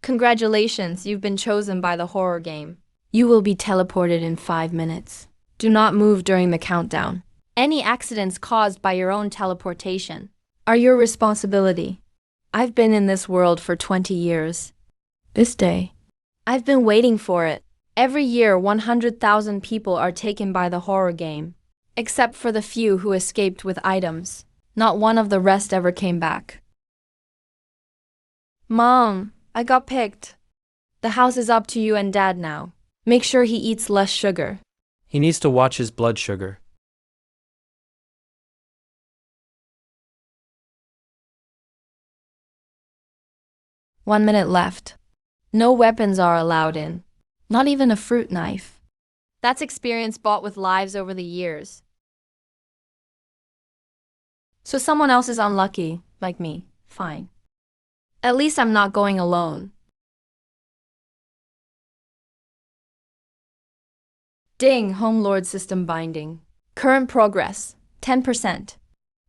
Congratulations, you've been chosen by the horror game. You will be teleported in 5 minutes. Do not move during the countdown. Any accidents caused by your own teleportation are your responsibility. I've been in this world for 20 years. This day, I've been waiting for it. Every year, 100,000 people are taken by the horror game. Except for the few who escaped with items. Not one of the rest ever came back. Mom, I got picked. The house is up to you and Dad now. Make sure he eats less sugar. He needs to watch his blood sugar. One minute left. No weapons are allowed in. Not even a fruit knife. That's experience bought with lives over the years. So someone else is unlucky, like me. Fine. At least I'm not going alone. Ding, Home Lord system binding. Current progress, 10%.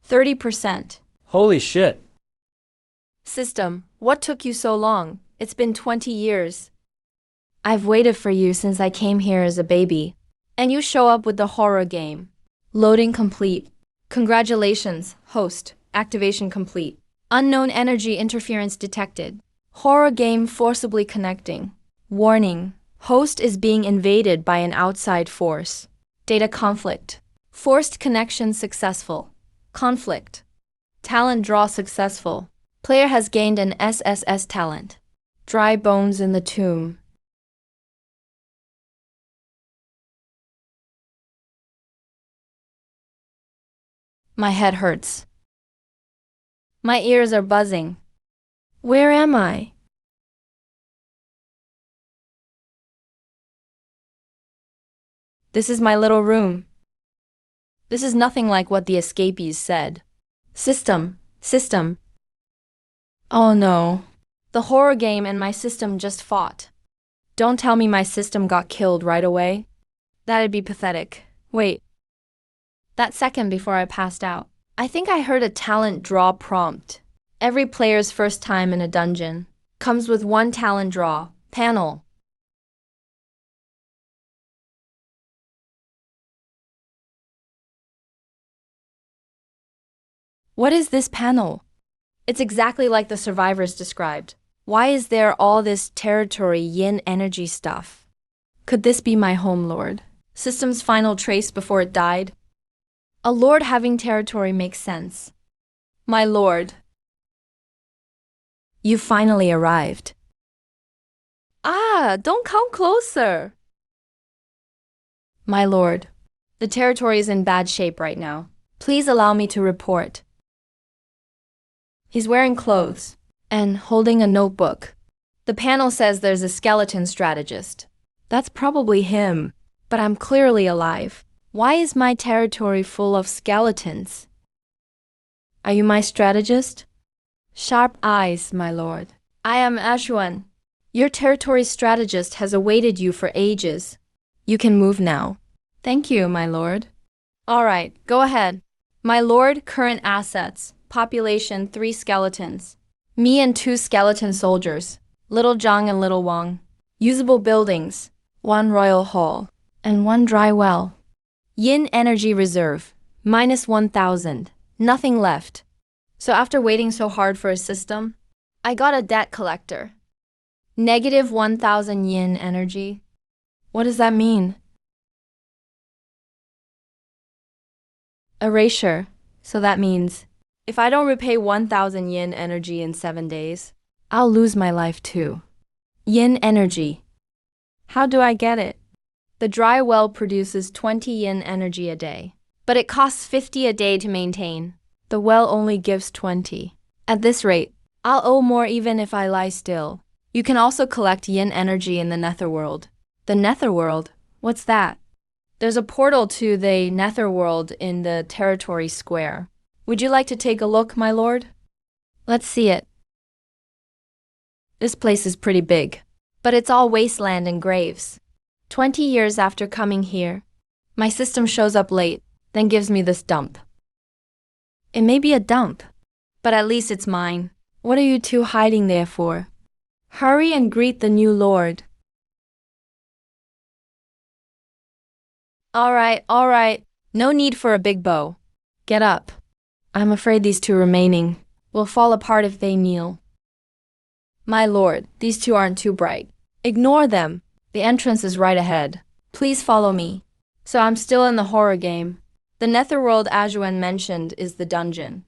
30%. Holy shit. System, what took you so long? It's been 20 years. I've waited for you since I came here as a baby. And you show up with the horror game. Loading complete. Congratulations, host. Activation complete. Unknown energy interference detected. Horror game forcibly connecting. Warning. Host is being invaded by an outside force. Data conflict. Forced connection successful. Conflict. Talent draw successful. Player has gained an SSS talent. Dry bones in the tomb. My head hurts. My ears are buzzing. Where am I? This is my little room. This is nothing like what the escapees said. System. Oh no. The horror game and my system just fought. Don't tell me my system got killed right away. That'd be pathetic. Wait. That second before I passed out, I think I heard a talent draw prompt. Every player's first time in a dungeon comes with one talent draw panel. What is this panel? It's exactly like the survivors described. Why is there all this territory yin energy stuff? Could this be my home lord? System's final trace before it died? A lord having territory makes sense. My lord. You finally arrived. Ah, don't come closer. My lord, the territory is in bad shape right now. Please allow me to report. He's wearing clothes and holding a notebook. The panel says there's a skeleton strategist. That's probably him, but I'm clearly alive. Why is my territory full of skeletons? Are you my strategist? Sharp eyes, my lord. I am Ashwan. Your territory strategist has awaited you for ages. You can move now. Thank you, my lord. All right, go ahead. My lord, current assets. Population 3 skeletons. Me and 2 skeleton soldiers. Little Zhang and Little Wang. Usable buildings. 1 royal hall. And 1 dry well. Yin energy reserve. Minus 1,000. Nothing left. So after waiting so hard for a system, I got a debt collector. Negative 1,000 yin energy. What does that mean? Erasure. So that means if I don't repay 1,000 yin energy in 7 days, I'll lose my life too. Yin energy. How do I get it? The dry well produces 20 yin energy a day, but it costs 50 a day to maintain. The well only gives 20. At this rate, I'll owe more even if I lie still. You can also collect yin energy in the netherworld. The netherworld? What's that? There's a portal to the netherworld in the territory square. Would you like to take a look, my lord? Let's see it. This place is pretty big, but it's all wasteland and graves. 20 years after coming here, my system shows up late, then gives me this dump. It may be a dump, but at least it's mine. What are you two hiding there for? Hurry and greet the new lord. All right. No need for a big bow. Get up. I'm afraid these two remaining will fall apart if they kneel. My lord, these two aren't too bright. Ignore them. The entrance is right ahead. Please follow me. So I'm still in the horror game. The netherworld Ajuan mentioned is the dungeon.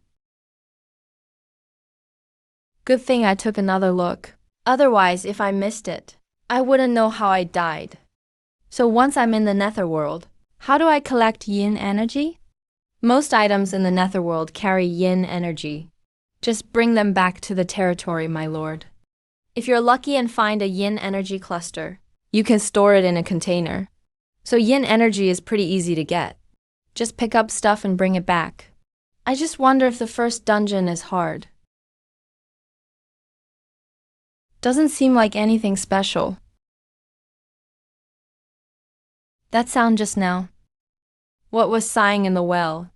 Good thing I took another look. Otherwise, if I missed it, I wouldn't know how I died. So once I'm in the netherworld, how do I collect yin energy? Most items in the netherworld carry yin energy. Just bring them back to the territory, my lord. If you're lucky and find a yin energy cluster, you can store it in a container. So yin energy is pretty easy to get. Just pick up stuff and bring it back. I just wonder if the first dungeon is hard. Doesn't seem like anything special. That sound just now. What was sighing in the well?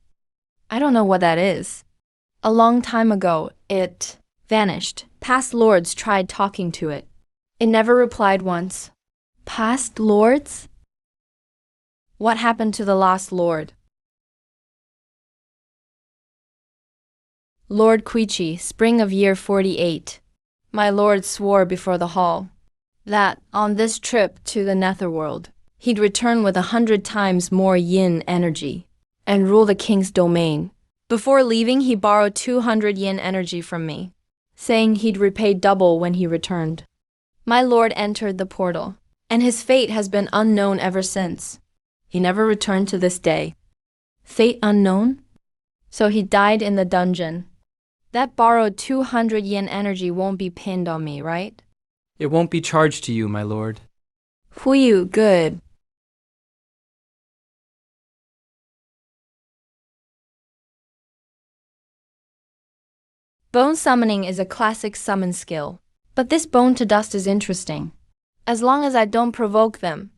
I don't know what that is. A long time ago, it vanished. Past lords tried talking to it. It never replied once. Past lords? What happened to the lost lord? Lord Quichi, spring of year 48. My lord swore before the hall that, on this trip to the netherworld, he'd return with 100 times more yin energy and rule the king's domain. Before leaving, he borrowed 200 yin energy from me, saying he'd repay double when he returned. My lord entered the portal, and his fate has been unknown ever since. He never returned to this day. Fate unknown? So he died in the dungeon. That borrowed 200 yin energy won't be pinned on me, right? It won't be charged to you, my lord. Huyu, good. Bone summoning is a classic summon skill, but this bone to dust is interesting. As long as I don't provoke them,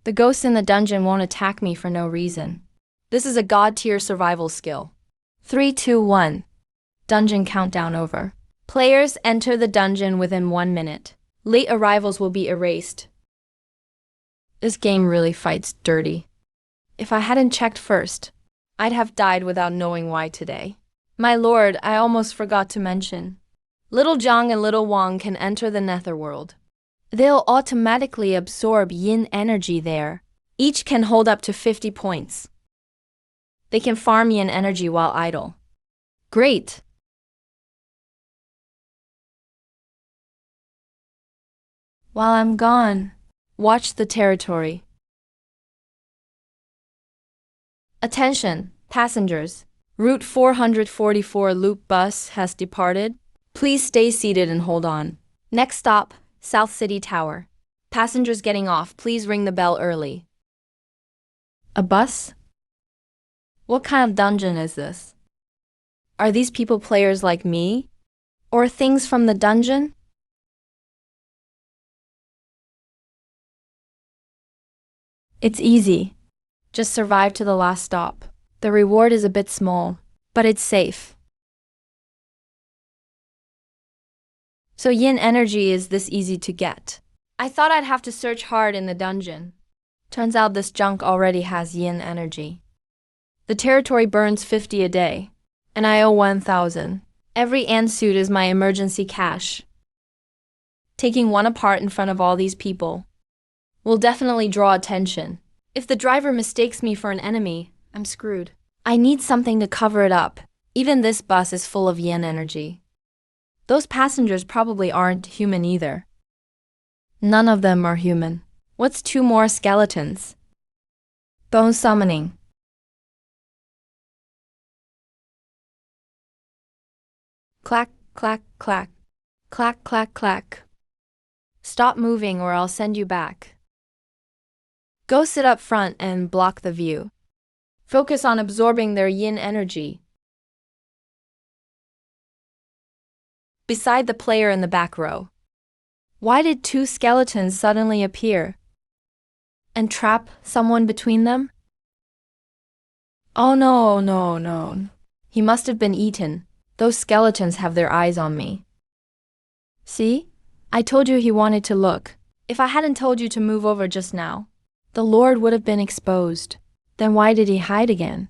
the ghosts in the dungeon won't attack me for no reason. This is a god-tier survival skill. 3, 2, 1. Dungeon countdown over. Players enter the dungeon within 1 minute. Late arrivals will be erased. This game really fights dirty. If I hadn't checked first, I'd have died without knowing why today. My lord, I almost forgot to mention. Little Zhang and Little Wang can enter the netherworld. They'll automatically absorb yin energy there. Each can hold up to 50 points. They can farm yin energy while idle. Great! While I'm gone, watch the territory. Attention, passengers. Route 444 loop bus has departed. Please stay seated and hold on. Next stop, South City Tower. Passengers getting off, please ring the bell early. A bus? What kind of dungeon is this? Are these people players like me? Or things from the dungeon? It's easy. Just survive to the last stop. The reward is a bit small, but it's safe. So yin energy is this easy to get. I thought I'd have to search hard in the dungeon. Turns out this junk already has yin energy. The territory burns 50 a day, and I owe 1,000. Every ant suit is my emergency cash. Taking one apart in front of all these people will definitely draw attention. If the driver mistakes me for an enemy, I'm screwed. I need something to cover it up. Even this bus is full of yin energy. Those passengers probably aren't human either. None of them are human. What's 2 more skeletons? Bone summoning. Clack, clack, clack. Clack, clack, clack. Stop moving or I'll send you back. Go sit up front and block the view. Focus on absorbing their yin energy. Beside the player in the back row. Why did 2 skeletons suddenly appear? And trap someone between them? Oh no. He must have been eaten. Those skeletons have their eyes on me. See? I told you he wanted to look. If I hadn't told you to move over just now, the Lord would have been exposed. Then why did he hide again?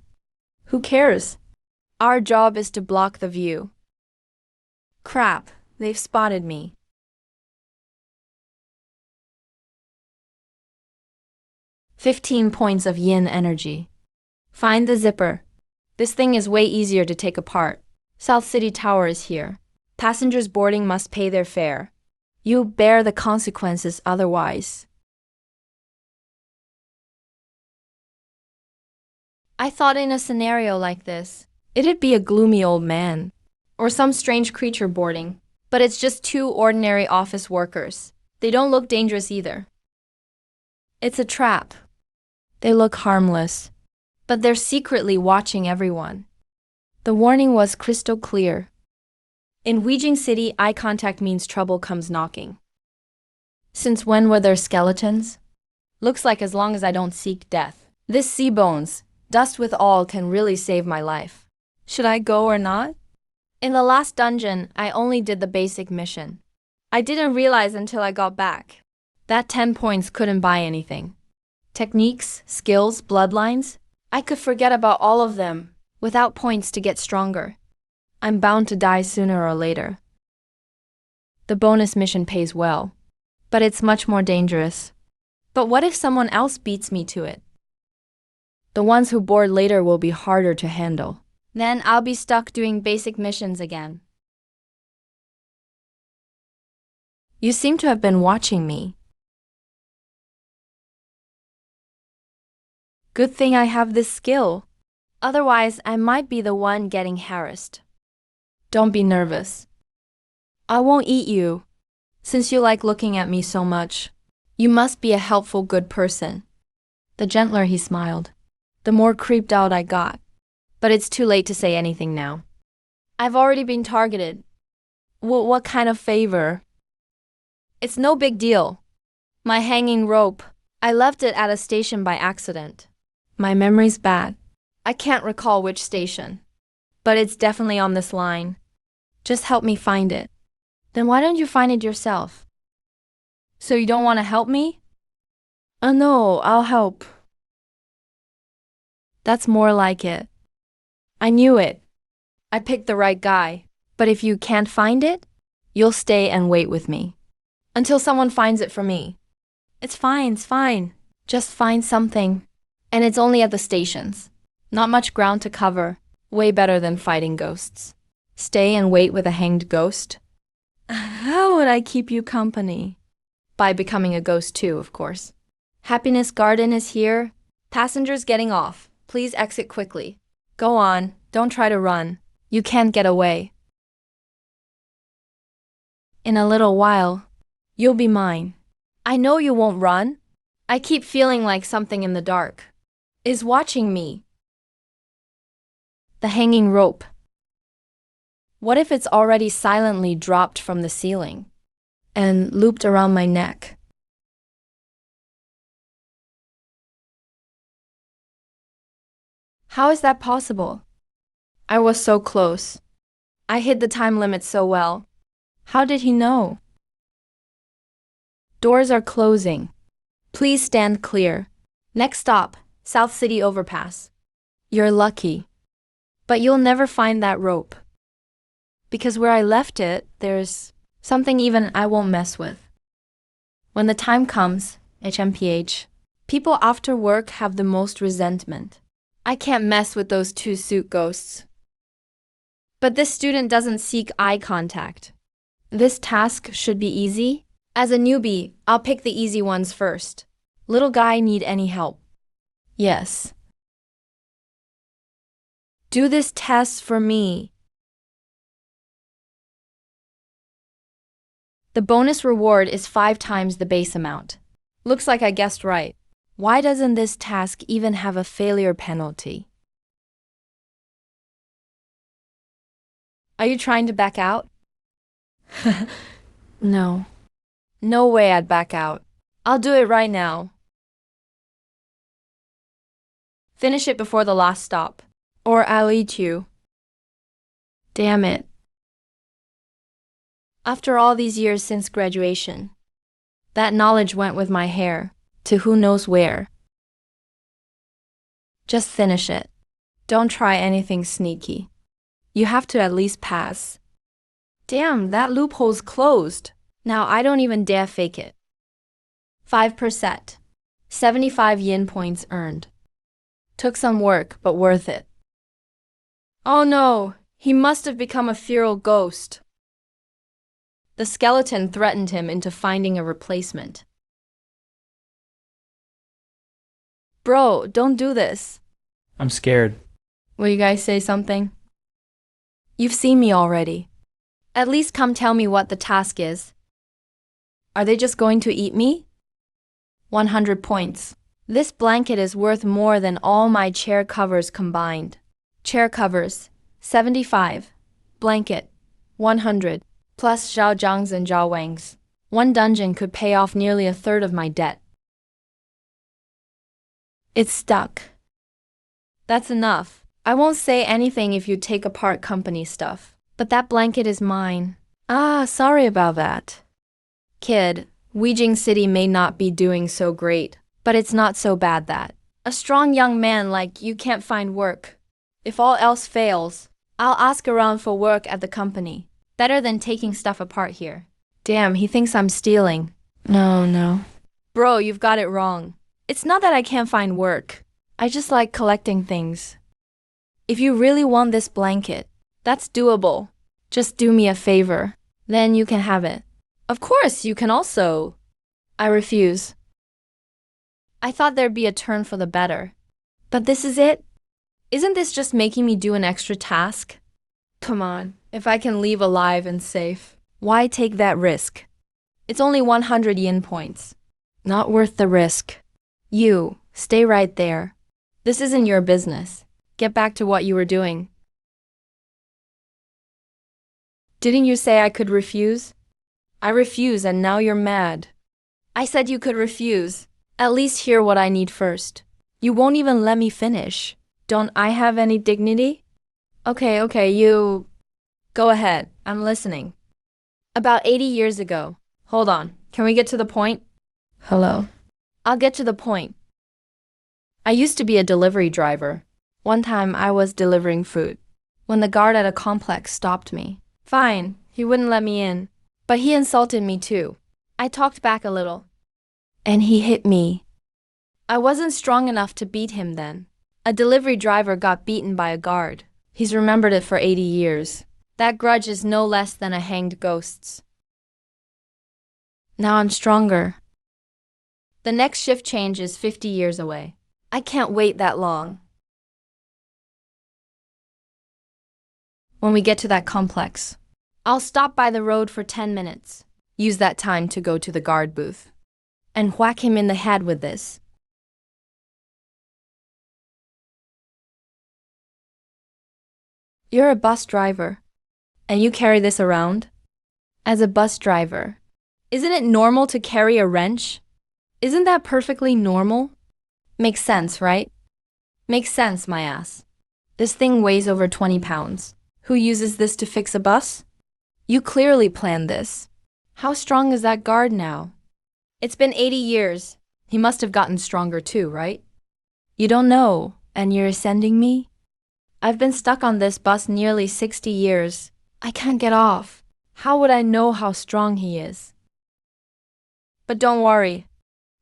Who cares? Our job is to block the view. Crap, they've spotted me. "15 points of yin energy. Find the zipper. This thing is way easier to take apart. South City Tower is here. Passengers boarding must pay their fare. You bear the consequences otherwise." I thought in a scenario like this, it'd be a gloomy old man or some strange creature boarding, but it's just two ordinary office workers. They don't look dangerous either. It's a trap. They look harmless, but they're secretly watching everyone. The warning was crystal clear. In Weijing City, eye contact means trouble comes knocking. Since when were there skeletons? Looks like as long as I don't seek death. This sea bones, dust with all, can really save my life. Should I go or not? In the last dungeon, I only did the basic mission. I didn't realize until I got back. That 10 points couldn't buy anything. Techniques, skills, bloodlines, I could forget about all of them without points to get stronger. I'm bound to die sooner or later. The bonus mission pays well, but it's much more dangerous. But what if someone else beats me to it? The ones who board later will be harder to handle. Then I'll be stuck doing basic missions again. You seem to have been watching me. Good thing I have this skill. Otherwise, I might be the one getting harassed. Don't be nervous. I won't eat you. Since you like looking at me so much, you must be a helpful, good person. The gentler he smiled, the more creeped out I got. But it's too late to say anything now. I've already been targeted. What kind of favor? It's no big deal. My hanging rope. I left it at a station by accident. My memory's bad. I can't recall which station. But it's definitely on this line. Just help me find it. Then why don't you find it yourself? So you don't want to help me? No, I'll help. That's more like it. I knew it. I picked the right guy. But if you can't find it, you'll stay and wait with me. Until someone finds it for me. It's fine. Just find something. And it's only at the stations. Not much ground to cover. Way better than fighting ghosts. Stay and wait with a hanged ghost? How would I keep you company? By becoming a ghost too, of course. Happiness Garden is here. Passengers getting off. Please exit quickly. Go on, don't try to run. You can't get away. In a little while, you'll be mine. I know you won't run. I keep feeling like something in the dark is watching me. The hanging rope. What if it's already silently dropped from the ceiling and looped around my neck? How is that possible? I was so close. I hid the time limit so well. How did he know? Doors are closing. Please stand clear. Next stop, South City Overpass. You're lucky. But you'll never find that rope. Because where I left it, there's something even I won't mess with. When the time comes, HMPH, people after work have the most resentment. I can't mess with those two suit ghosts. But this student doesn't seek eye contact. This task should be easy. As a newbie, I'll pick the easy ones first. Little guy need any help? Yes. Do this test for me. The bonus reward is 5 times the base amount. Looks like I guessed right. Why doesn't this task even have a failure penalty? Are you trying to back out? No. No way I'd back out. I'll do it right now. Finish it before the last stop, or I'll eat you. Damn it. After all these years since graduation, that knowledge went with my hair to who knows where. Just finish it. Don't try anything sneaky. You have to at least pass. Damn, that loophole's closed. Now I don't even dare fake it. 5%. 75 yin points earned. Took some work, but worth it. Oh no, he must have become a feral ghost. The skeleton threatened him into finding a replacement. Bro, don't do this. I'm scared. Will you guys say something? You've seen me already. At least come tell me what the task is. Are they just going to eat me? 100 points. This blanket is worth more than all my chair covers combined. Chair covers, 75. Blanket, 100. Plus Zhao Zhang's and Zhao Wang's. One dungeon could pay off nearly a third of my debt. It's stuck. That's enough. I won't say anything if you take apart company stuff. But that blanket is mine. Ah, sorry about that. Kid, Weijing City may not be doing so great, but it's not so bad that a strong young man like you can't find work. If all else fails, I'll ask around for work at the company. Better than taking stuff apart here. Damn, he thinks I'm stealing. No. Bro, you've got it wrong. It's not that I can't find work. I just like collecting things. If you really want this blanket, that's doable. Just do me a favor. Then you can have it. Of course, you can also. I refuse. I thought there'd be a turn for the better. But this is it? Isn't this just making me do an extra task? Come on, if I can leave alive and safe, why take that risk? It's only 100 yin points. Not worth the risk. You, stay right there. This isn't your business. Get back to what you were doing. Didn't you say I could refuse? I refuse and now you're mad. I said you could refuse. At least hear what I need first. You won't even let me finish. Don't I have any dignity? Okay, you... Go ahead, I'm listening. About 80 years ago. Hold on, can we get to the point? Hello. I'll get to the point. I used to be a delivery driver. One time I was delivering food, when the guard at a complex stopped me. Fine, he wouldn't let me in, but he insulted me too. I talked back a little, and he hit me. I wasn't strong enough to beat him then. A delivery driver got beaten by a guard. He's remembered it for 80 years. That grudge is no less than a hanged ghost's. Now I'm stronger. The next shift change is 50 years away. I can't wait that long. When we get to that complex, I'll stop by the road for 10 minutes. Use that time to go to the guard booth and whack him in the head with this. You're a bus driver, and you carry this around? As a bus driver, isn't it normal to carry a wrench? Isn't that perfectly normal? Makes sense, right? Makes sense, my ass. This thing weighs over 20 pounds. Who uses this to fix a bus? You clearly planned this. How strong is that guard now? It's been 80 years. He must have gotten stronger too, right? You don't know, and you're sending me? I've been stuck on this bus nearly 60 years. I can't get off. How would I know how strong he is? But don't worry.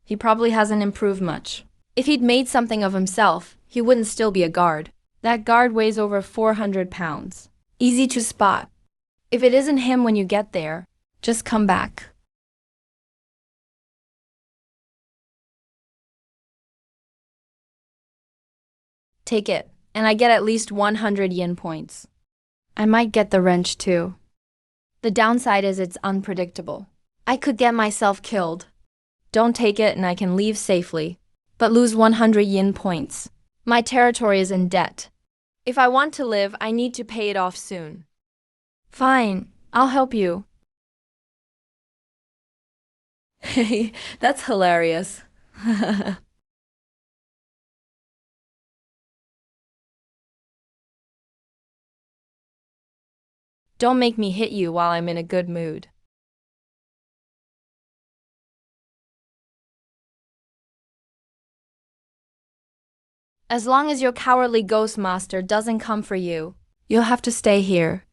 He probably hasn't improved much. If he'd made something of himself, he wouldn't still be a guard. That guard weighs over 400 pounds. Easy to spot. If it isn't him when you get there, just come back. Take it, and I get at least 100 yen points. I might get the wrench too. The downside is it's unpredictable. I could get myself killed. Don't take it and I can leave safely, but lose 100 yen points. My territory is in debt. If I want to live, I need to pay it off soon. Fine, I'll help you. Hey, that's hilarious. Don't make me hit you while I'm in a good mood. As long as your cowardly ghost master doesn't come for you, you'll have to stay here.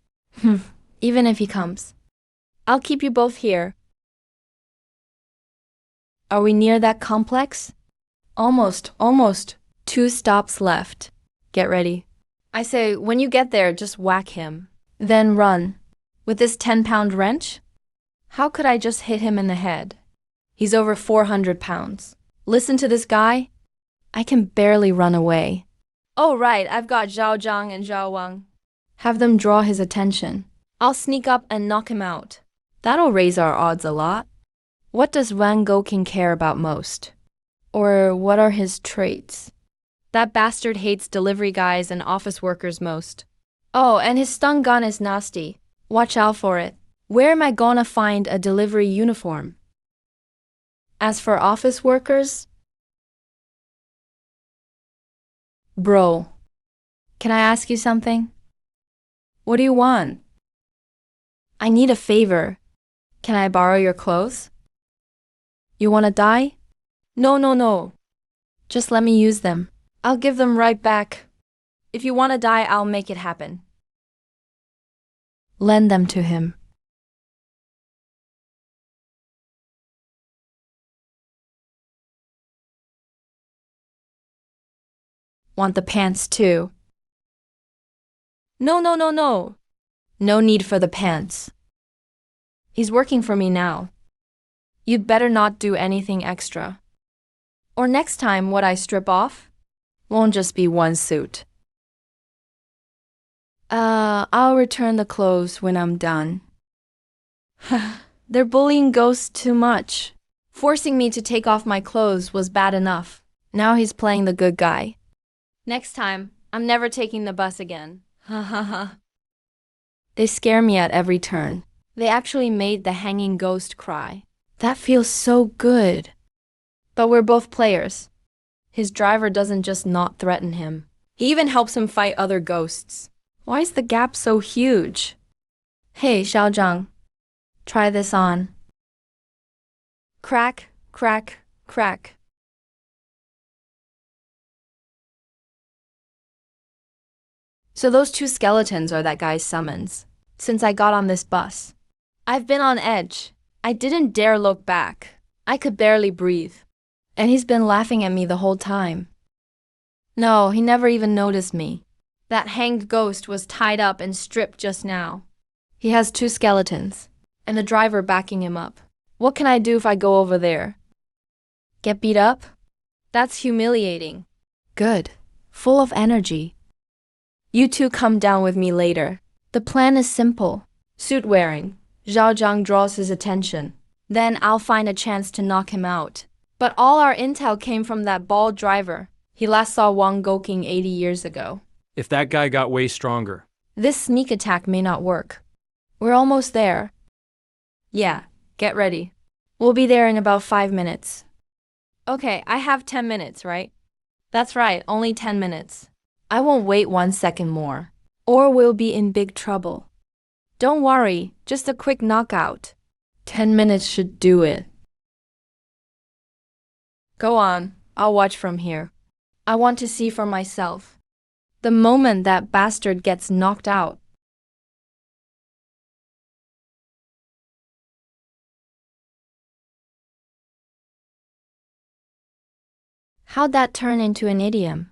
Even if he comes. I'll keep you both here. Are we near that complex? Almost, almost. 2 stops left. Get ready. I say, when you get there, just whack him. Then run. With this 10-pound wrench? How could I just hit him in the head? He's over 400 pounds. Listen to this guy. I can barely run away. Oh, right, I've got Zhao Zhang and Zhao Wang. Have them draw his attention. I'll sneak up and knock him out. That'll raise our odds a lot. What does Wang Gouking care about most? Or what are his traits? That bastard hates delivery guys and office workers most. Oh, and his stun gun is nasty. Watch out for it. Where am I gonna find a delivery uniform? As for office workers? Bro, can I ask you something? What do you want? I need a favor. Can I borrow your clothes? You wanna die? No. Just let me use them. I'll give them right back. If you wanna die, I'll make it happen. Lend them to him. Want the pants too? No. No need for the pants. He's working for me now. You'd better not do anything extra. Or next time what I strip off won't just be one suit. I'll return the clothes when I'm done. They're bullying Ghost too much. Forcing me to take off my clothes was bad enough. Now he's playing the good guy. Next time, I'm never taking the bus again. They scare me at every turn. They actually made the hanging ghost cry. That feels so good. But we're both players. His driver doesn't just not threaten him. He even helps him fight other ghosts. Why is the gap so huge? Hey, Xiaozhang. Try this on. Crack, crack, crack. So those 2 skeletons are that guy's summons. Since I got on this bus, I've been on edge. I didn't dare look back. I could barely breathe. And he's been laughing at me the whole time. No, he never even noticed me. That hanged ghost was tied up and stripped just now. He has 2 skeletons, and the driver backing him up. What can I do if I go over there? Get beat up? That's humiliating. Good. Full of energy. You 2 come down with me later. The plan is simple. Suit wearing. Zhao Zhang draws his attention. Then I'll find a chance to knock him out. But all our intel came from that bald driver. He last saw Wang Gouking 80 years ago. If that guy got way stronger. This sneak attack may not work. We're almost there. Yeah, get ready. We'll be there in about 5 minutes. Okay, I have 10 minutes, right? That's right, only 10 minutes. I won't wait 1 second more, or we'll be in big trouble. Don't worry, just a quick knockout. 10 minutes should do it. Go on, I'll watch from here. I want to see for myself. The moment that bastard gets knocked out. How'd that turn into an idiom?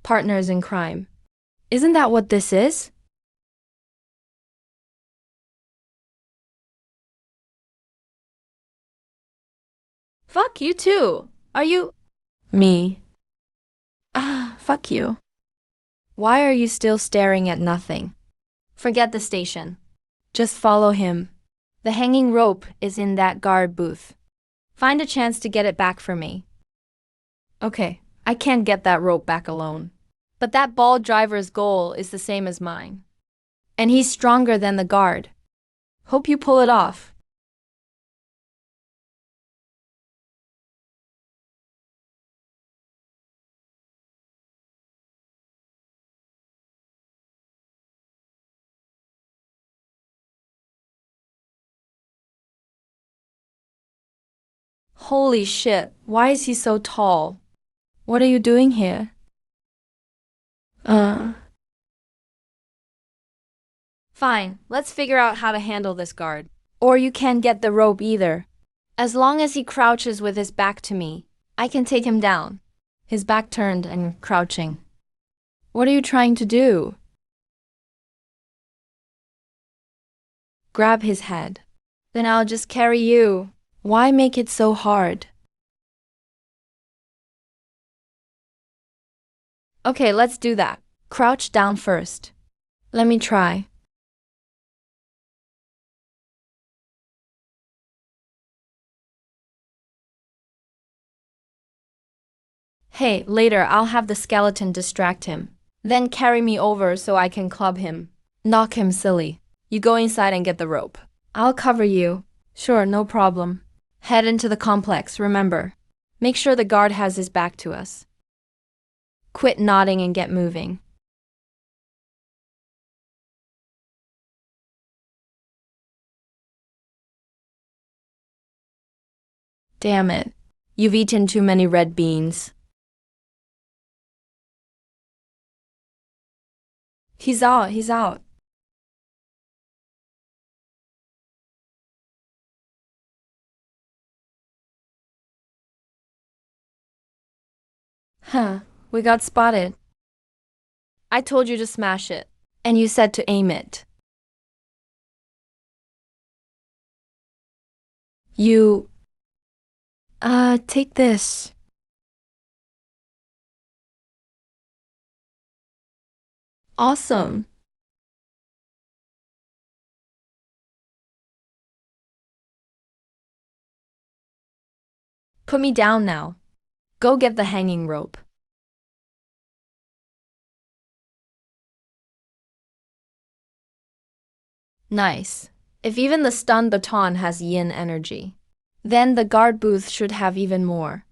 Partners in crime. Isn't that what this is? Fuck you too. Are you? Me. Fuck you. Why are you still staring at nothing? Forget the station. Just follow him. The hanging rope is in that guard booth. Find a chance to get it back for me. Okay, I can't get that rope back alone. But that bald driver's goal is the same as mine. And he's stronger than the guard. Hope you pull it off. Holy shit, why is he so tall? What are you doing here? Uh. Fine, let's figure out how to handle this guard. Or you can't get the rope either. As long as he crouches with his back to me, I can take him down. His back turned and crouching. What are you trying to do? Grab his head. Then I'll just carry you. Why make it so hard? Okay, let's do that. Crouch down first. Let me try. Hey, later I'll have the skeleton distract him. Then carry me over so I can club him. Knock him silly. You go inside and get the rope. I'll cover you. Sure, no problem. Head into the complex, remember. Make sure the guard has his back to us. Quit nodding and get moving. Damn it. You've eaten too many red beans. He's out, he's out. Huh, we got spotted. I told you to smash it, and you said to aim it. You... take this. Awesome. Put me down now. Go get the hanging rope. Nice. If even the stun baton has yin energy, then the guard booth should have even more.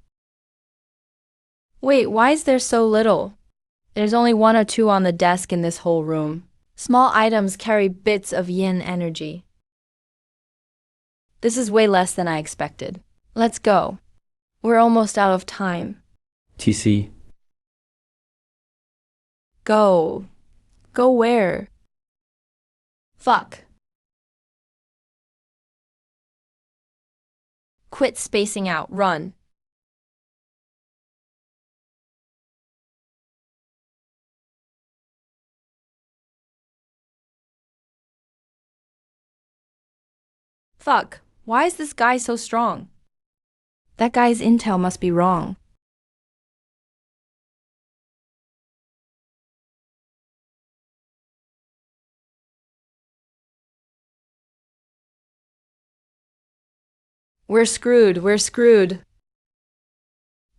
Wait, why is there so little? There's only 1 or 2 on the desk in this whole room. Small items carry bits of yin energy. This is way less than I expected. Let's go. We're almost out of time. TC. Go. Go where? Fuck. Quit spacing out. Run. Fuck. Why is this guy so strong? That guy's intel must be wrong. We're screwed. We're screwed.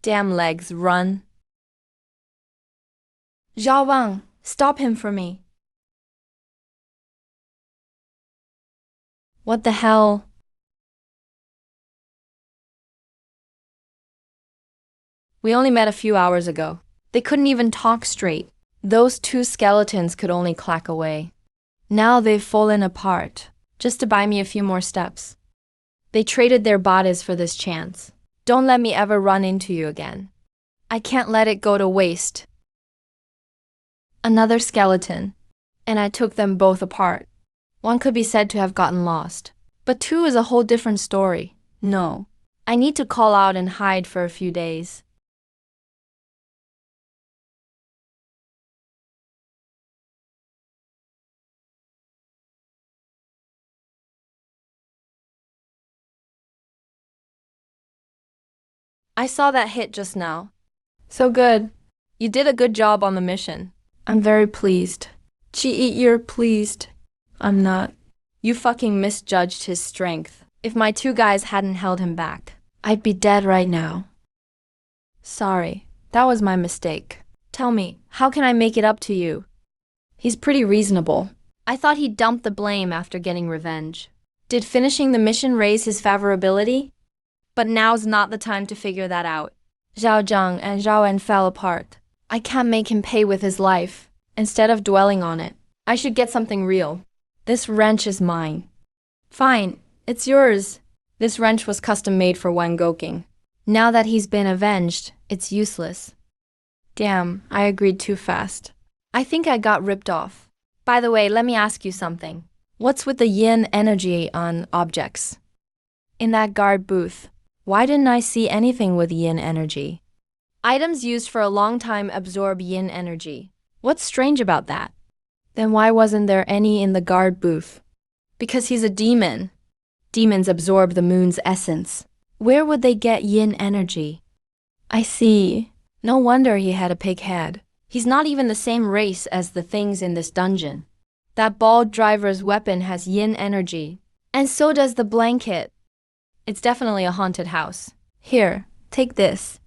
Damn legs, run. Zhao Wang, stop him for me. What the hell? We only met a few hours ago. They couldn't even talk straight. Those 2 skeletons could only clack away. Now they've fallen apart, just to buy me a few more steps. They traded their bodies for this chance. Don't let me ever run into you again. I can't let it go to waste. Another skeleton, and I took them both apart. 1 could be said to have gotten lost, but 2 is a whole different story. No, I need to call out and hide for a few days. I saw that hit just now. So good. You did a good job on the mission. I'm very pleased. Gee, you're pleased. I'm not. You fucking misjudged his strength. If my 2 guys hadn't held him back, I'd be dead right now. Sorry, that was my mistake. Tell me, how can I make it up to you? He's pretty reasonable. I thought he dumped the blame after getting revenge. Did finishing the mission raise his favorability? But now's not the time to figure that out. Zhao Zhang and Zhao En fell apart. I can't make him pay with his life. Instead of dwelling on it, I should get something real. This wrench is mine. Fine, it's yours. This wrench was custom made for Wan Goking. Now that he's been avenged, it's useless. Damn, I agreed too fast. I think I got ripped off. By the way, let me ask you something. What's with the yin energy on objects? In that guard booth, why didn't I see anything with yin energy? Items used for a long time absorb yin energy. What's strange about that? Then why wasn't there any in the guard booth? Because he's a demon. Demons absorb the moon's essence. Where would they get yin energy? I see. No wonder he had a pig head. He's not even the same race as the things in this dungeon. That bald driver's weapon has yin energy. And so does the blanket. It's definitely a haunted house. Here, take this.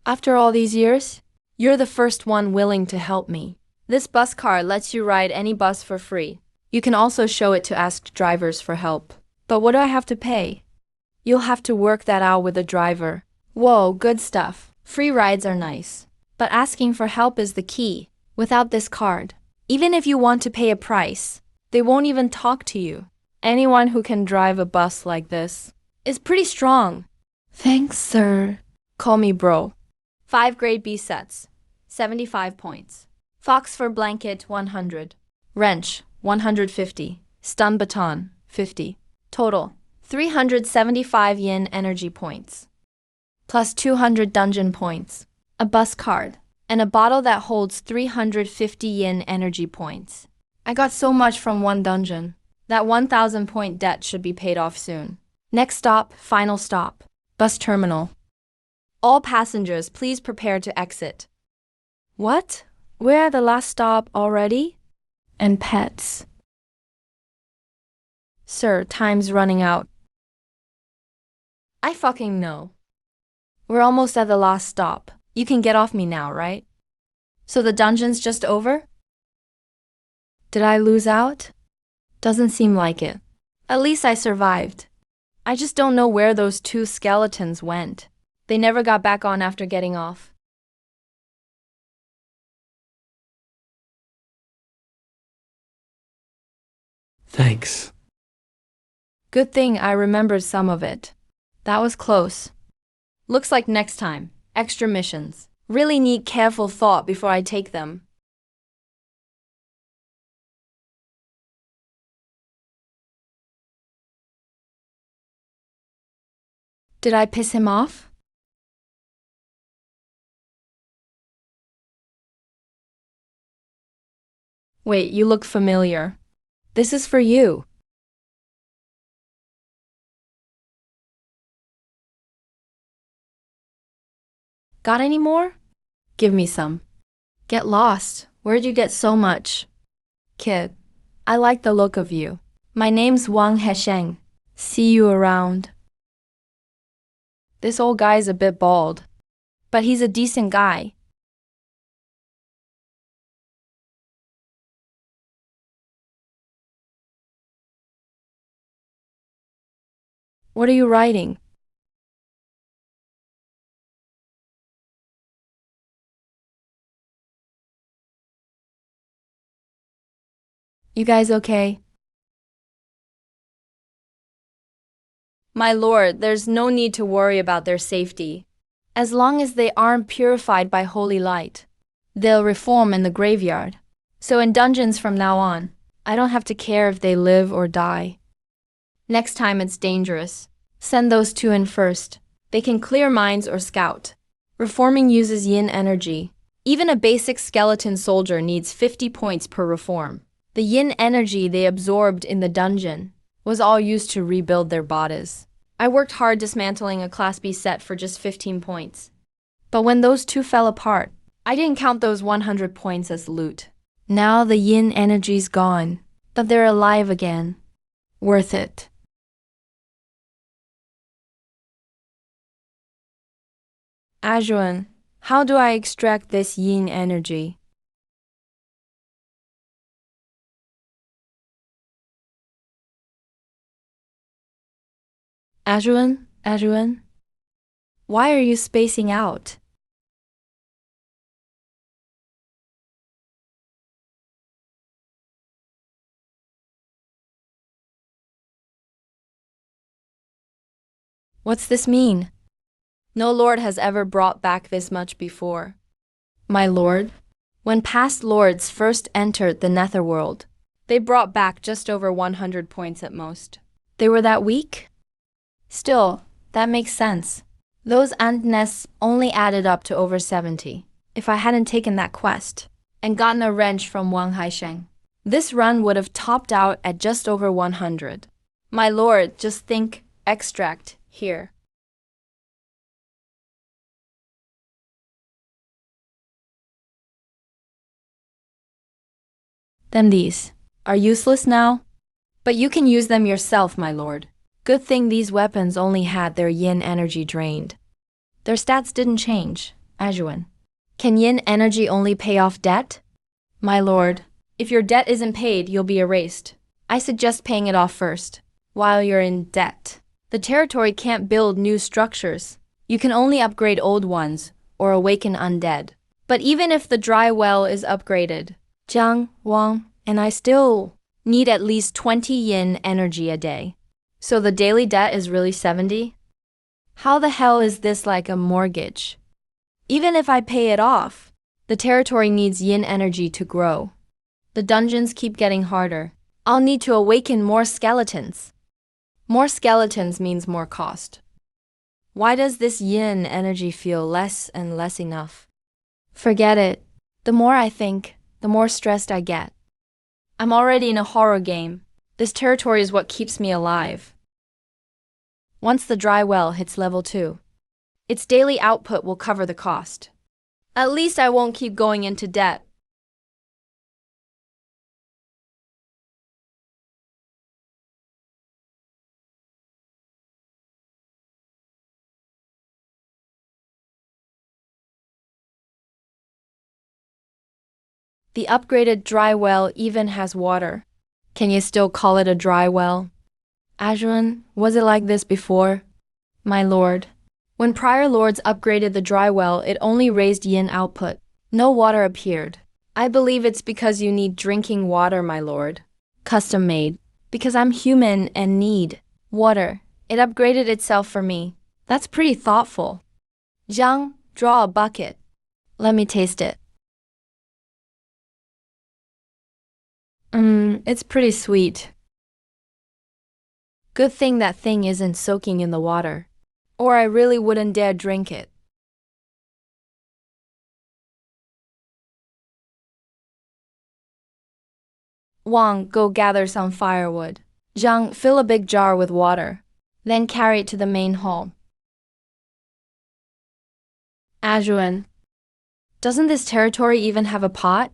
After all these years, you're the first one willing to help me. This bus card lets you ride any bus for free. You can also show it to ask drivers for help. But what do I have to pay? You'll have to work that out with the driver. Whoa, good stuff. Free rides are nice. But asking for help is the key. Without this card, even if you want to pay a price, they won't even talk to you. Anyone who can drive a bus like this is pretty strong. Thanks, sir. Call me bro. 5 grade B sets, 75 points. Fox for blanket, 100. Wrench, 150. Stun baton, 50. Total, 375 yin energy points. Plus 200 dungeon points. A bus card, and a bottle that holds 350 yin energy points. I got so much from one dungeon. That 1,000 point debt should be paid off soon. Next stop, final stop. Bus terminal. All passengers, please prepare to exit. What? We're at the last stop already? And pets. Sir, time's running out. I fucking know. We're almost at the last stop. You can get off me now, right? So the dungeon's just over? Did I lose out? Doesn't seem like it. At least I survived. I just don't know where those 2 skeletons went. They never got back on after getting off. Thanks. Good thing I remembered some of it. That was close. Looks like next time, extra missions. Really need careful thought before I take them. Did I piss him off? Wait, you look familiar. This is for you. Got any more? Give me some. Get lost. Where'd you get so much? Kid, I like the look of you. My name's Wang Hesheng. See you around. This old guy's a bit bald, but he's a decent guy. What are you writing? You guys okay? My lord, there's no need to worry about their safety. As long as they aren't purified by holy light, they'll reform in the graveyard. So in dungeons from now on, I don't have to care if they live or die. Next time it's dangerous, send those 2 in first. They can clear minds or scout. Reforming uses yin energy. Even a basic skeleton soldier needs 50 points per reform. The yin energy they absorbed in the dungeon was all used to rebuild their bodies. I worked hard dismantling a Class B set for just 15 points. But when those 2 fell apart, I didn't count those 100 points as loot. Now the yin energy's gone, but they're alive again. Worth it. Ajuan, how do I extract this yin energy? Ajuan, why are you spacing out? What's this mean? No lord has ever brought back this much before. My lord, When past lords first entered the netherworld, they brought back just over 100 points at most. They were that weak? Still, that makes sense. Those Antnests only added up to over 70. If I hadn't taken that quest and gotten a wrench from Wang Haisheng, this run would have topped out at just over 100. My lord, just think extract here. Then these are useless now? But you can use them yourself, my lord. Good thing these weapons only had their yin energy drained. Their stats didn't change, Ajuan. Can yin energy only pay off debt? My lord, if your debt isn't paid, you'll be erased. I suggest paying it off first, while you're in debt. The territory can't build new structures. You can only upgrade old ones, or awaken undead. But even if the dry well is upgraded, Jiang, Wang, and I still need at least 20 yin energy a day. So the daily debt is really 70? How the hell is this like a mortgage? Even if I pay it off, the territory needs yin energy to grow. The dungeons keep getting harder. I'll need to awaken more skeletons. More skeletons means more cost. Why does this yin energy feel less and less enough? Forget it. The more I think, the more stressed I get. I'm already in a horror game. This territory is what keeps me alive. Once the dry well hits level 2, its daily output will cover the cost. At least I won't keep going into debt. The upgraded dry well even has water. Can you still call it a dry well? Ajuan, was it like this before? My lord. When prior lords upgraded the dry well, it only raised yin output. No water appeared. I believe it's because you need drinking water, my lord. Custom made. Because I'm human and need water. It upgraded itself for me. That's pretty thoughtful. Jiang, draw a bucket. Let me taste it. It's pretty sweet. Good thing that thing isn't soaking in the water, or I really wouldn't dare drink it. Wang, go gather some firewood. Jiang, fill a big jar with water, then carry it to the main hall. Ajuan, doesn't this territory even have a pot?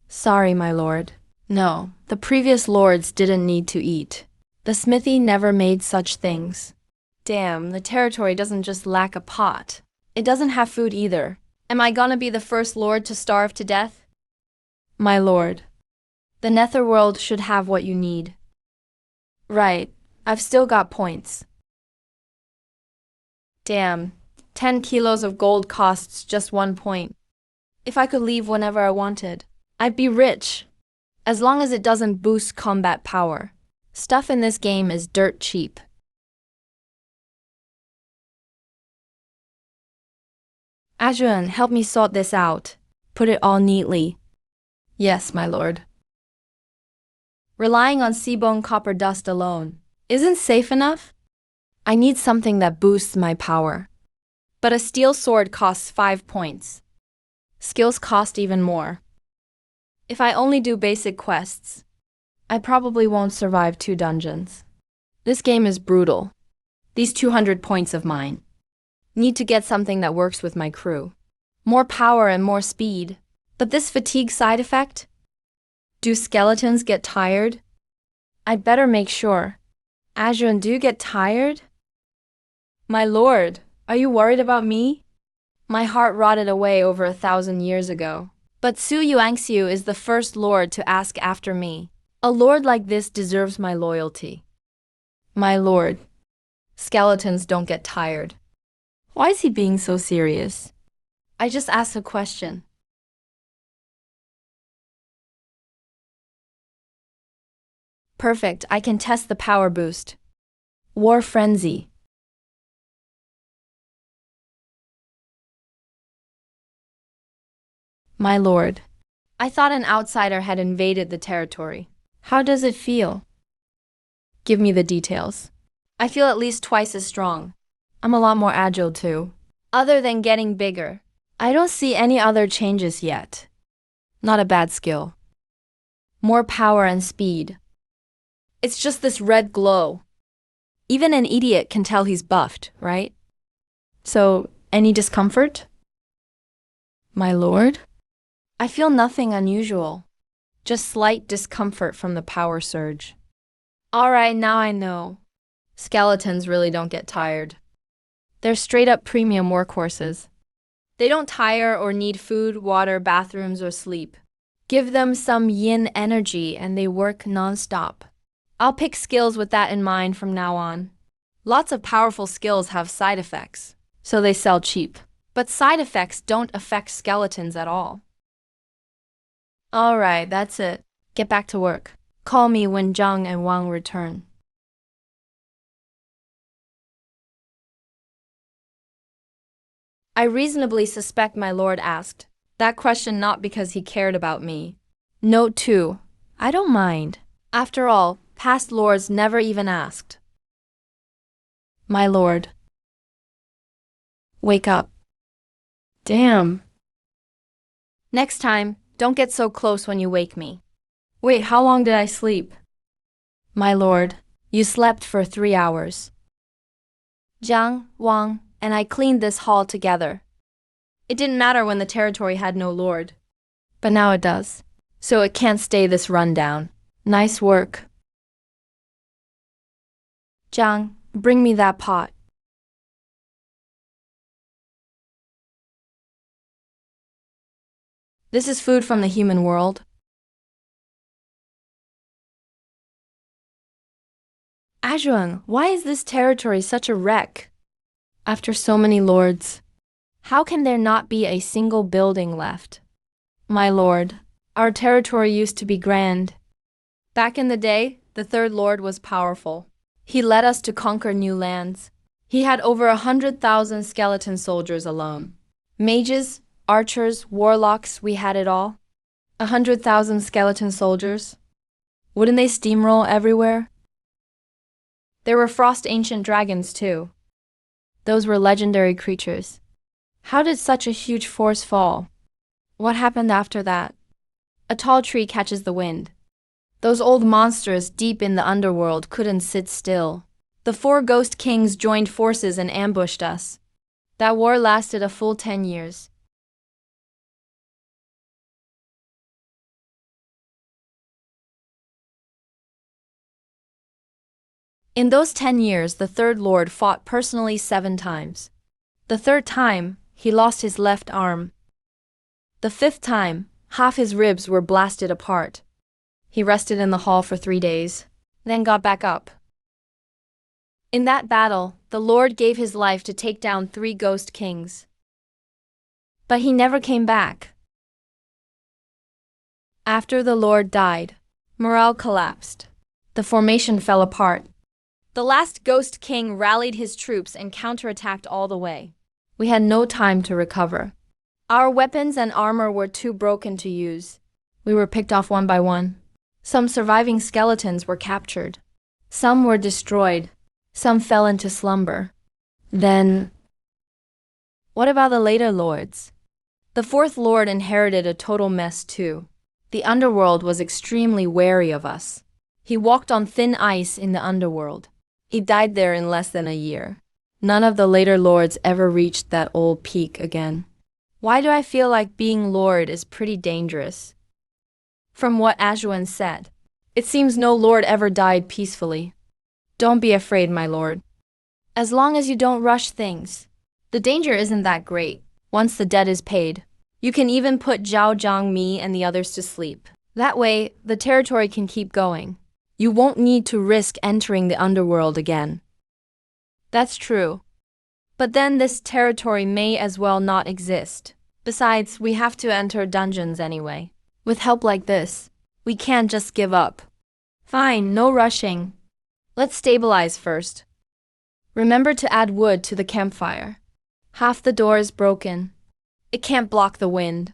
Sorry, my lord. No, the previous lords didn't need to eat. The smithy never made such things. Damn, the territory doesn't just lack a pot. It doesn't have food either. Am I gonna be the first lord to starve to death? My lord, the netherworld should have what you need. Right, I've still got points. Damn, 10 kilos of gold costs just 1 point. If I could leave whenever I wanted, I'd be rich. As long as it doesn't boost combat power. Stuff in this game is dirt cheap. Ajuan, help me sort this out. Put it all neatly. Yes, my lord. Relying on seabone copper dust alone isn't safe enough. I need something that boosts my power. But a steel sword costs 5 points. Skills cost even more. If I only do basic quests, I probably won't survive 2 dungeons. This game is brutal. These 200 points of mine. Need to get something that works with my crew. More power and more speed. But this fatigue side effect? Do skeletons get tired? I'd better make sure. Ajuan, do you get tired? My lord, are you worried about me? My heart rotted away over 1,000 years ago. But Su Yuangxiu is the first lord to ask after me. A lord like this deserves my loyalty. My lord, skeletons don't get tired. Why is he being so serious? I just asked a question. Perfect, I can test the power boost. War Frenzy. My lord, I thought an outsider had invaded the territory. How does it feel? Give me the details. I feel at least twice as strong. I'm a lot more agile too. Other than getting bigger, I don't see any other changes yet. Not a bad skill. More power and speed. It's just this red glow. Even an idiot can tell he's buffed, right? So, any discomfort? My lord? I feel nothing unusual. Just slight discomfort from the power surge. Alright, now I know. Skeletons really don't get tired. They're straight up premium workhorses. They don't tire or need food, water, bathrooms, or sleep. Give them some yin energy and they work non-stop. I'll pick skills with that in mind from now on. Lots of powerful skills have side effects, so they sell cheap. But side effects don't affect skeletons at all. Alright, that's it. Get back to work. Call me when Zhang and Wang return. I reasonably suspect my lord asked that question not because he cared about me. Note 2. I don't mind. After all, past lords never even asked. My lord. Wake up. Damn. Next time, don't get so close when you wake me. Wait, how long did I sleep? My lord, you slept for 3 hours. Zhang, Wang, and I cleaned this hall together. It didn't matter when the territory had no lord. But now it does. So it can't stay this rundown. Nice work. Zhang, bring me that pot. This is food from the human world. Azhuang, why is this territory such a wreck? After so many lords, how can there not be a single building left? My lord, our territory used to be grand. Back in the day, the third lord was powerful. He led us to conquer new lands. He had over 100,000 skeleton soldiers alone. Mages, archers, warlocks, we had it all. 100,000 skeleton soldiers. Wouldn't they steamroll everywhere? There were frost ancient dragons too. Those were legendary creatures. How did such a huge force fall? What happened after that? A tall tree catches the wind. Those old monsters deep in the underworld couldn't sit still. The 4 ghost kings joined forces and ambushed us. That war lasted a full 10 years. In those 10 years, the third lord fought personally 7 times. The third time, he lost his left arm. The 5th time, half his ribs were blasted apart. He rested in the hall for 3 days, then got back up. In that battle, the lord gave his life to take down 3 ghost kings. But he never came back. After the lord died, morale collapsed. The formation fell apart. The last ghost king rallied his troops and counterattacked all the way. We had no time to recover. Our weapons and armor were too broken to use. We were picked off one by one. Some surviving skeletons were captured. Some were destroyed. Some fell into slumber. Then, what about the later lords? The 4th lord inherited a total mess too. The underworld was extremely wary of us. He walked on thin ice in the underworld. He died there in less than a year. None of the later lords ever reached that old peak again. Why do I feel like being lord is pretty dangerous? From what Azhuan said, it seems no lord ever died peacefully. Don't be afraid, my lord. As long as you don't rush things. The danger isn't that great. Once the debt is paid, you can even put Zhao Zhang, me, and the others to sleep. That way, the territory can keep going. You won't need to risk entering the underworld again. That's true. But then this territory may as well not exist. Besides, we have to enter dungeons anyway. With help like this, we can't just give up. Fine, no rushing. Let's stabilize first. Remember to add wood to the campfire. Half the door is broken. It can't block the wind.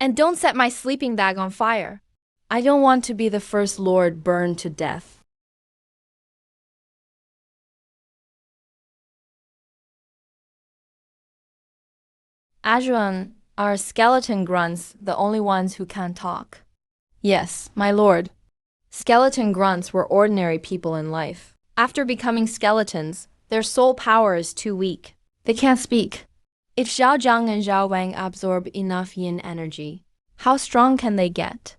And don't set my sleeping bag on fire. I don't want to be the first lord burned to death. Ajuan, are skeleton grunts the only ones who can talk? Yes, my lord. Skeleton grunts were ordinary people in life. After becoming skeletons, their soul power is too weak. They can't speak. If Zhao Zhang and Zhao Wang absorb enough yin energy, how strong can they get?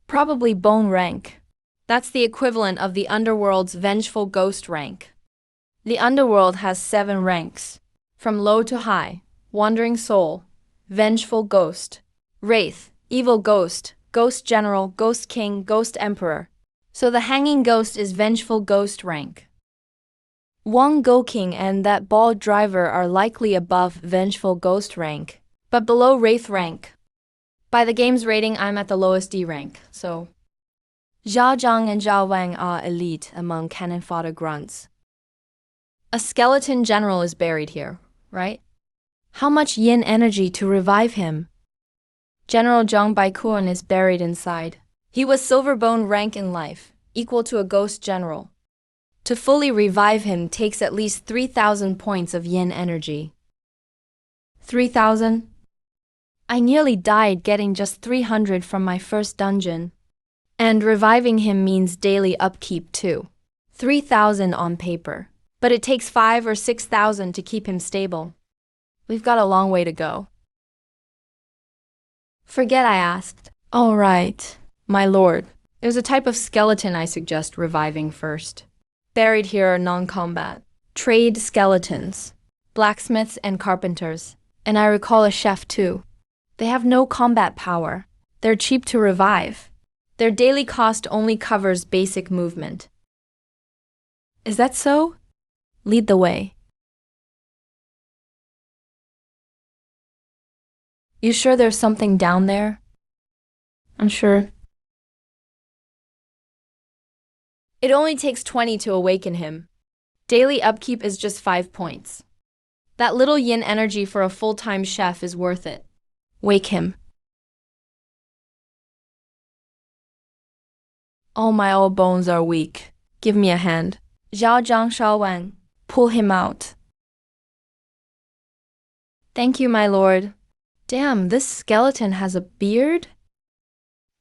Probably bone rank. That's the equivalent of the underworld's vengeful ghost rank. The underworld has 7 ranks, from low to high: wandering soul, vengeful ghost, wraith, evil ghost, ghost general, ghost king, ghost emperor. So the hanging ghost is vengeful ghost rank. Wang Gouking and that bald driver are likely above vengeful ghost rank, but below wraith rank. By the game's rating, I'm at the lowest D rank, so Zhao Zhang and Zhao Wang are elite among cannon fodder grunts. A skeleton general is buried here, right? How much yin energy to revive him? General Zhang Baikuan is buried inside. He was silver bone rank in life, equal to a ghost general. To fully revive him takes at least 3,000 points of yin energy. 3,000? I nearly died getting just 300 from my first dungeon. And reviving him means daily upkeep too. 3,000 on paper. But it takes 5 or 6,000 to keep him stable. We've got a long way to go. Forget I asked. All right, my lord. There's a type of skeleton I suggest reviving first. Buried here are non-combat, trade skeletons, blacksmiths and carpenters, and I recall a chef too. They have no combat power. They're cheap to revive. Their daily cost only covers basic movement. Is that so? Lead the way. You sure there's something down there? I'm sure. It only takes 20 to awaken him. Daily upkeep is just 5 points. That little yin energy for a full-time chef is worth it. Wake him. All my old bones are weak. Give me a hand. Zhao Zhang Shao Wang, pull him out. Thank you, my lord. Damn, this skeleton has a beard?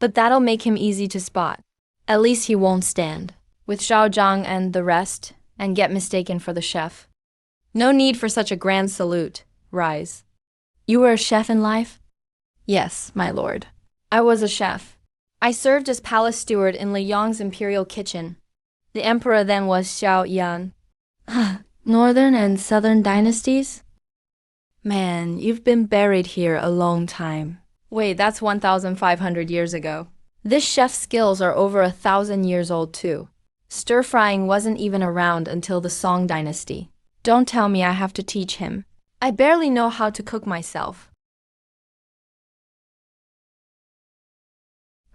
But that'll make him easy to spot. At least he won't stand with Zhao Zhang and the rest and get mistaken for the chef. No need for such a grand salute. Rise. You were a chef in life? Yes, my lord. I was a chef. I served as palace steward in Liyang's imperial kitchen. The emperor then was Xiao Yan. Northern and southern dynasties? Man, you've been buried here a long time. Wait, that's 1,500 years ago. This chef's skills are over 1,000 years old too. Stir-frying wasn't even around until the Song dynasty. Don't tell me I have to teach him. I barely know how to cook myself.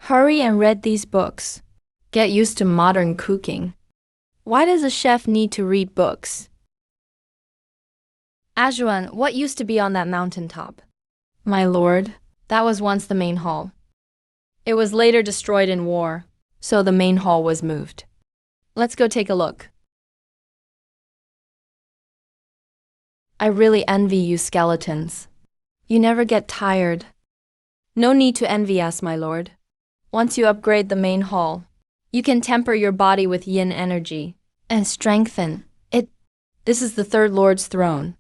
Hurry and read these books. Get used to modern cooking. Why does a chef need to read books? Ajuan, what used to be on that mountaintop? My lord, that was once the main hall. It was later destroyed in war, so the main hall was moved. Let's go take a look. I really envy you skeletons. You never get tired. No need to envy us, my lord. Once you upgrade the main hall, you can temper your body with yin energy and strengthen it. This is the third lord's throne.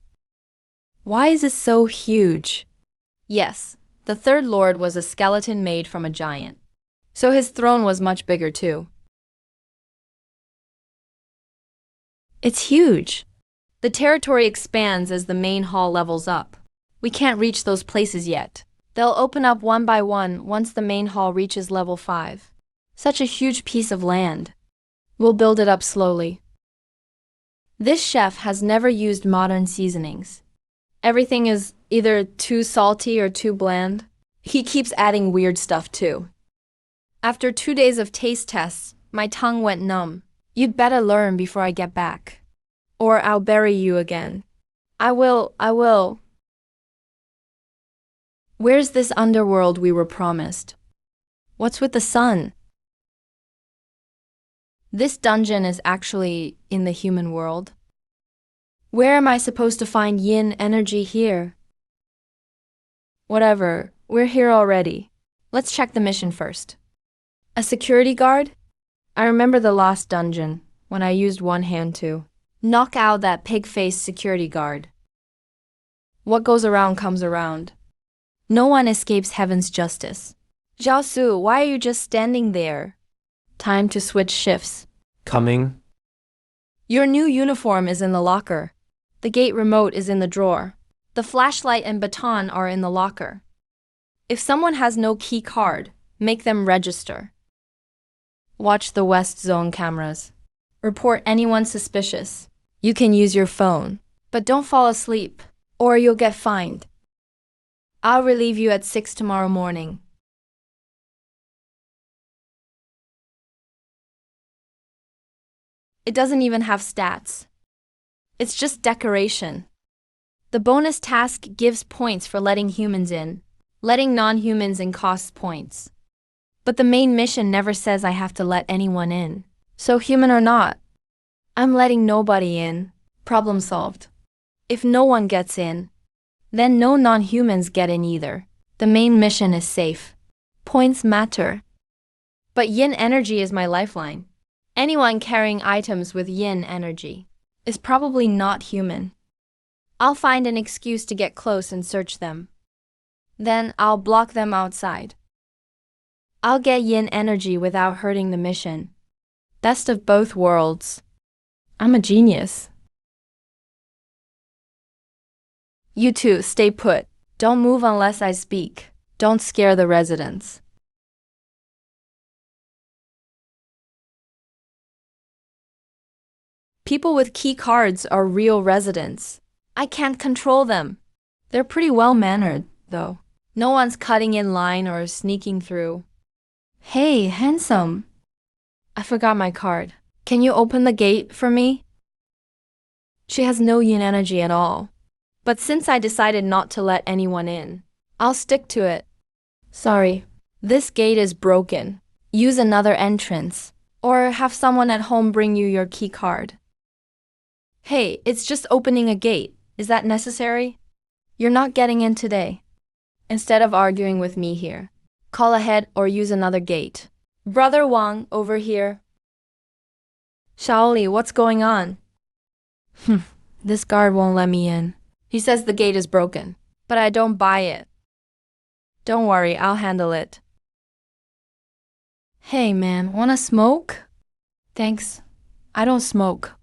Why is it so huge? Yes, the third lord was a skeleton made from a giant, so his throne was much bigger too. It's huge. The territory expands as the main hall levels up. We can't reach those places yet. They'll open up one by one once the main hall reaches level 5. Such a huge piece of land. We'll build it up slowly. This chef has never used modern seasonings. Everything is either too salty or too bland. He keeps adding weird stuff too. After 2 days of taste tests, my tongue went numb. You'd better learn before I get back. Or I'll bury you again. I will. Where's this underworld we were promised? What's with the sun? This dungeon is actually in the human world. Where am I supposed to find yin energy here? Whatever, we're here already. Let's check the mission first. A security guard? I remember the last dungeon, when I used one hand to knock out that pig-faced security guard. What goes around comes around. No one escapes heaven's justice. Zhao Su, why are you just standing there? Time to switch shifts. Coming. Your new uniform is in the locker. The gate remote is in the drawer. The flashlight and baton are in the locker. If someone has no key card, make them register. Watch the West Zone cameras. Report anyone suspicious. You can use your phone, but don't fall asleep, or you'll get fined. I'll relieve you at 6 tomorrow morning. It doesn't even have stats. It's just decoration. The bonus task gives points for letting humans in. Letting non-humans in costs points. But the main mission never says I have to let anyone in. So human or not, I'm letting nobody in. Problem solved. If no one gets in, then no non-humans get in either. The main mission is safe. Points matter. But yin energy is my lifeline. Anyone carrying items with yin energy is probably not human. I'll find an excuse to get close and search them. Then I'll block them outside. I'll get yin energy without hurting the mission. Best of both worlds. I'm a genius. You two, stay put. Don't move unless I speak. Don't scare the residents. People with key cards are real residents. I can't control them. They're pretty well-mannered, though. No one's cutting in line or sneaking through. Hey, handsome. I forgot my card. Can you open the gate for me? She has no yin energy at all. But since I decided not to let anyone in, I'll stick to it. Sorry, this gate is broken. Use another entrance, or have someone at home bring you your key card. Hey, it's just opening a gate. Is that necessary? You're not getting in today. Instead of arguing with me here, call ahead or use another gate. Brother Wang, over here. Shaoli, what's going on? This guard won't let me in. He says the gate is broken, but I don't buy it. Don't worry, I'll handle it. Hey man, wanna smoke? Thanks. I don't smoke.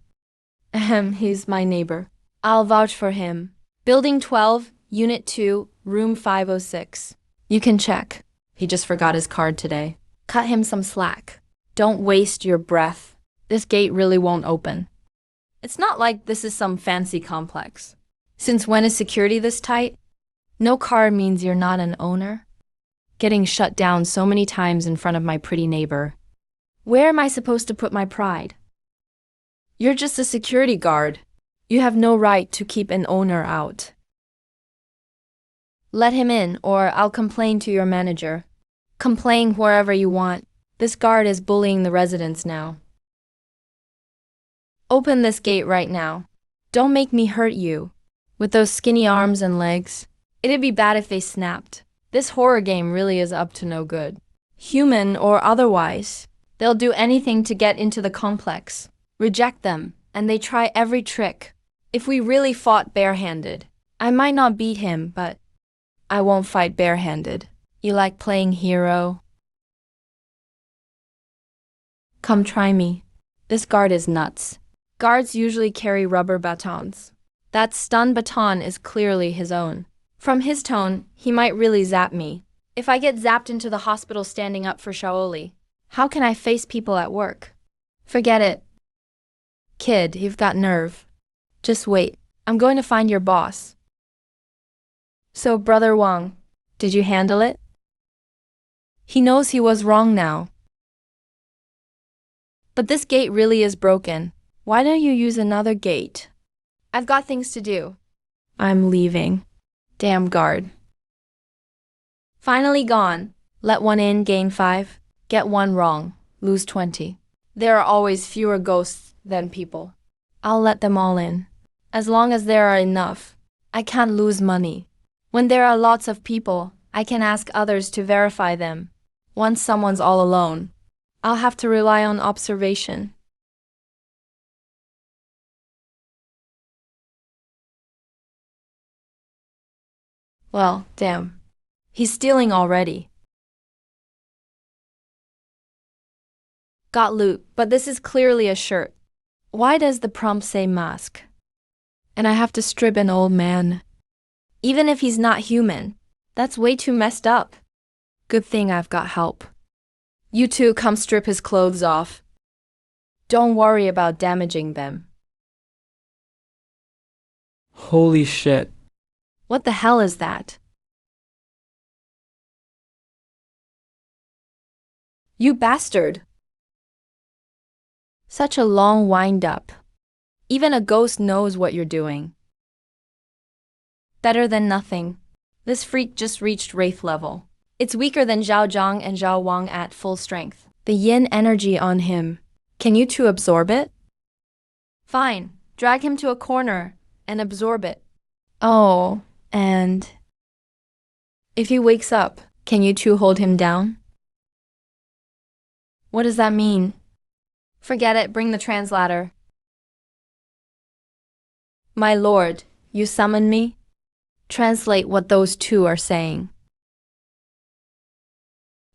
He's my neighbor. I'll vouch for him. Building 12, Unit 2, Room 506. You can check. He just forgot his card today. Cut him some slack. Don't waste your breath. This gate really won't open. It's not like this is some fancy complex. Since when is security this tight? No card means you're not an owner. Getting shut down so many times in front of my pretty neighbor. Where am I supposed to put my pride? You're just a security guard. You have no right to keep an owner out. Let him in, or I'll complain to your manager. Complain wherever you want. This guard is bullying the residents now. Open this gate right now. Don't make me hurt you. With those skinny arms and legs, it'd be bad if they snapped. This horror game really is up to no good. Human or otherwise, they'll do anything to get into the complex. Reject them, and they try every trick. If we really fought barehanded, I might not beat him, but I won't fight barehanded. You like playing hero? Come try me. This guard is nuts. Guards usually carry rubber batons. That stun baton is clearly his own. From his tone, he might really zap me. If I get zapped into the hospital standing up for Shaoli, how can I face people at work? Forget it. Kid, you've got nerve. Just wait. I'm going to find your boss. So, Brother Wang, did you handle it? He knows he was wrong now. But this gate really is broken. Why don't you use another gate? I've got things to do. I'm leaving. Damn guard. Finally gone. Let one in, gain 5. Get one wrong, lose 20. There are always fewer ghosts than people. I'll let them all in. As long as there are enough. I can't lose money. When there are lots of people, I can ask others to verify them. Once someone's all alone, I'll have to rely on observation. Well, damn. He's stealing already. Got loot, but this is clearly a shirt. Why does the prompt say mask? And I have to strip an old man. Even if he's not human, that's way too messed up. Good thing I've got help. You two come strip his clothes off. Don't worry about damaging them. Holy shit. What the hell is that? You bastard! Such a long wind-up. Even a ghost knows what you're doing. Better than nothing. This freak just reached Wraith level. It's weaker than Zhao Zhang and Zhao Wang at full strength. The yin energy on him. Can you two absorb it? Fine. Drag him to a corner and absorb it. Oh, and if he wakes up, can you two hold him down? What does that mean? Forget it, bring the translator. My lord, you summon me? Translate what those two are saying.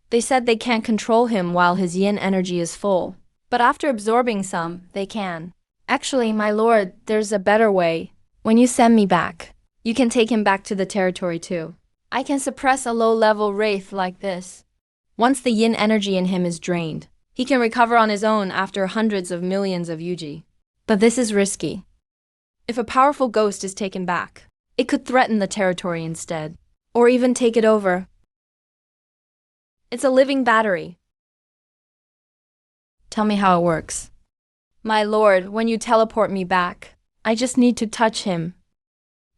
They said they can't control him while his yin energy is full, but after absorbing some, they can. Actually, my lord, there's a better way. When you send me back, you can take him back to the territory too. I can suppress a low-level wraith like this. Once the yin energy in him is drained, he can recover on his own after hundreds of millions of yuji. But this is risky. If a powerful ghost is taken back, it could threaten the territory instead, or even take it over. It's a living battery. Tell me how it works. My lord, when you teleport me back, I just need to touch him.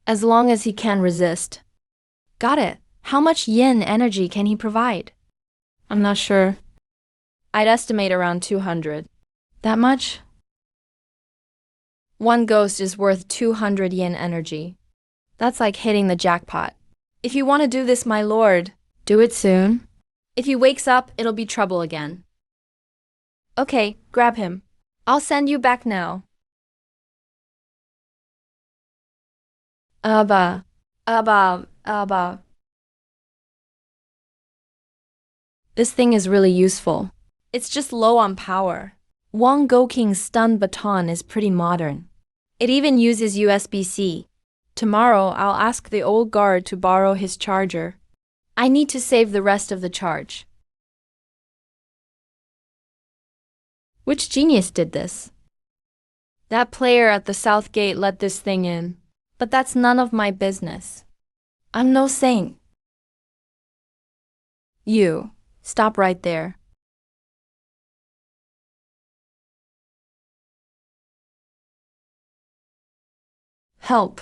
As long as he can resist. Got it. How much yin energy can he provide? I'm not sure. I'd estimate around 200. That much? One ghost is worth 200 yin energy. That's like hitting the jackpot. If you want to do this, my lord, do it soon. If he wakes up, it'll be trouble again. Okay, grab him. I'll send you back now. Abba. This thing is really useful. It's just low on power. Wang Goking's stun baton is pretty modern. It even uses USB-C. Tomorrow, I'll ask the old guard to borrow his charger. I need to save the rest of the charge. Which genius did this? That player at the south gate let this thing in. But that's none of my business. I'm no saint. You, stop right there. Help.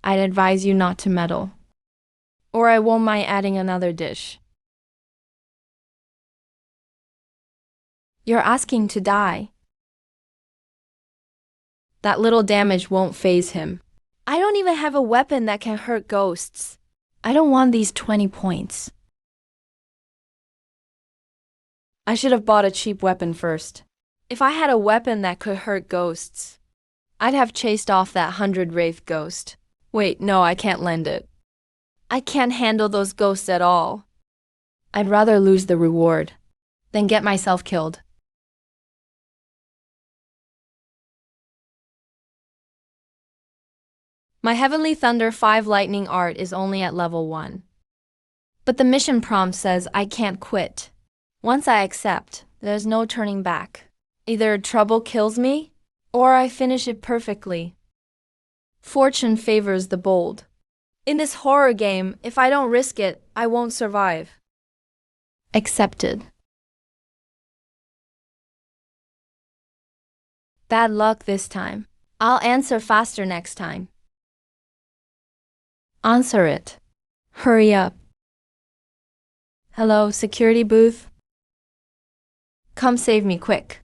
I'd advise you not to meddle. Or I won't mind adding another dish. You're asking to die. That little damage won't faze him. I don't even have a weapon that can hurt ghosts. I don't want these 20 points. I should have bought a cheap weapon first. If I had a weapon that could hurt ghosts, I'd have chased off that 100 Wraith ghost. Wait, no, I can't lend it. I can't handle those ghosts at all. I'd rather lose the reward than get myself killed. My Heavenly Thunder 5 Lightning Art is only at level 1. But the mission prompt says I can't quit. Once I accept, there's no turning back. Either trouble kills me, or I finish it perfectly. Fortune favors the bold. In this horror game, if I don't risk it, I won't survive. Accepted. Bad luck this time. I'll answer faster next time. Answer it. Hurry up. Hello, security booth? Come save me quick.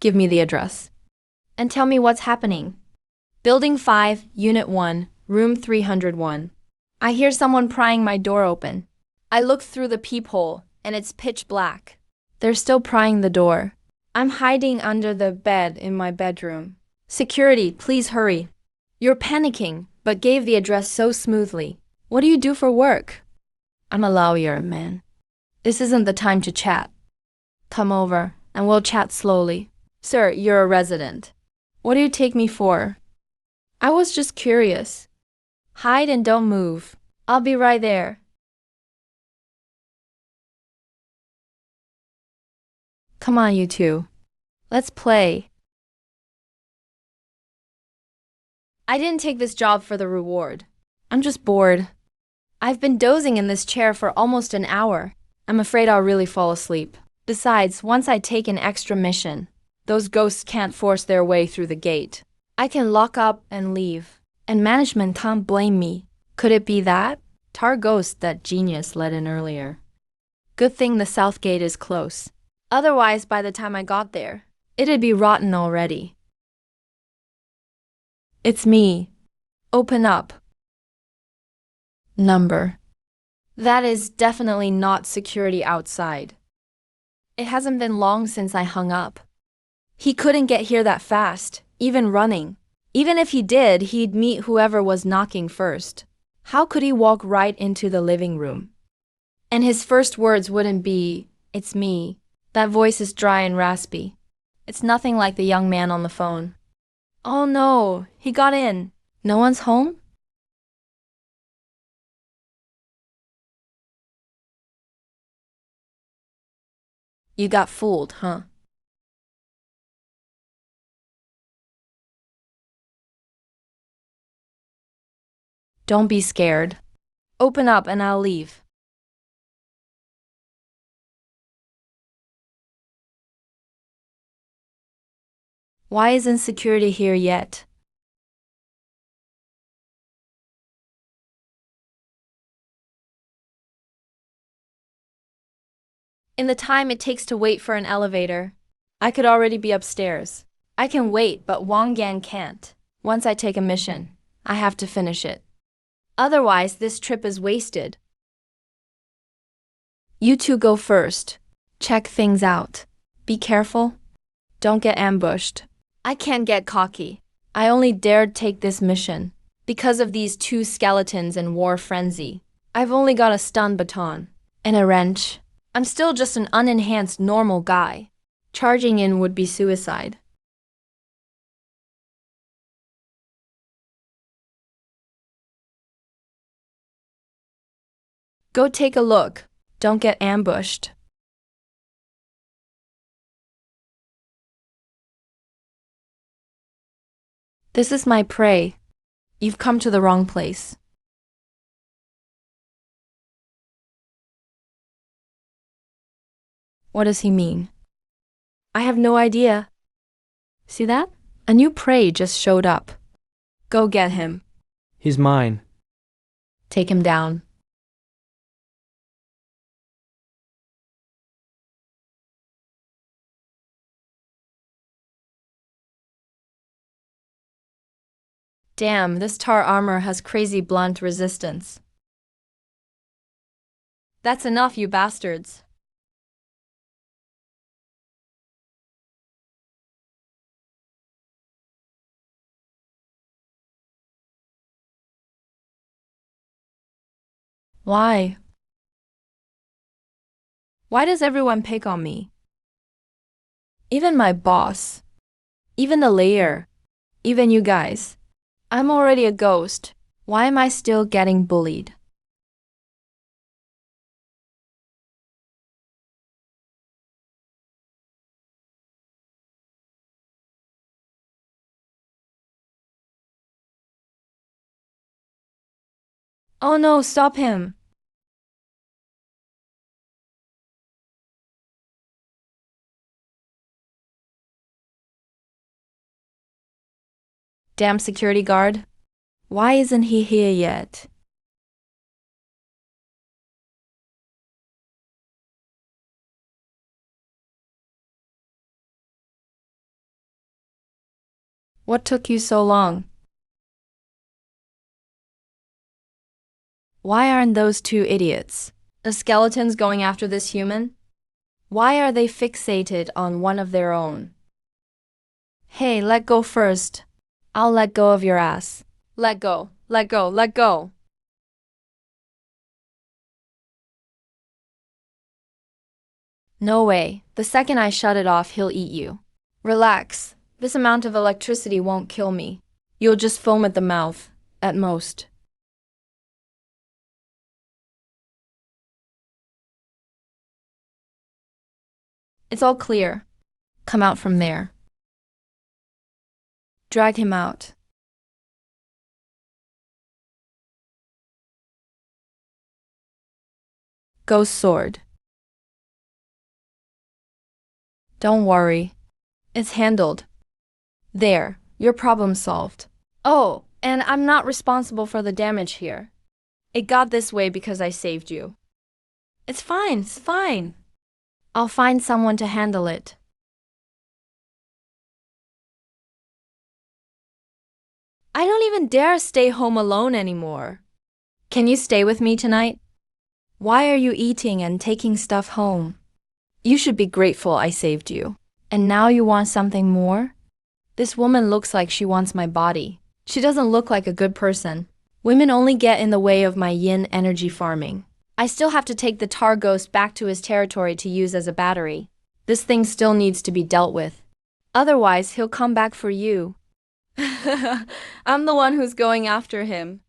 Give me the address. And tell me what's happening. Building 5, Unit 1, Room 301. I hear someone prying my door open. I look through the peephole, and it's pitch black. They're still prying the door. I'm hiding under the bed in my bedroom. Security, please hurry. You're panicking, but gave the address so smoothly. What do you do for work? I'm a lawyer, man. This isn't the time to chat. Come over, and we'll chat slowly. Sir, you're a resident. What do you take me for? I was just curious. Hide and don't move. I'll be right there. Come on, you two. Let's play. I didn't take this job for the reward. I'm just bored. I've been dozing in this chair for almost an hour. I'm afraid I'll really fall asleep. Besides, once I take an extra mission, those ghosts can't force their way through the gate. I can lock up and leave. And management can't blame me. Could it be that? Tar ghost that genius let in earlier. Good thing the south gate is close. Otherwise, by the time I got there, it'd be rotten already. It's me. Open up. Number. That is definitely not security outside. It hasn't been long since I hung up. He couldn't get here that fast, even running. Even if he did, he'd meet whoever was knocking first. How could he walk right into the living room? And his first words wouldn't be, "It's me." That voice is dry and raspy. It's nothing like the young man on the phone. Oh no, he got in. No one's home? You got fooled, huh? Don't be scared. Open up and I'll leave. Why isn't security here yet? In the time it takes to wait for an elevator, I could already be upstairs. I can wait, but Wang Yan can't. Once I take a mission, I have to finish it. Otherwise, this trip is wasted. You two go first. Check things out. Be careful. Don't get ambushed. I can't get cocky. I only dared take this mission because of these two skeletons and war frenzy. I've only got a stun baton and a wrench. I'm still just an unenhanced normal guy. Charging in would be suicide. Go take a look. Don't get ambushed. This is my prey. You've come to the wrong place. What does he mean? I have no idea. See that? A new prey just showed up. Go get him. He's mine. Take him down. Damn, this tar armor has crazy blunt resistance. That's enough, you bastards. Why? Why does everyone pick on me? Even my boss. Even the layer. Even you guys. I'm already a ghost. Why am I still getting bullied? Oh no, stop him. Damn security guard. Why isn't he here yet? What took you so long? Why aren't those two idiots? The skeletons going after this human? Why are they fixated on one of their own? Hey, let go first. I'll let go of your ass. Let go, let go, let go. No way. The second I shut it off, he'll eat you. Relax. This amount of electricity won't kill me. You'll just foam at the mouth, at most. It's all clear. Come out from there. Drag him out. Ghost sword. Don't worry. It's handled. There, your problem solved. Oh, and I'm not responsible for the damage here. It got this way because I saved you. It's fine, it's fine. I'll find someone to handle it. I don't even dare stay home alone anymore. Can you stay with me tonight? Why are you eating and taking stuff home? You should be grateful I saved you. And now you want something more? This woman looks like she wants my body. She doesn't look like a good person. Women only get in the way of my yin energy farming. I still have to take the tar ghost back to his territory to use as a battery. This thing still needs to be dealt with. Otherwise, he'll come back for you. I'm the one who's going after him.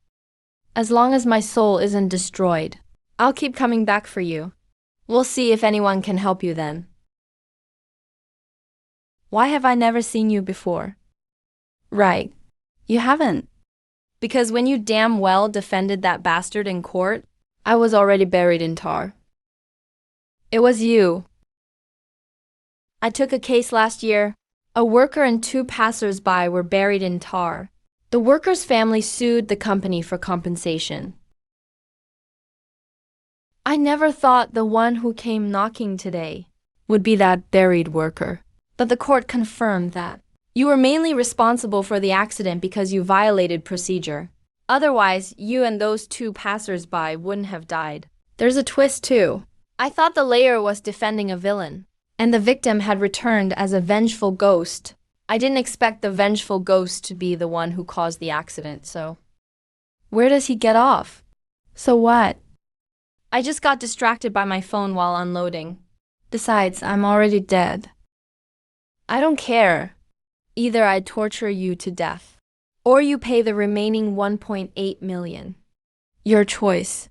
As long as my soul isn't destroyed, I'll keep coming back for you. We'll see if anyone can help you then. Why have I never seen you before? Right. You haven't. Because when you damn well defended that bastard in court, I was already buried in tar. It was you. I took a case last year. A worker and two passers-by were buried in tar. The worker's family sued the company for compensation. I never thought the one who came knocking today would be that buried worker. But the court confirmed that you were mainly responsible for the accident because you violated procedure. Otherwise, you and those two passers-by wouldn't have died. There's a twist too. I thought the layer was defending a villain, and the victim had returned as a vengeful ghost. I didn't expect the vengeful ghost to be the one who caused the accident, so. Where does he get off? So what? I just got distracted by my phone while unloading. Besides, I'm already dead. I don't care. Either I torture you to death, or you pay the remaining 1.8 million. Your choice.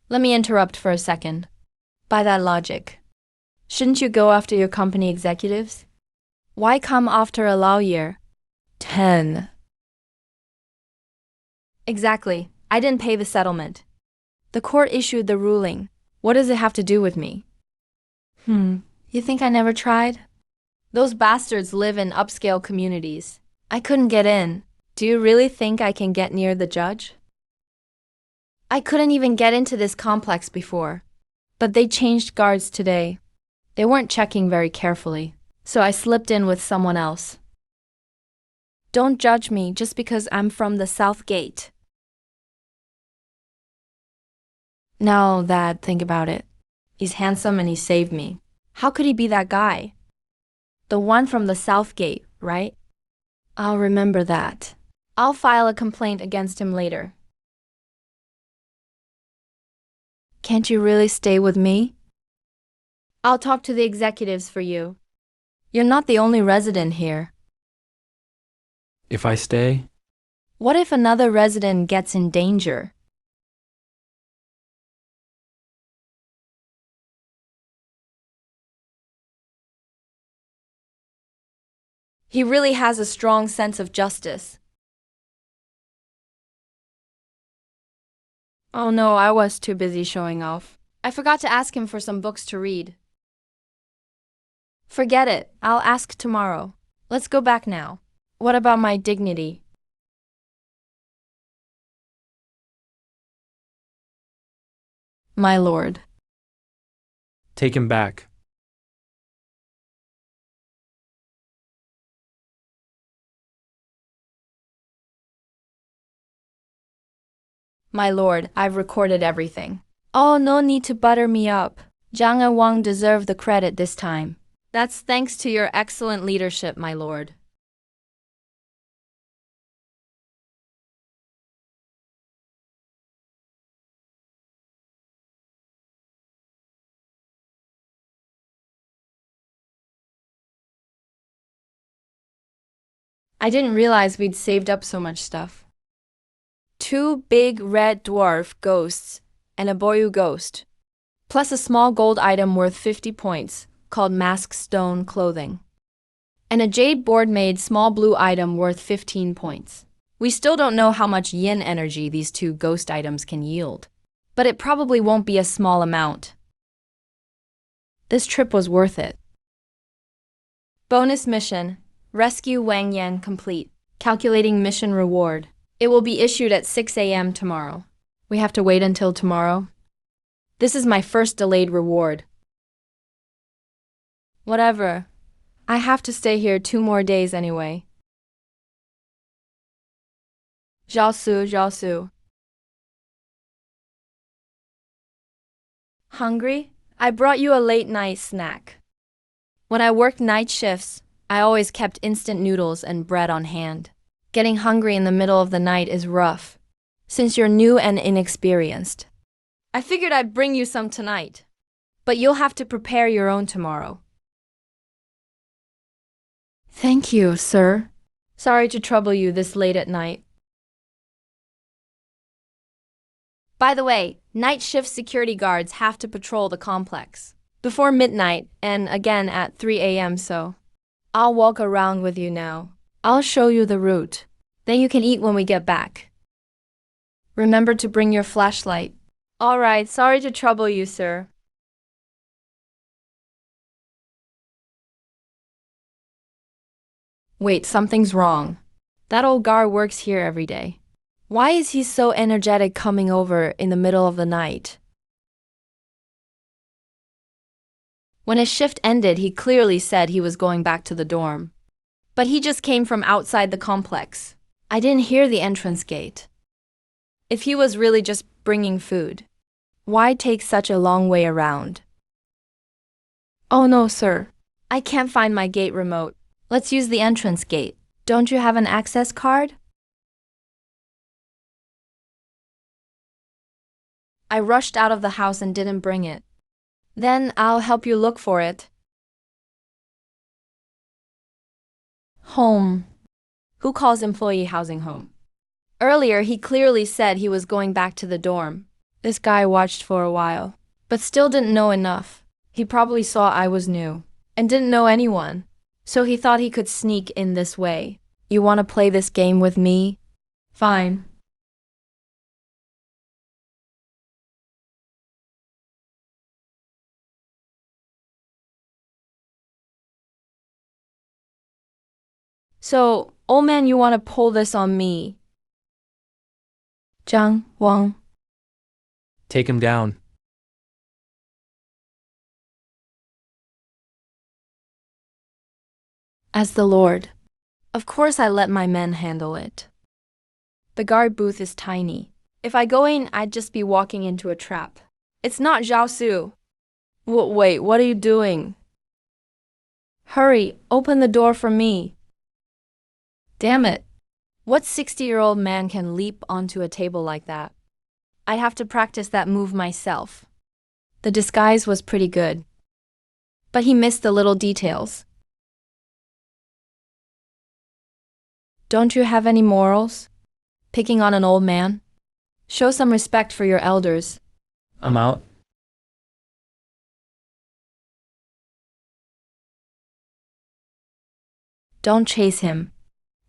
Let me interrupt for a second. By that logic, shouldn't you go after your company executives? Why come after a lawyer? 10. Exactly. I didn't pay the settlement. The court issued the ruling. What does it have to do with me? You think I never tried? Those bastards live in upscale communities. I couldn't get in. Do you really think I can get near the judge? I couldn't even get into this complex before. But they changed guards today. They weren't checking very carefully, so I slipped in with someone else. Don't judge me just because I'm from the South Gate. Now that, think about it. He's handsome and he saved me. How could he be that guy? The one from the South Gate, right? I'll remember that. I'll file a complaint against him later. Can't you really stay with me? I'll talk to the executives for you. You're not the only resident here. If I stay, What if another resident gets in danger? He really has a strong sense of justice. Oh no, I was too busy showing off. I forgot to ask him for some books to read. Forget it. I'll ask tomorrow. Let's go back now. What about my dignity? My lord. take him back. My lord, I've recorded everything. Oh, no need to butter me up. Zhang Wang deserved the credit this time. That's thanks to your excellent leadership, my lord. I didn't realize we'd saved up so much stuff. 2 big red dwarf ghosts and a Boyu ghost, plus a small gold item worth 50 points, called Mask Stone Clothing, and a jade board made small blue item worth 15 points. We still don't know how much yin energy these 2 ghost items can yield, but it probably won't be a small amount. This trip was worth it. Bonus mission, Rescue Wang Yan complete. Calculating mission reward. It will be issued at 6 a.m. tomorrow. We have to wait until tomorrow? This is my first delayed reward. Whatever. I have to stay here 2 more days anyway. Jiaosu. Hungry? I brought you a late night snack. When I worked night shifts, I always kept instant noodles and bread on hand. Getting hungry in the middle of the night is rough, since you're new and inexperienced. I figured I'd bring you some tonight, but you'll have to prepare your own tomorrow. Thank you, sir. Sorry to trouble you this late at night. By the way, night shift security guards have to patrol the complex before midnight and again at 3 a.m. so I'll walk around with you now. I'll show you the route. Then you can eat when we get back. Remember to bring your flashlight. All right, sorry to trouble you, sir. Wait, something's wrong. That old guard works here every day. Why is he so energetic coming over in the middle of the night? When his shift ended, he clearly said he was going back to the dorm. But he just came from outside the complex. I didn't hear the entrance gate. If he was really just bringing food, why take such a long way around? Oh no, sir. I can't find my gate remote. Let's use the entrance gate. Don't you have an access card? I rushed out of the house and didn't bring it. Then I'll help you look for it. Home. Who calls employee housing home? Earlier, he clearly said he was going back to the dorm. This guy watched for a while, but still didn't know enough. He probably saw I was new and didn't know anyone, so he thought he could sneak in this way. You want to play this game with me? Fine. So, old man, you want to pull this on me? Zhang Wang. Take him down. As the Lord. Of course I let my men handle it. The guard booth is tiny. If I go in, I'd just be walking into a trap. It's not Jiaosu. Wait, what are you doing? Hurry, open the door for me. Damn it. What 60-year-old man can leap onto a table like that? I'd have to practice that move myself. The disguise was pretty good, but he missed the little details. Don't you have any morals? Picking on an old man? Show some respect for your elders. I'm out. Don't chase him.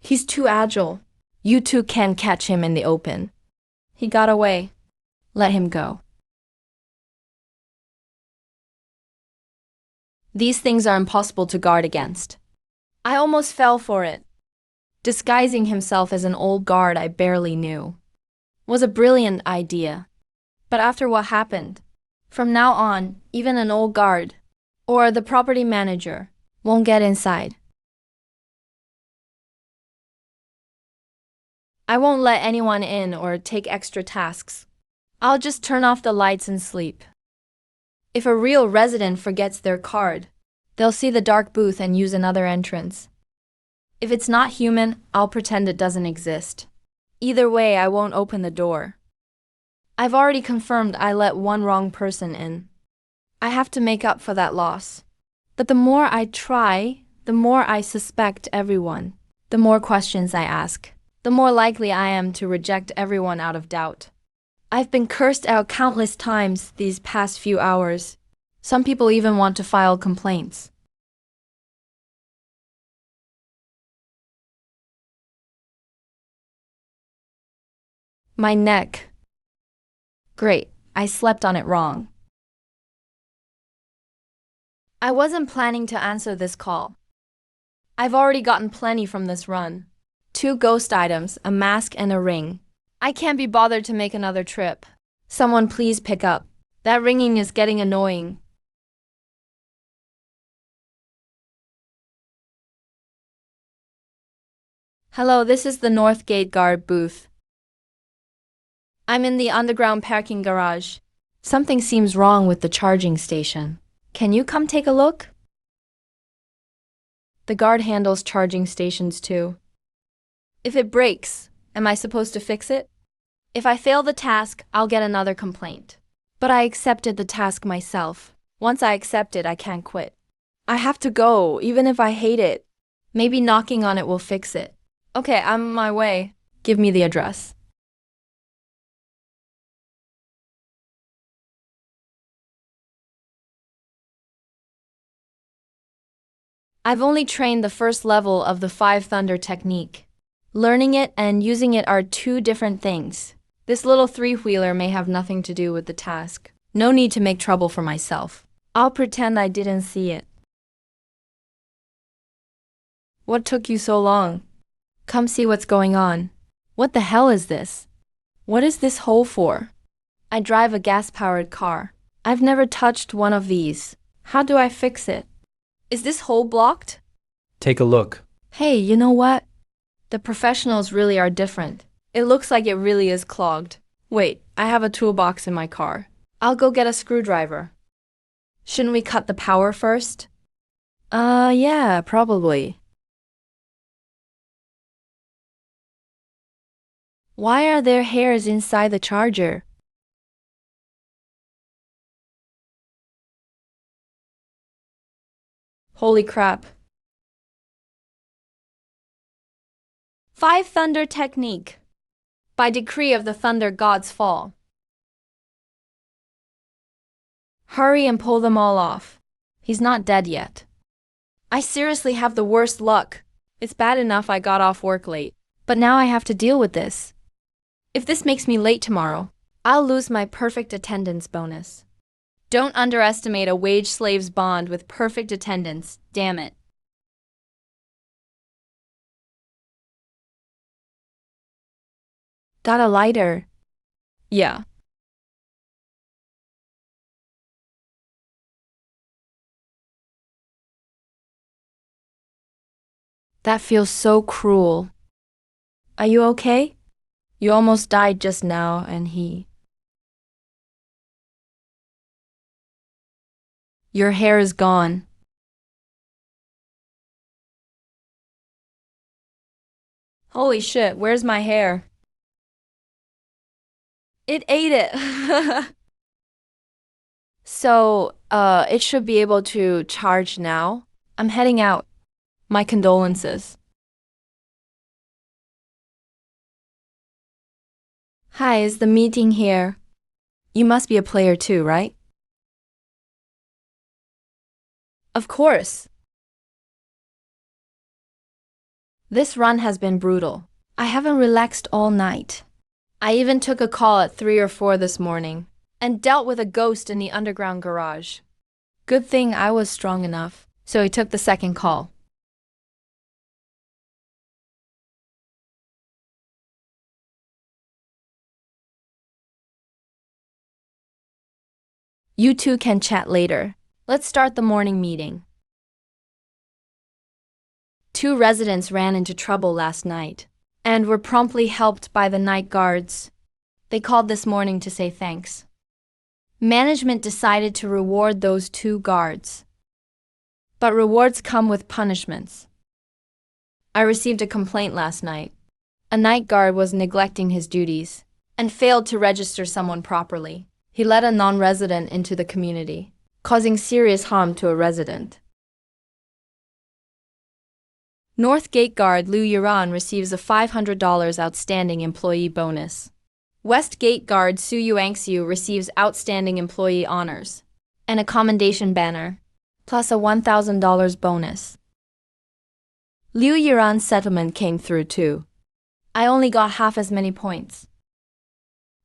He's too agile. You two can't catch him in the open. He got away. Let him go. These things are impossible to guard against. I almost fell for it. Disguising himself as an old guard I barely knew was a brilliant idea. But after what happened, from now on, even an old guard or the property manager won't get inside. I won't let anyone in or take extra tasks. I'll just turn off the lights and sleep. If a real resident forgets their card, they'll see the dark booth and use another entrance. If it's not human, I'll pretend it doesn't exist. Either way, I won't open the door. I've already confirmed I let one wrong person in. I have to make up for that loss. But the more I try, the more I suspect everyone. The more questions I ask, the more likely I am to reject everyone out of doubt. I've been cursed out countless times these past few hours. Some people even want to file complaints. My neck. Great, I slept on it wrong. I wasn't planning to answer this call. I've already gotten plenty from this run. 2 ghost items, a mask and a ring. I can't be bothered to make another trip. Someone please pick up. That ringing is getting annoying. Hello, this is the North Gate Guard booth. I'm in the underground parking garage. Something seems wrong with the charging station. Can you come take a look? The guard handles charging stations too. If it breaks, am I supposed to fix it? If I fail the task, I'll get another complaint. But I accepted the task myself. Once I accept it, I can't quit. I have to go, even if I hate it. Maybe knocking on it will fix it. Okay, I'm on my way. Give me the address. I've only trained the first level of the 5 Thunder technique. Learning it and using it are 2 different things. This little 3-wheeler may have nothing to do with the task. No need to make trouble for myself. I'll pretend I didn't see it. What took you so long? Come see what's going on. What the hell is this? What is this hole for? I drive a gas-powered car. I've never touched one of these. How do I fix it? Is this hole blocked? Take a look. Hey, you know what? The professionals really are different. It looks like it really is clogged. Wait, I have a toolbox in my car. I'll go get a screwdriver. Shouldn't we cut the power first? Yeah, probably. Why are there hairs inside the charger? Holy crap. 5 Thunder technique. By decree of the thunder gods fall. Hurry and pull them all off. He's not dead yet. I seriously have the worst luck. It's bad enough I got off work late, but now I have to deal with this. If this makes me late tomorrow, I'll lose my perfect attendance bonus. Don't underestimate a wage slave's bond with perfect attendance, damn it. Got a lighter? Yeah. That feels so cruel. Are you okay? You almost died just now, and Your hair is gone. Holy shit, where's my hair? It ate it. So, it should be able to charge now. I'm heading out. My condolences. Hi, is the meeting here? You must be a player too, right? Of course. This run has been brutal. I haven't relaxed all night. I even took a call at 3 or 4 this morning and dealt with a ghost in the underground garage. Good thing I was strong enough, so he took the second call. You two can chat later. Let's start the morning meeting. 2 residents ran into trouble last night. and were promptly helped by the night guards. They called this morning to say thanks. Management decided to reward those 2 guards. But rewards come with punishments. I received a complaint last night. A night guard was neglecting his duties and failed to register someone properly. He let a non-resident into the community, causing serious harm to a resident. North Gate Guard Liu Yuran receives a $500 outstanding employee bonus. West Gate Guard Su Yuangxiu receives outstanding employee honors and a commendation banner, plus a $1,000 bonus. Liu Yuran's settlement came through too. I only got half as many points.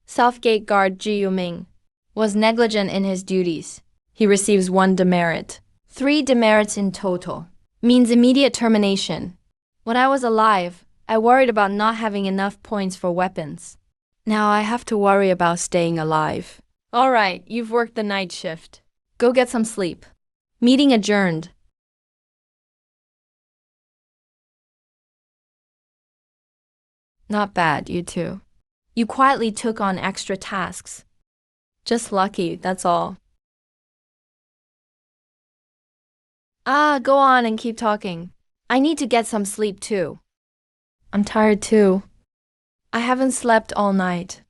South Gate Guard Ji Yuming was negligent in his duties. He receives 1 demerit. 3 demerits in total. Means immediate termination. When I was alive, I worried about not having enough points for weapons. Now I have to worry about staying alive. Alright, you've worked the night shift. Go get some sleep. Meeting adjourned. Not bad, you two. You quietly took on extra tasks. Just lucky, that's all. Go on and keep talking. I need to get some sleep too. I'm tired too. I haven't slept all night.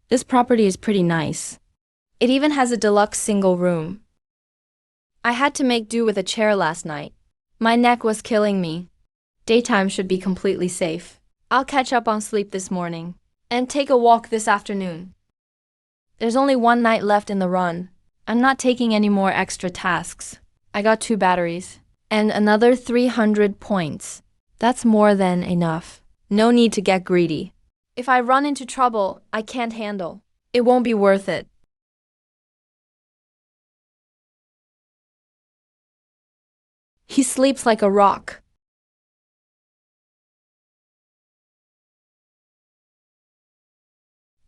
This property is pretty nice. It even has a deluxe single room. I had to make do with a chair last night. My neck was killing me. Daytime should be completely safe. I'll catch up on sleep this morning and take a walk this afternoon. There's only 1 night left in the run. I'm not taking any more extra tasks. I got 2 batteries and another 300 points. That's more than enough. No need to get greedy. If I run into trouble I can't handle, it won't be worth it. He sleeps like a rock.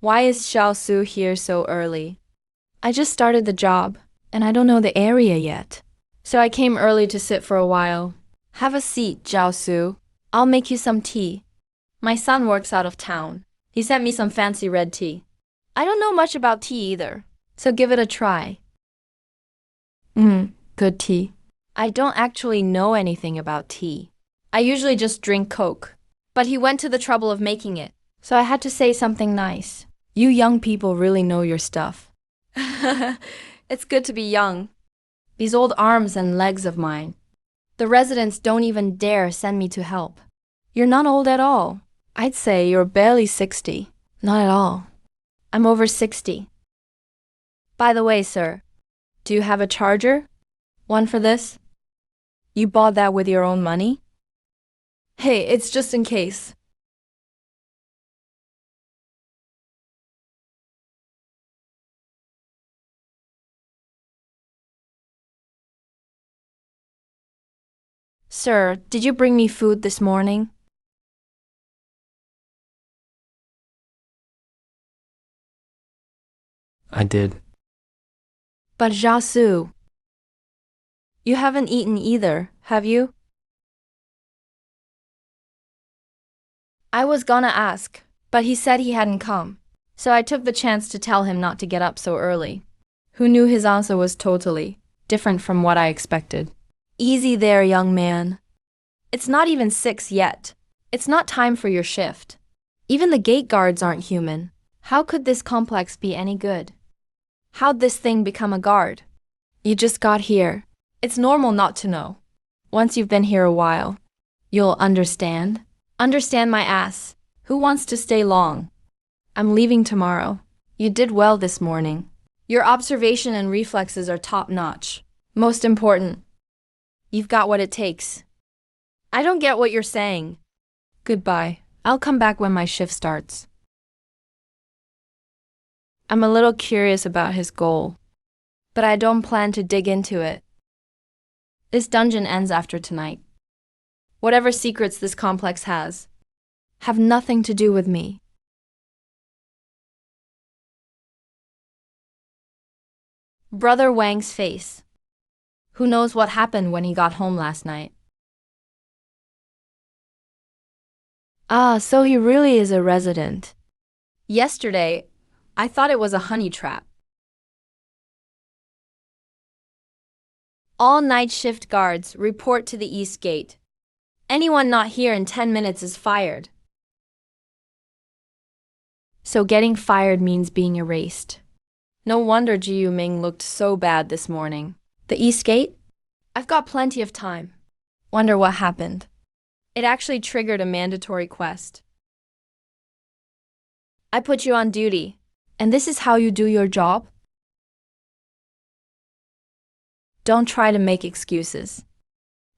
Why is Xiao Su here so early? I just started the job, and I don't know the area yet. So I came early to sit for a while. Have a seat, Xiao Su. I'll make you some tea. My son works out of town. He sent me some fancy red tea. I don't know much about tea either, so give it a try. Good tea. I don't actually know anything about tea. I usually just drink Coke. But he went to the trouble of making it, so I had to say something nice. You young people really know your stuff. It's good to be young. These old arms and legs of mine. The residents don't even dare send me to help. You're not old at all. I'd say you're barely 60. Not at all. I'm over 60. By the way, sir, do you have a charger? One for this? You bought that with your own money? Hey, it's just in case. Sir, did you bring me food this morning? I did. But Xiao Su, you haven't eaten either, have you? I was gonna ask, but he said he hadn't come, so I took the chance to tell him not to get up so early. Who knew his answer was totally different from what I expected. Easy there, young man. It's not even 6 yet. It's not time for your shift. Even the gate guards aren't human. How could this complex be any good? How'd this thing become a guard? You just got here. It's normal not to know. Once you've been here a while, you'll understand. Understand my ass. Who wants to stay long? I'm leaving tomorrow. You did well this morning. Your observation and reflexes are top-notch. Most important, you've got what it takes. I don't get what you're saying. Goodbye. I'll come back when my shift starts. I'm a little curious about his goal, but I don't plan to dig into it. This dungeon ends after tonight. Whatever secrets this complex has, have nothing to do with me. Brother Wang's face. Who knows what happened when he got home last night? Ah, so he really is a resident. Yesterday, I thought it was a honey trap. All night shift guards report to the East Gate. Anyone not here in 10 minutes is fired. So getting fired means being erased. No wonder Jiu Ming looked so bad this morning. The East Gate? I've got plenty of time. Wonder what happened. It actually triggered a mandatory quest. I put you on duty, and this is how you do your job? Don't try to make excuses.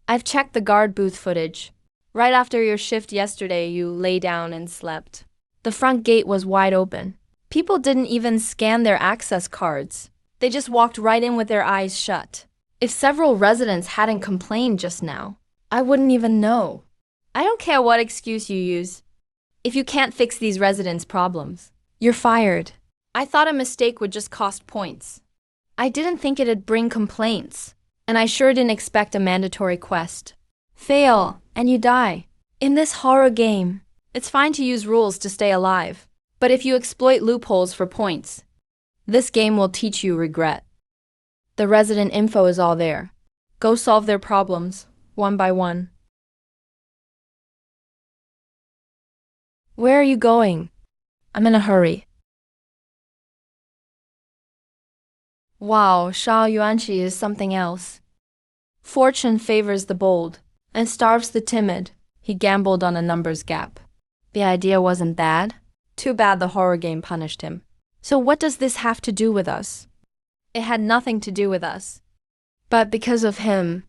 I've checked the guard booth footage. Right after your shift yesterday, you lay down and slept. The front gate was wide open. People didn't even scan their access cards. They just walked right in with their eyes shut. If several residents hadn't complained just now, I wouldn't even know. I don't care what excuse you use. If you can't fix these residents' problems, you're fired. I thought a mistake would just cost points. I didn't think it'd bring complaints, and I sure didn't expect a mandatory quest. Fail, and you die. In this horror game, it's fine to use rules to stay alive, but if you exploit loopholes for points, this game will teach you regret. The resident info is all there. Go solve their problems, one by one. Where are you going? I'm in a hurry. Wow, Shao Yuanqi is something else. Fortune favors the bold and starves the timid. He gambled on a numbers gap. The idea wasn't bad. Too bad the horror game punished him. So what does this have to do with us? It had nothing to do with us. But because of him,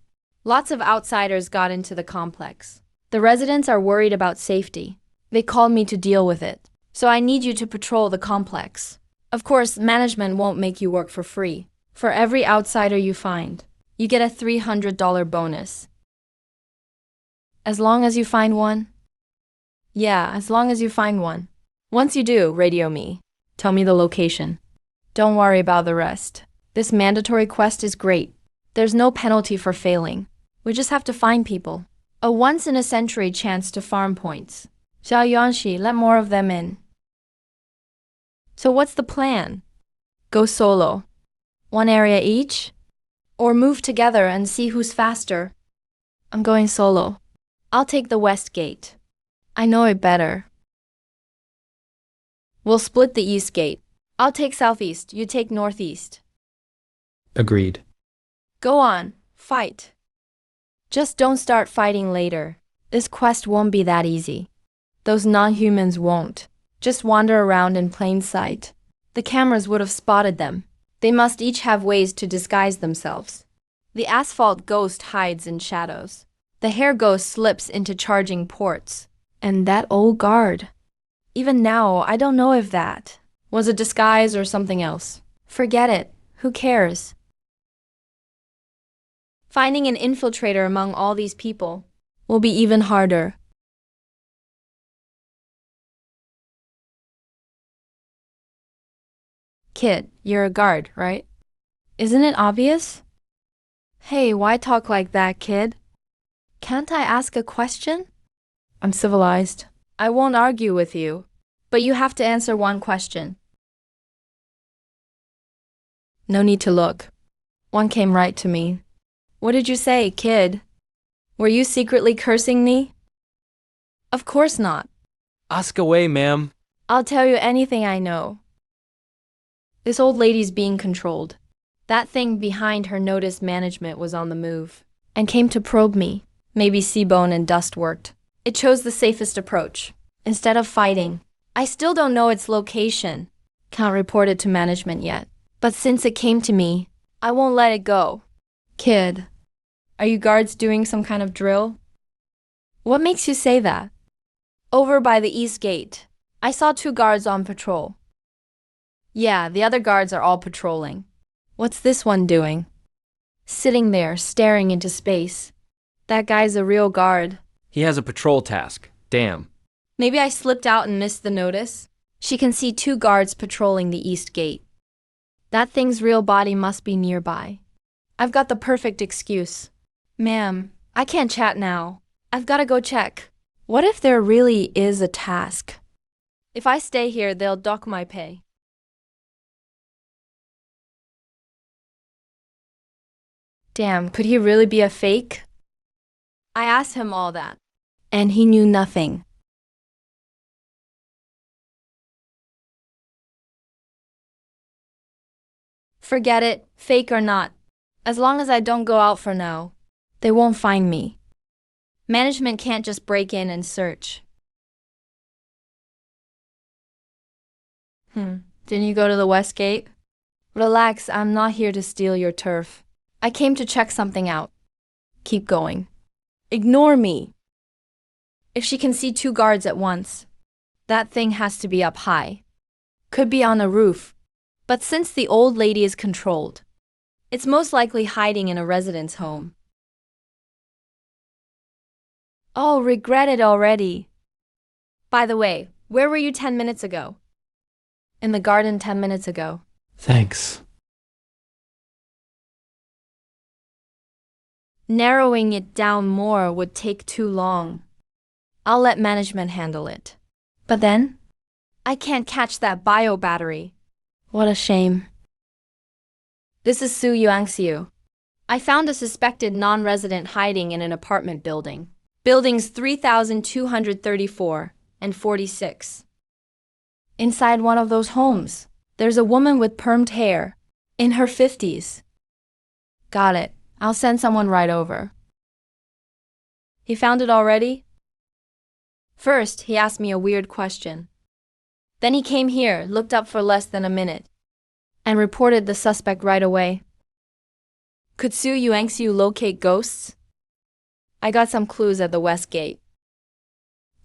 lots of outsiders got into the complex. The residents are worried about safety. They called me to deal with it. So I need you to patrol the complex. Of course, management won't make you work for free. For every outsider you find, you get a $300 bonus. As long as you find one? Yeah, as long as you find one. Once you do, radio me. Tell me the location. Don't worry about the rest. This mandatory quest is great. There's no penalty for failing. We just have to find people. A once-in-a-century chance to farm points. Xiao Yuanxi, let more of them in. So what's the plan? Go solo. One area each? Or move together and see who's faster? I'm going solo. I'll take the west gate. I know it better. We'll split the east gate. I'll take southeast, you take northeast. Agreed. Go on, fight. Just don't start fighting later. This quest won't be that easy. Those non-humans won't. Just wander around in plain sight. The cameras would have spotted them. They must each have ways to disguise themselves. The asphalt ghost hides in shadows. The hair ghost slips into charging ports. And that old guard. Even now, I don't know if that was a disguise or something else. Forget it. Who cares? Finding an infiltrator among all these people will be even harder. Kid, you're a guard, right? Isn't it obvious? Hey, why talk like that, kid? Can't I ask a question? I'm civilized. I won't argue with you, but you have to answer one question. No need to look. One came right to me. What did you say, kid? Were you secretly cursing me? Of course not. Ask away, ma'am. I'll tell you anything I know. This old lady's being controlled. That thing behind her noticed management was on the move and came to probe me. Maybe Seabone and Dust worked. It chose the safest approach. Instead of fighting, I still don't know its location. Can't report it to management yet. But since it came to me, I won't let it go. Kid, are you guards doing some kind of drill? What makes you say that? Over by the east gate, I saw 2 guards on patrol. Yeah, the other guards are all patrolling. What's this one doing? Sitting there, staring into space. That guy's a real guard. He has a patrol task. Damn. Maybe I slipped out and missed the notice. She can see 2 guards patrolling the east gate. That thing's real body must be nearby. I've got the perfect excuse. Ma'am, I can't chat now. I've gotta go check. What if there really is a task? If I stay here, they'll dock my pay. Damn, could he really be a fake? I asked him all that, and he knew nothing. Forget it, fake or not. As long as I don't go out for now, they won't find me. Management can't just break in and search. Didn't you go to the West Gate? Relax, I'm not here to steal your turf. I came to check something out. Keep going. Ignore me. If she can see two guards at once, that thing has to be up high. Could be on a roof. But since the old lady is controlled, it's most likely hiding in a residence home. Oh, regret it already. By the way, where were you 10 minutes ago? In the garden 10 minutes ago. Thanks. Narrowing it down more would take too long. I'll let management handle it. But then, I can't catch that bio battery. What a shame. This is Su Yuangxiu. I found a suspected non-resident hiding in an apartment building. Buildings 3234 and 46. Inside one of those homes, there's a woman with permed hair, in her 50s. Got it. I'll send someone right over. He found it already? First, he asked me a weird question. Then he came here, looked up for less than a minute, and reported the suspect right away. Could Su Yuangxiu locate ghosts? I got some clues at the West Gate.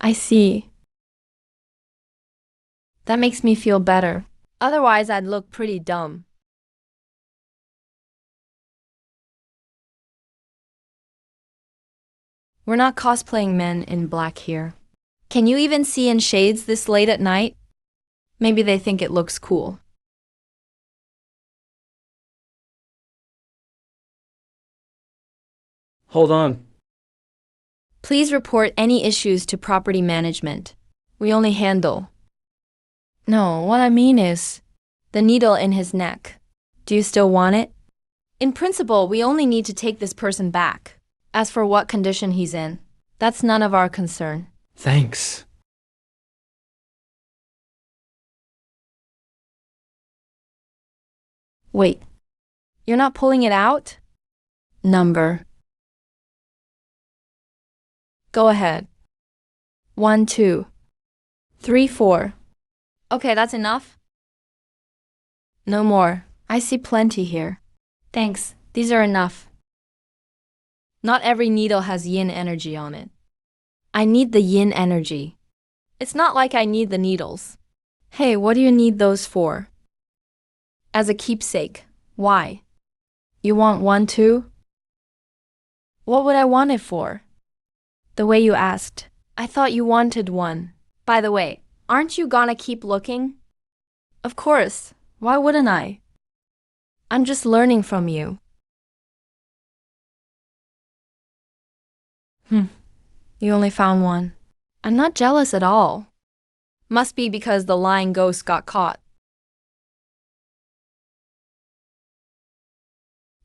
I see. That makes me feel better. Otherwise, I'd look pretty dumb. We're not cosplaying men in black here. Can you even see in shades this late at night? Maybe they think it looks cool. Hold on. Please report any issues to property management. We only handle. No, what I mean is, the needle in his neck. Do you still want it? In principle, we only need to take this person back. As for what condition he's in, that's none of our concern. Thanks. Wait, you're not pulling it out? Number. Go ahead. 1, 2, 3, 4. Okay, that's enough? No more. I see plenty here. Thanks, these are enough. Not every needle has yin energy on it. I need the yin energy. It's not like I need the needles. Hey, what do you need those for? As a keepsake. Why? You want one too? What would I want it for? The way you asked. I thought you wanted one. By the way, aren't you gonna keep looking? Of course. Why wouldn't I? I'm just learning from you. You only found one. I'm not jealous at all. Must be because the lying ghost got caught.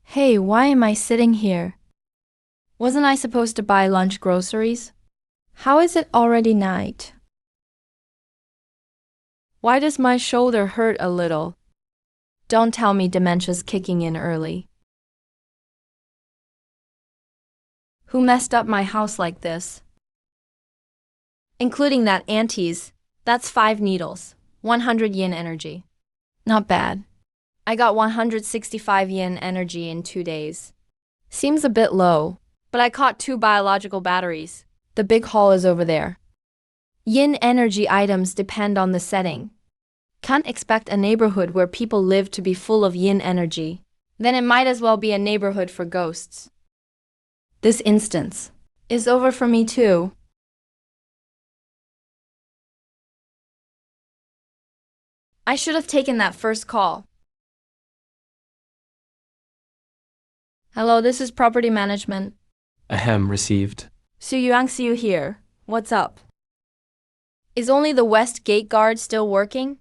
Hey, why am I sitting here? Wasn't I supposed to buy lunch groceries? How is it already night? Why does my shoulder hurt a little? Don't tell me dementia's kicking in early. Who messed up my house like this? Including that auntie's, that's 5 needles, 100 yin energy. Not bad. I got 165 yin energy in 2 days. Seems a bit low, but I caught 2 biological batteries. The big hall is over there. Yin energy items depend on the setting. Can't expect a neighborhood where people live to be full of yin energy. Then it might as well be a neighborhood for ghosts. This instance is over for me too. I should have taken that first call. Hello, this is property management. Ahem, received. Su Yuangxiu here. What's up? Is only the West Gate guard still working?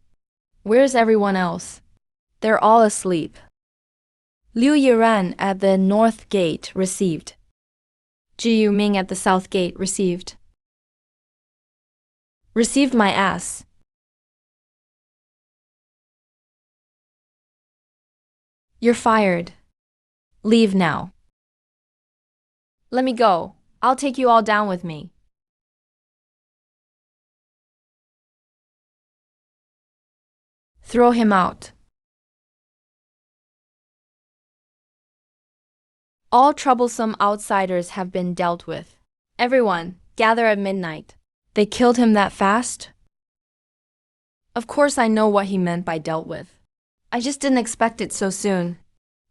Where's everyone else? They're all asleep. Liu Yiran at the North Gate received. Ji Yuming at the South Gate received. Received my ass. You're fired. Leave now. Let me go. I'll take you all down with me. Throw him out. All troublesome outsiders have been dealt with. Everyone, gather at midnight. They killed him that fast? Of course I know what he meant by dealt with. I just didn't expect it so soon.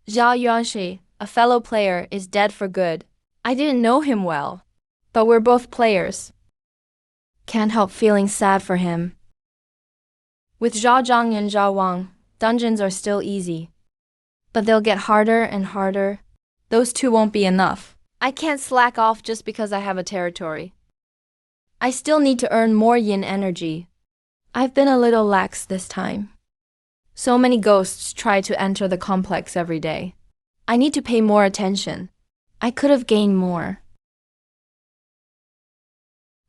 Zhao Yuanshi, a fellow player, is dead for good. I didn't know him well, but we're both players. Can't help feeling sad for him. With Zhao Zhang and Zhao Wang, dungeons are still easy. But they'll get harder and harder. Those two won't be enough. I can't slack off just because I have a territory. I still need to earn more yin energy. I've been a little lax this time. So many ghosts try to enter the complex every day. I need to pay more attention. I could have gained more.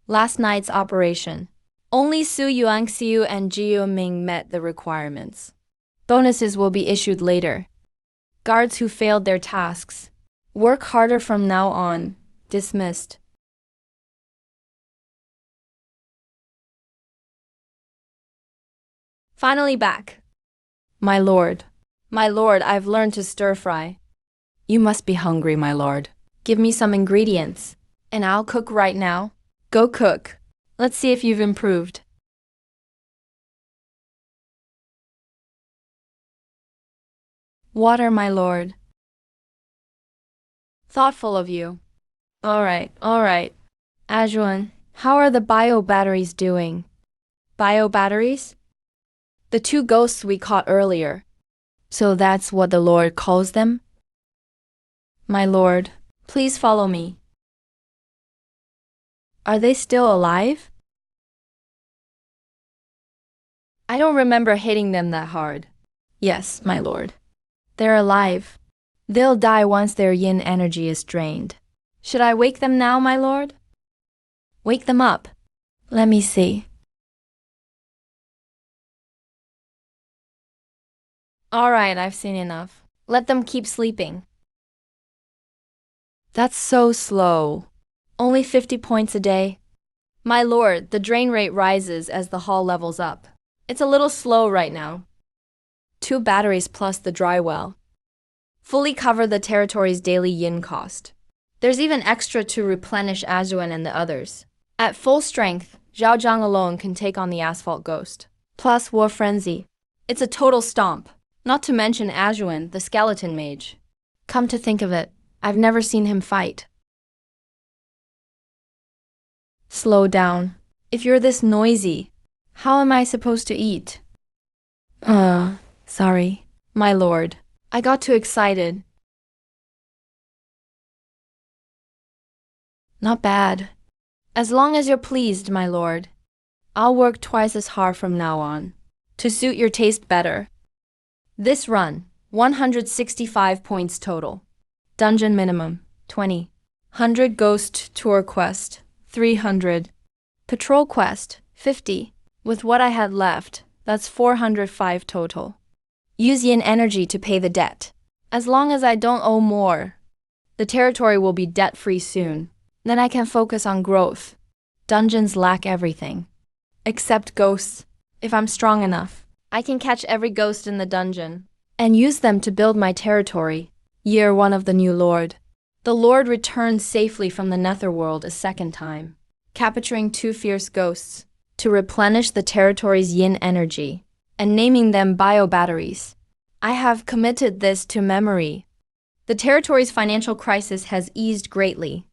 Last night's operation. Only Su Yuangxiu and Ji Yuming met the requirements. Bonuses will be issued later. Guards who failed their tasks. Work harder from now on. Dismissed. Finally back. My lord, I've learned to stir fry. You must be hungry, my lord. Give me some ingredients, and I'll cook right now. Go cook. Let's see if you've improved. Water, my lord. Thoughtful of you. All right. Ajuan, how are the bio batteries doing? Bio batteries? The two ghosts we caught earlier. So that's what the Lord calls them? My lord, please follow me. Are they still alive? I don't remember hitting them that hard. Yes, my lord. They're alive. They'll die once their yin energy is drained. Should I wake them now, my lord? Wake them up. Let me see. All right, I've seen enough. Let them keep sleeping. That's so slow. Only 50 points a day. My lord, the drain rate rises as the hall levels up. It's a little slow right now. 2 batteries plus the dry well. Fully cover the territory's daily yin cost. There's even extra to replenish Azuan and the others. At full strength, Zhao Zhang alone can take on the asphalt ghost. Plus War Frenzy. It's a total stomp. Not to mention Azuan, the skeleton mage. Come to think of it, I've never seen him fight. Slow down. If you're this noisy, how am I supposed to eat? Sorry, my lord. I got too excited. Not bad. As long as you're pleased, my lord. I'll work twice as hard from now on, to suit your taste better. This run, 165 points total. Dungeon minimum, 20. 100 Ghost Tour Quest, 300. Patrol Quest, 50. With what I had left, that's 405 total. Use yin energy to pay the debt. As long as I don't owe more, the territory will be debt-free soon. Then I can focus on growth. Dungeons lack everything. Except ghosts. If I'm strong enough, I can catch every ghost in the dungeon and use them to build my territory. Year 1 of the new lord. The lord returned safely from the netherworld a second time, capturing 2 fierce ghosts to replenish the territory's yin energy and naming them bio-batteries. I have committed this to memory. The territory's financial crisis has eased greatly.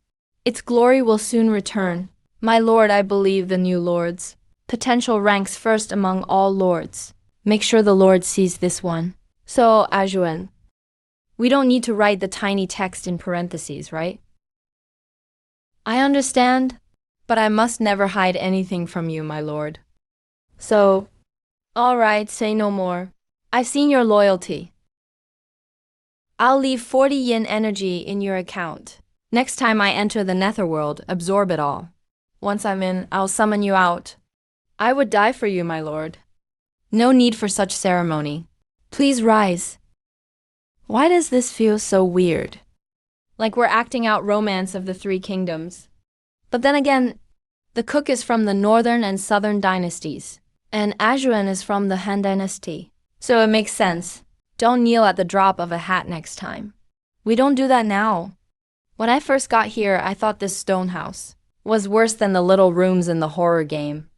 Its glory will soon return. My lord, I believe the new lords. Potential ranks first among all lords. Make sure the lord sees this one. So, Ajuan, We don't need to write the tiny text in parentheses, right? I understand, but I must never hide anything from you, my lord. So, all right, say no more. I've seen your loyalty. I'll leave 40 yin energy in your account. Next time I enter the netherworld, absorb it all. Once I'm in, I'll summon you out. I would die for you, my lord. No need for such ceremony. Please rise. Why does this feel so weird? Like we're acting out Romance of the Three Kingdoms. But then again, the cook is from the northern and southern dynasties, and Ajuan is from the Han dynasty. So it makes sense. Don't kneel at the drop of a hat next time. We don't do that now. When I first got here, I thought this stone house was worse than the little rooms in the horror game.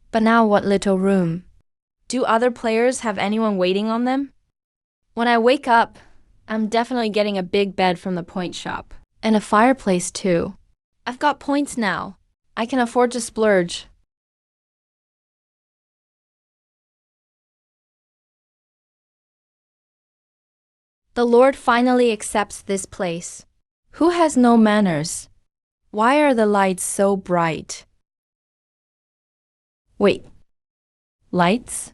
But now what little room? Do other players have anyone waiting on them? When I wake up, I'm definitely getting a big bed from the point shop. And a fireplace too. I've got points now. I can afford to splurge. The Lord finally accepts this place. Who has no manners? Why are the lights so bright? Wait. Lights?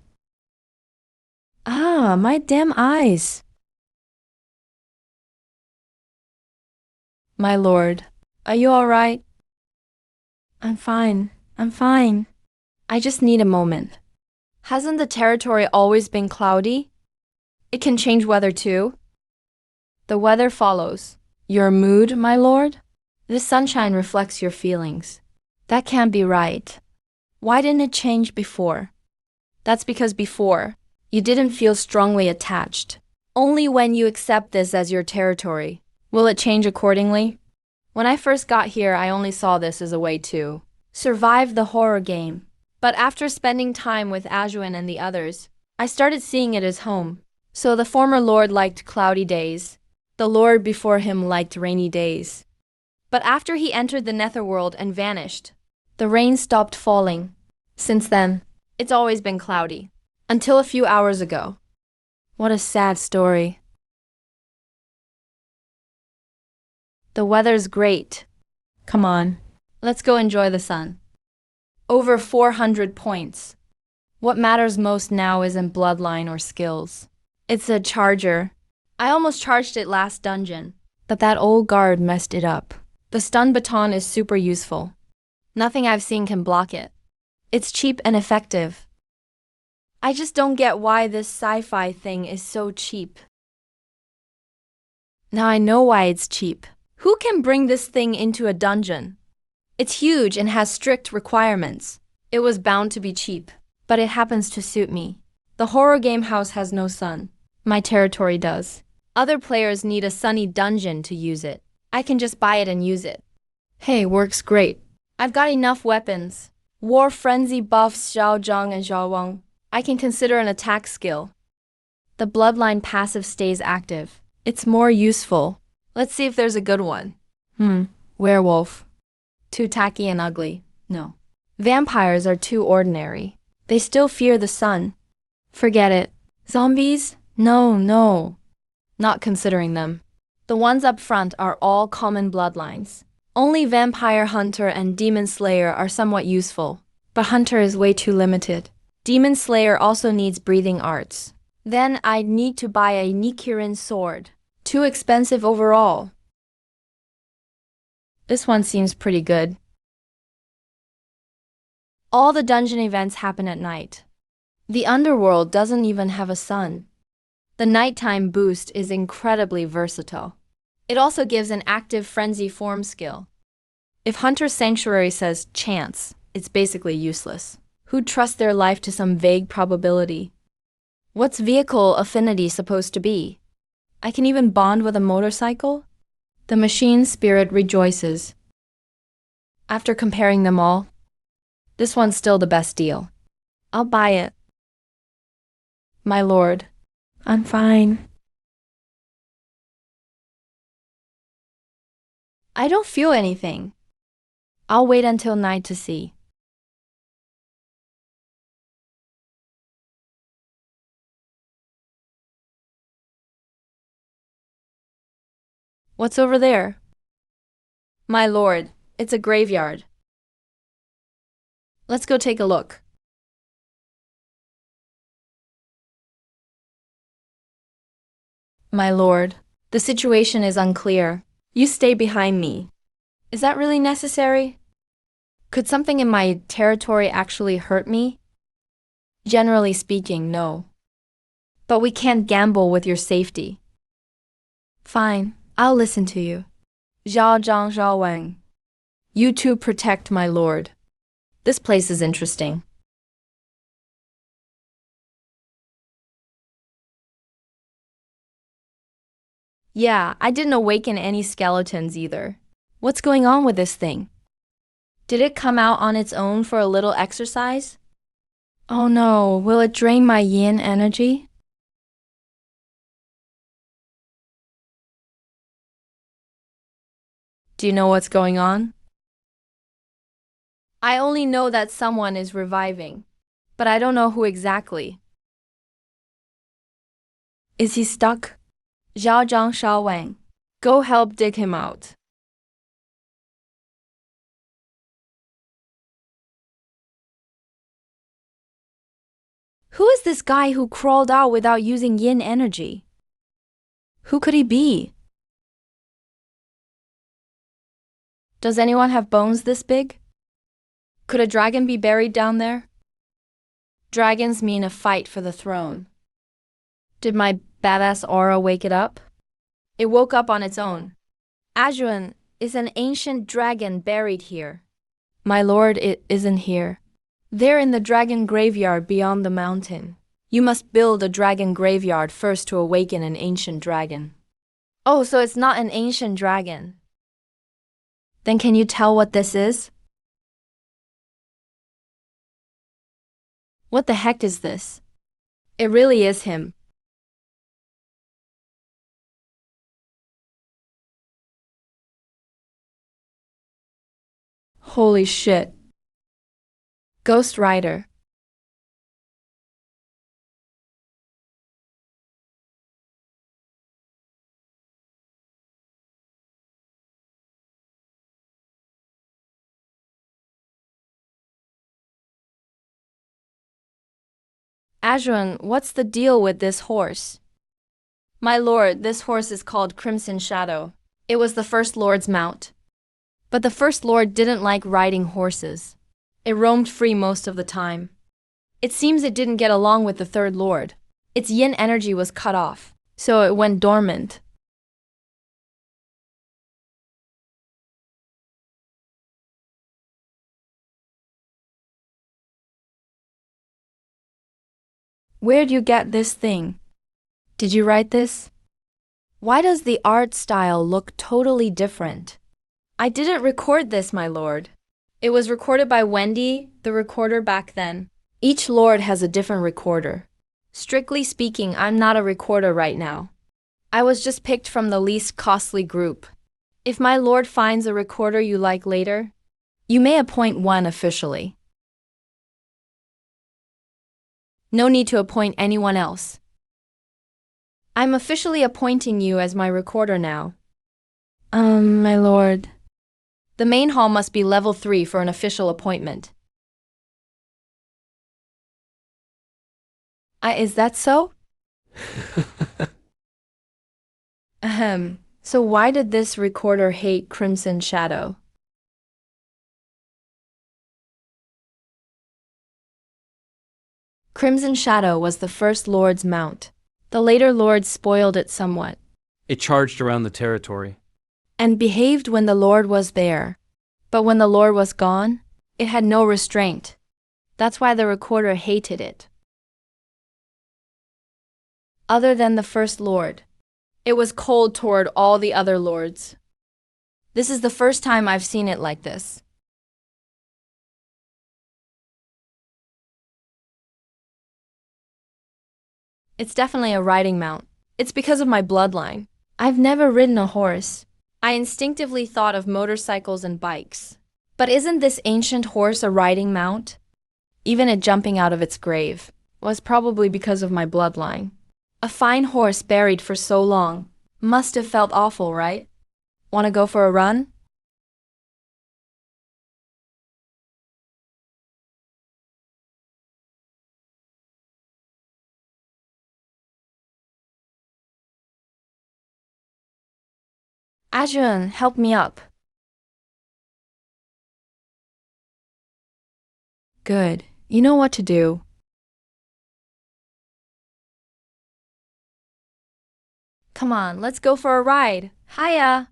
Ah, my damn eyes. My lord, are you all right? I'm fine. I'm fine. I just need a moment. Hasn't the territory always been cloudy? It can change weather too. The weather follows. Your mood, my lord? The sunshine reflects your feelings. That can't be right. Why didn't it change before? That's because before, you didn't feel strongly attached. Only when you accept this as your territory will it change accordingly. When I first got here, I only saw this as a way to survive the horror game. But after spending time with Ajuan and the others, I started seeing it as home. So the former lord liked cloudy days. The lord before him liked rainy days. But after he entered the netherworld and vanished, the rain stopped falling. Since then, it's always been cloudy. Until a few hours ago. What a sad story. The weather's great. Come on, let's go enjoy the sun. Over 400 points. What matters most now isn't bloodline or skills. It's a charger. I almost charged it last dungeon, but that old guard messed it up. The stun baton is super useful. Nothing I've seen can block it. It's cheap and effective. I just don't get why this sci-fi thing is so cheap. Now I know why it's cheap. Who can bring this thing into a dungeon? It's huge and has strict requirements. It was bound to be cheap, but it happens to suit me. The horror game house has no sun. My territory does. Other players need a sunny dungeon to use it. I can just buy it and use it. Hey, works great. I've got enough weapons. War Frenzy buffs Xiao Zhang and Xiao Wang. I can consider an attack skill. The bloodline passive stays active. It's more useful. Let's see if there's a good one. Werewolf. Too tacky and ugly. No. Vampires are too ordinary. They still fear the sun. Forget it. Zombies? No, no. Not considering them. The ones up front are all common bloodlines. Only Vampire Hunter and Demon Slayer are somewhat useful, but Hunter is way too limited. Demon Slayer also needs breathing arts. Then I'd need to buy a Nichiren sword. Too expensive overall. This one seems pretty good. All the dungeon events happen at night. The underworld doesn't even have a sun. The nighttime boost is incredibly versatile. It also gives an active frenzy form skill. If Hunter's Sanctuary says chance, it's basically useless. Who'd trust their life to some vague probability? What's vehicle affinity supposed to be? I can even bond with a motorcycle? The machine spirit rejoices. After comparing them all, this one's still the best deal. I'll buy it. My lord, I'm fine. I don't feel anything. I'll wait until night to see. What's over there? My lord, it's a graveyard. Let's go take a look. My lord, the situation is unclear. You stay behind me. Is that really necessary? Could something in my territory actually hurt me? Generally speaking, no. But we can't gamble with your safety. Fine, I'll listen to you. Zhao Zhang Zhao Wang. You two protect my lord. This place is interesting. Yeah, I didn't awaken any skeletons either. What's going on with this thing? Did it come out on its own for a little exercise? Oh no, will it drain my yin energy? Do you know what's going on? I only know that someone is reviving, but I don't know who exactly. Is he stuck? Zhao Zhang Shao Wang. Go help dig him out. Who is this guy who crawled out without using yin energy? Who could he be? Does anyone have bones this big? Could a dragon be buried down there? Dragons mean a fight for the throne. Did my badass aura wake it up? It woke up on its own. Ajuan is an ancient dragon buried here. My lord, it isn't here. They're in the dragon graveyard beyond the mountain. You must build a dragon graveyard first to awaken an ancient dragon. Oh, so it's not an ancient dragon. Then can you tell what this is? What the heck is this? It really is him. Holy shit. Ghost Rider. Ajuan, what's the deal with this horse? My lord, this horse is called Crimson Shadow. It was the first lord's mount. But the first lord didn't like riding horses. It roamed free most of the time. It seems it didn't get along with the third lord. Its yin energy was cut off, so it went dormant. Where'd you get this thing? Did you write this? Why does the art style look totally different? I didn't record this, my lord. It was recorded by Wendy, the recorder back then. Each lord has a different recorder. Strictly speaking, I'm not a recorder right now. I was just picked from the least costly group. If my lord finds a recorder you like later, you may appoint one officially. No need to appoint anyone else. I'm officially appointing you as my recorder now. My lord. The main hall must be level 3 for an official appointment. Is that so? Ahem. So why did this recorder hate Crimson Shadow? Crimson Shadow was the first lord's mount. The later lords spoiled it somewhat. It charged around the territory. And behaved when the lord was there. But when the lord was gone, it had no restraint. That's why the recorder hated it. Other than the first lord, it was cold toward all the other lords. This is the first time I've seen it like this. It's definitely a riding mount. It's because of my bloodline. I've never ridden a horse. I instinctively thought of motorcycles and bikes. But isn't this ancient horse a riding mount? Even it jumping out of its grave was probably because of my bloodline. A fine horse buried for so long must have felt awful, right? Want to go for a run? Ajun, help me up. Good. You know what to do. Come on, let's go for a ride. Hiya!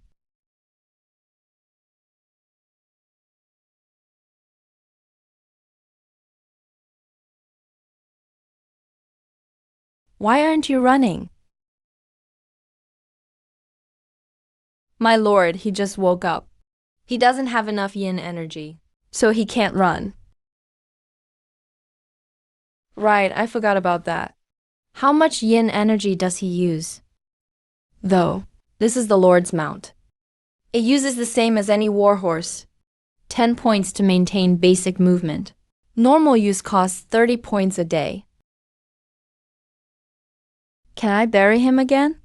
Why aren't you running? My lord, he just woke up. He doesn't have enough yin energy, so he can't run. Right, I forgot about that. How much yin energy does he use? Though, this is the Lord's mount. It uses the same as any warhorse. 10 points to maintain basic movement. Normal use costs 30 points a day. Can I bury him again?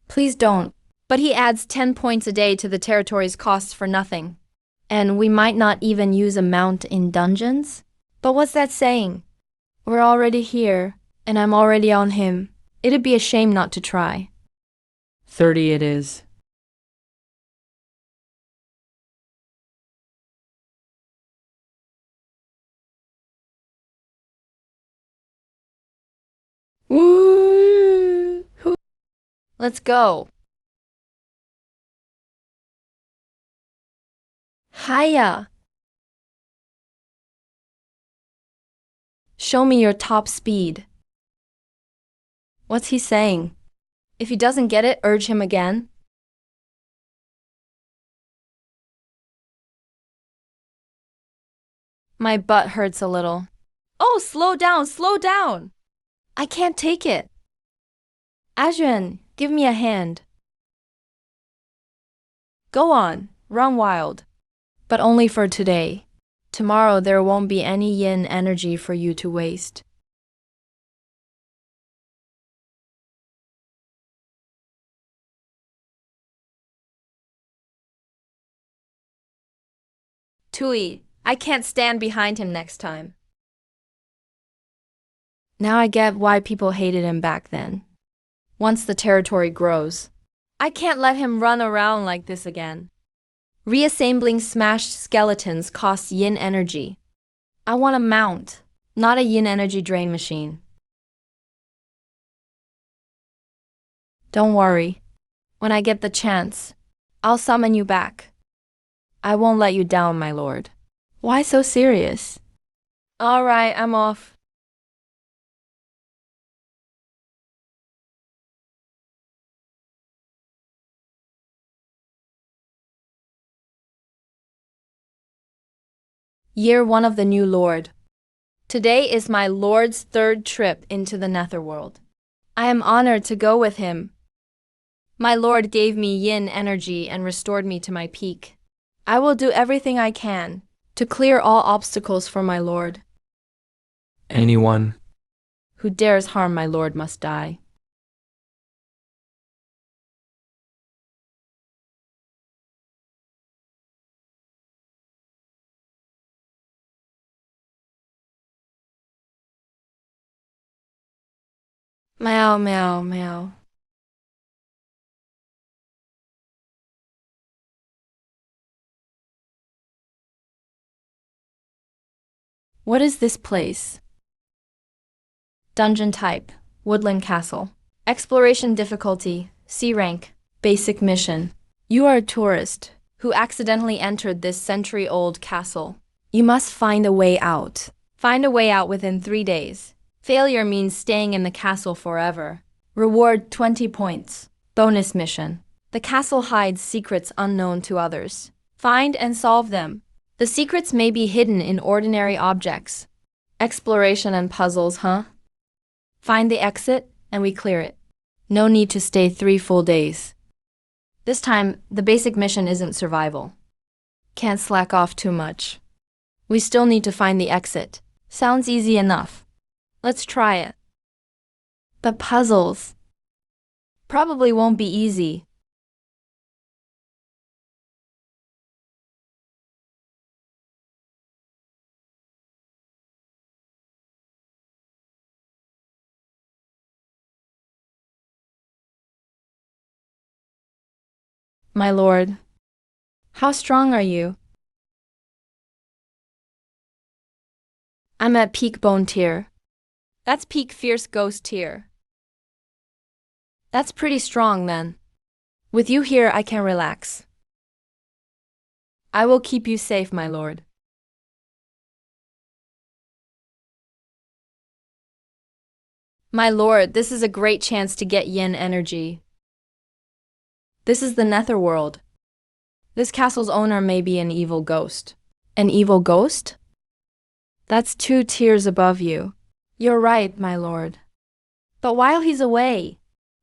Please don't. But he adds 10 points a day to the territory's costs for nothing. And we might not even use a mount in dungeons? But what's that saying? We're already here, and I'm already on him. It'd be a shame not to try. 30 it is. Woo! Let's go. Hiya! Show me your top speed. What's he saying? If he doesn't get it, urge him again. My butt hurts a little. Oh, slow down, slow down! I can't take it. Ajun, give me a hand. Go on, run wild. But only for today. Tomorrow there won't be any yin energy for you to waste. Tui, I can't stand behind him next time. Now I get why people hated him back then. Once the territory grows, I can't let him run around like this again. Reassembling smashed skeletons costs yin energy. I want a mount, not a yin energy drain machine. Don't worry. When I get the chance, I'll summon you back. I won't let you down, my lord. Why so serious? All right, I'm off. Year 1 of the new lord. Today is my lord's 3rd trip into the netherworld. I am honored to go with him. My lord gave me yin energy and restored me to my peak. I will do everything I can to clear all obstacles for my lord. Anyone? Who dares harm my lord must die. Meow, meow, meow. What is this place? Dungeon type, Woodland Castle. Exploration difficulty, C rank, basic mission. You are a tourist who accidentally entered this century-old castle. You must find a way out. Find a way out within 3 days. Failure means staying in the castle forever. Reward 20 points. Bonus mission. The castle hides secrets unknown to others. Find and solve them. The secrets may be hidden in ordinary objects. Exploration and puzzles, huh? Find the exit, and we clear it. No need to stay 3 full days. This time, the basic mission isn't survival. Can't slack off too much. We still need to find the exit. Sounds easy enough. Let's try it. But puzzles probably won't be easy. My lord, how strong are you? I'm at peak bone tier. That's peak fierce ghost tier. That's pretty strong then. With you here, I can relax. I will keep you safe, my lord. My lord, this is a great chance to get yin energy. This is the netherworld. This castle's owner may be an evil ghost. An evil ghost? That's 2 tiers above you. You're right, my lord. But while he's away,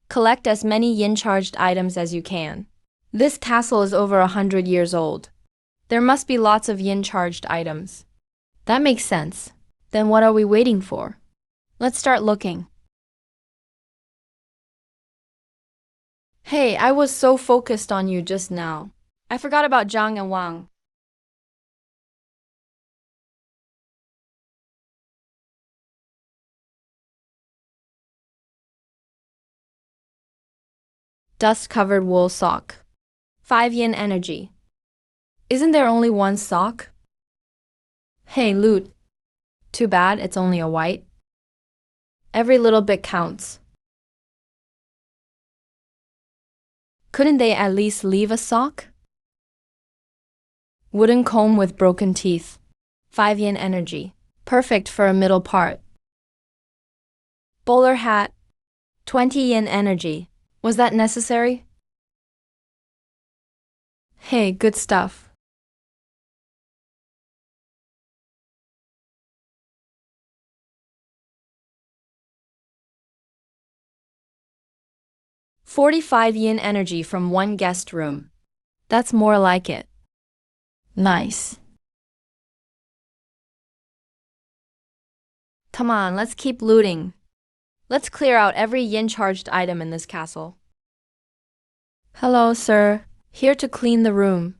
collect as many yin-charged items as you can. This castle is over 100 years old. There must be lots of yin-charged items. That makes sense. Then what are we waiting for? Let's start looking. Hey, I was so focused on you just now. I forgot about Zhang and Wang. Dust-covered wool sock. 5 yin energy. Isn't there only one sock? Hey, loot. Too bad it's only a white. Every little bit counts. Couldn't they at least leave a sock? Wooden comb with broken teeth. 5 yin energy. Perfect for a middle part. Bowler hat. 20 yin energy. Was that necessary? Hey, good stuff. $45 yin energy from one guest room. That's more like it. Nice. Come on, let's keep looting. Let's clear out every yin-charged item in this castle. Hello, sir. Here to clean the room.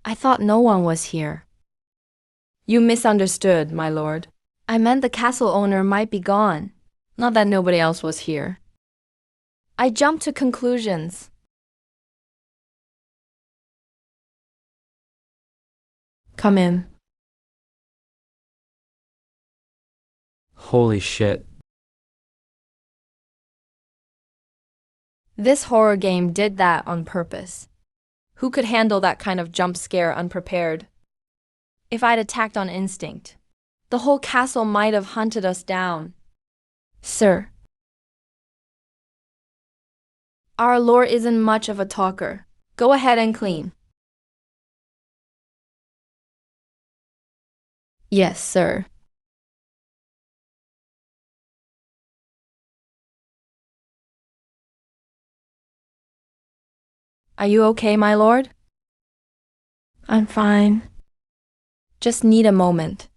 I thought no one was here. You misunderstood, my lord. I meant the castle owner might be gone, not that nobody else was here. I jumped to conclusions. Come in. Holy shit. This horror game did that on purpose. Who could handle that kind of jump scare unprepared? If I'd attacked on instinct, the whole castle might have hunted us down. Sir, our lord isn't much of a talker. Go ahead and clean. Yes, sir. Are you okay, my lord? I'm fine. Just need a moment.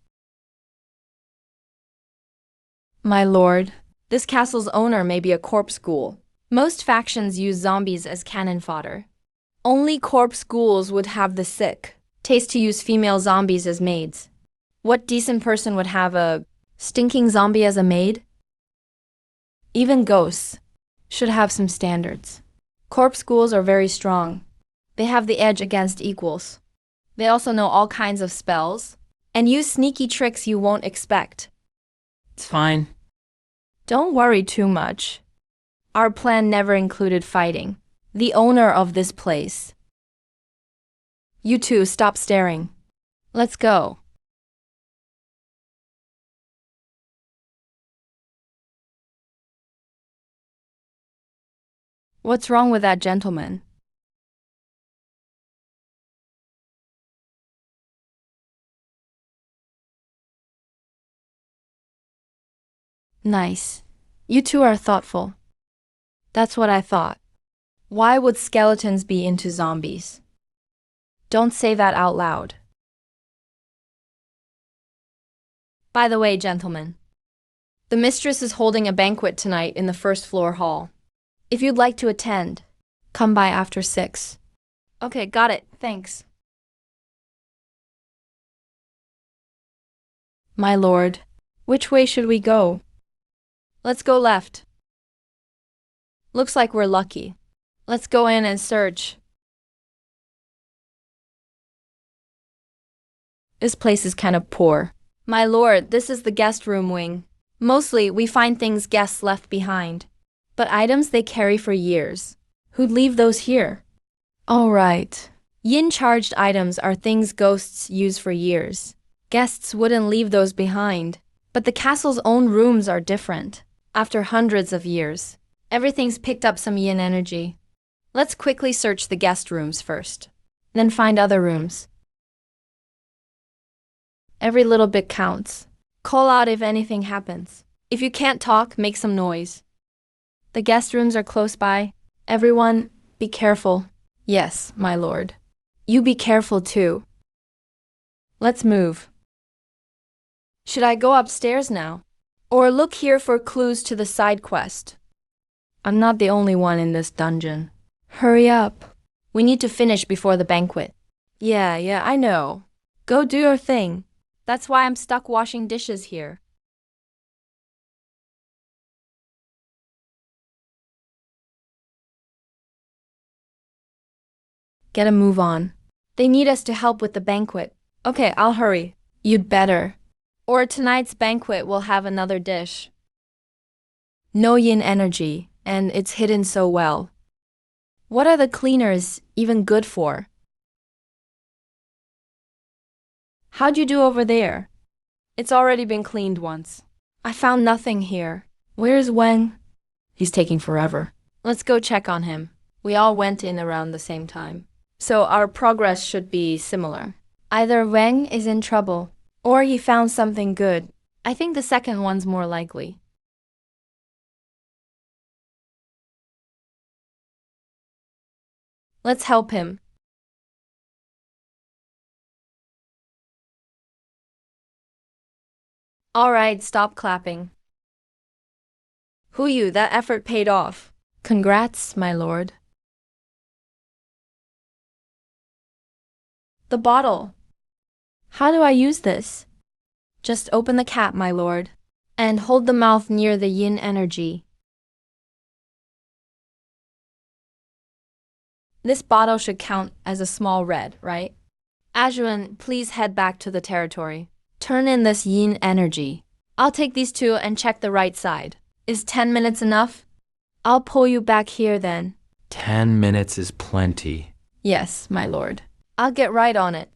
My lord, this castle's owner may be a corpse ghoul. Most factions use zombies as cannon fodder. Only corpse ghouls would have the sick taste to use female zombies as maids. What decent person would have a stinking zombie as a maid? Even ghosts should have some standards. Corpse ghouls are very strong. They have the edge against equals. They also know all kinds of spells and use sneaky tricks you won't expect. It's fine. Don't worry too much. Our plan never included fighting the owner of this place. You two, stop staring. Let's go. What's wrong with that gentleman? Nice. You two are thoughtful. That's what I thought. Why would skeletons be into zombies? Don't say that out loud. By the way, gentlemen, the mistress is holding a banquet tonight in the first floor hall. If you'd like to attend, come by after 6. Okay, got it. Thanks. My lord, which way should we go? Let's go left. Looks like we're lucky. Let's go in and search. This place is kind of poor. My lord, this is the guest room wing. Mostly, we find things guests left behind. But items they carry for years. Who'd leave those here? All right. Yin-charged items are things ghosts use for years. Guests wouldn't leave those behind. But the castle's own rooms are different. After hundreds of years, everything's picked up some yin energy. Let's quickly search the guest rooms first. Then find other rooms. Every little bit counts. Call out if anything happens. If you can't talk, make some noise. The guest rooms are close by. Everyone, be careful. Yes, my lord. You be careful too. Let's move. Should I go upstairs now? Or look here for clues to the side quest? I'm not the only one in this dungeon. Hurry up. We need to finish before the banquet. Yeah, I know. Go do your thing. That's why I'm stuck washing dishes here. Get a move on. They need us to help with the banquet. Okay, I'll hurry. You'd better. Or tonight's banquet will have another dish. No yin energy, and it's hidden so well. What are the cleaners even good for? How'd you do over there? It's already been cleaned once. I found nothing here. Where's Wang? He's taking forever. Let's go check on him. We all went in around the same time. So our progress should be similar. Either Wang is in trouble, or he found something good. I think the second one's more likely. Let's help him. All right, stop clapping. Hu, that effort paid off. Congrats, my lord. The bottle. How do I use this? Just open the cap, my lord, and hold the mouth near the yin energy. This bottle should count as a small red, right? Ajuan, please head back to the territory. Turn in this yin energy. I'll take these two and check the right side. Is 10 minutes enough? I'll pull you back here then. 10 minutes is plenty. Yes, my lord. I'll get right on it.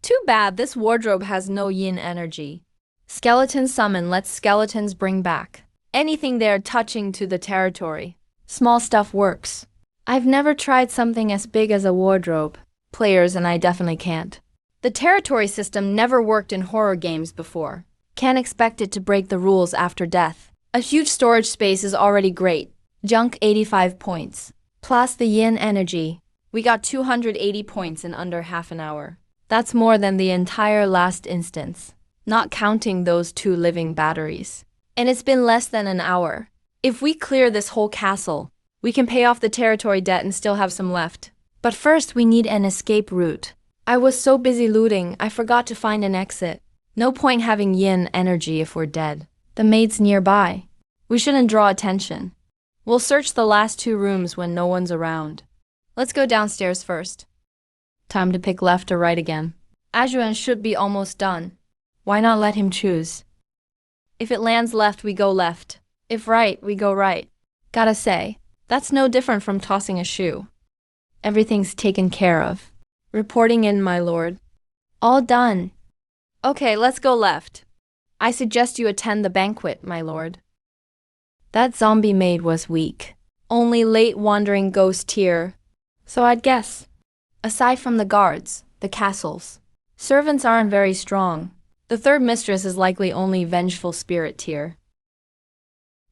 Too bad this wardrobe has no yin energy. Skeleton summon lets skeletons bring back anything they're touching to the territory. Small stuff works. I've never tried something as big as a wardrobe. Players and I definitely can't. The territory system never worked in horror games before. Can't expect it to break the rules after death. A huge storage space is already great. Junk 85 points. Plus the yin energy. We got 280 points in under half an hour. That's more than the entire last instance, not counting those 2 living batteries. And it's been less than an hour. If we clear this whole castle, we can pay off the territory debt and still have some left. But first we need an escape route. I was so busy looting, I forgot to find an exit. No point having yin energy if we're dead. The maid's nearby. We shouldn't draw attention. We'll search the last 2 rooms when no one's around. Let's go downstairs first. Time to pick left or right again. Ajuan should be almost done. Why not let him choose? If it lands left, we go left. If right, we go right. Gotta say, that's no different from tossing a shoe. Everything's taken care of. Reporting in, my lord. All done. Okay, let's go left. I suggest you attend the banquet, my lord. That zombie maid was weak. Only late wandering ghost here. So I'd guess. Aside from the guards, the castles, servants aren't very strong. The third mistress is likely only vengeful spirit tier.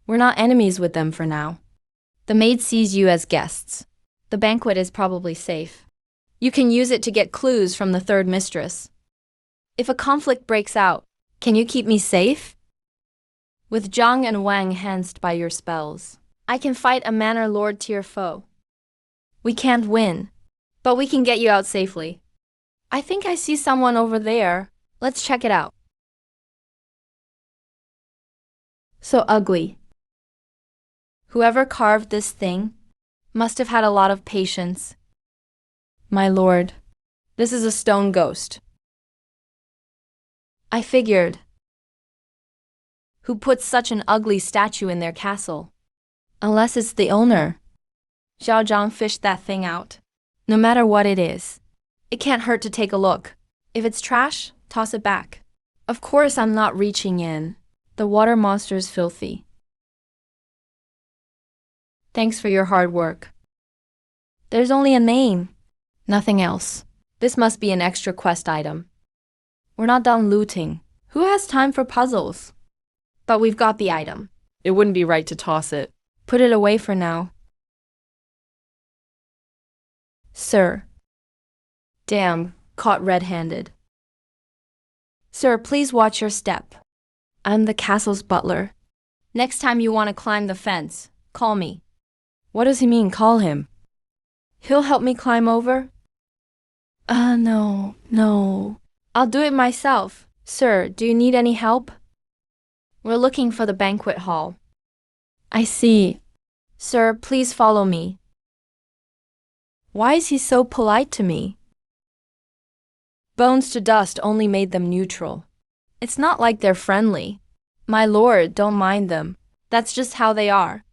We're not enemies with them for now. The maid sees you as guests. The banquet is probably safe. You can use it to get clues from the third mistress. If a conflict breaks out, can you keep me safe? With Zhang and Wang enhanced by your spells, I can fight a manor lord tier foe. We can't win, but we can get you out safely. I think I see someone over there. Let's check it out. So ugly. Whoever carved this thing must have had a lot of patience. My lord, this is a stone ghost. I figured. Who put such an ugly statue in their castle? Unless it's the owner. Xiao Zhang fished that thing out. No matter what it is, it can't hurt to take a look. If it's trash, toss it back. Of course I'm not reaching in. The water monster's filthy. Thanks for your hard work. There's only a name. Nothing else. This must be an extra quest item. We're not done looting. Who has time for puzzles? But we've got the item. It wouldn't be right to toss it. Put it away for now. Sir. Damn, caught red-handed. Sir, please watch your step. I'm the castle's butler. Next time you want to climb the fence, call me. What does he mean, call him? He'll help me climb over? No. I'll do it myself. Sir, do you need any help? We're looking for the banquet hall. I see. Sir, please follow me. Why is he so polite to me? Bones to dust only made them neutral. It's not like they're friendly. My lord, don't mind them. That's just how they are.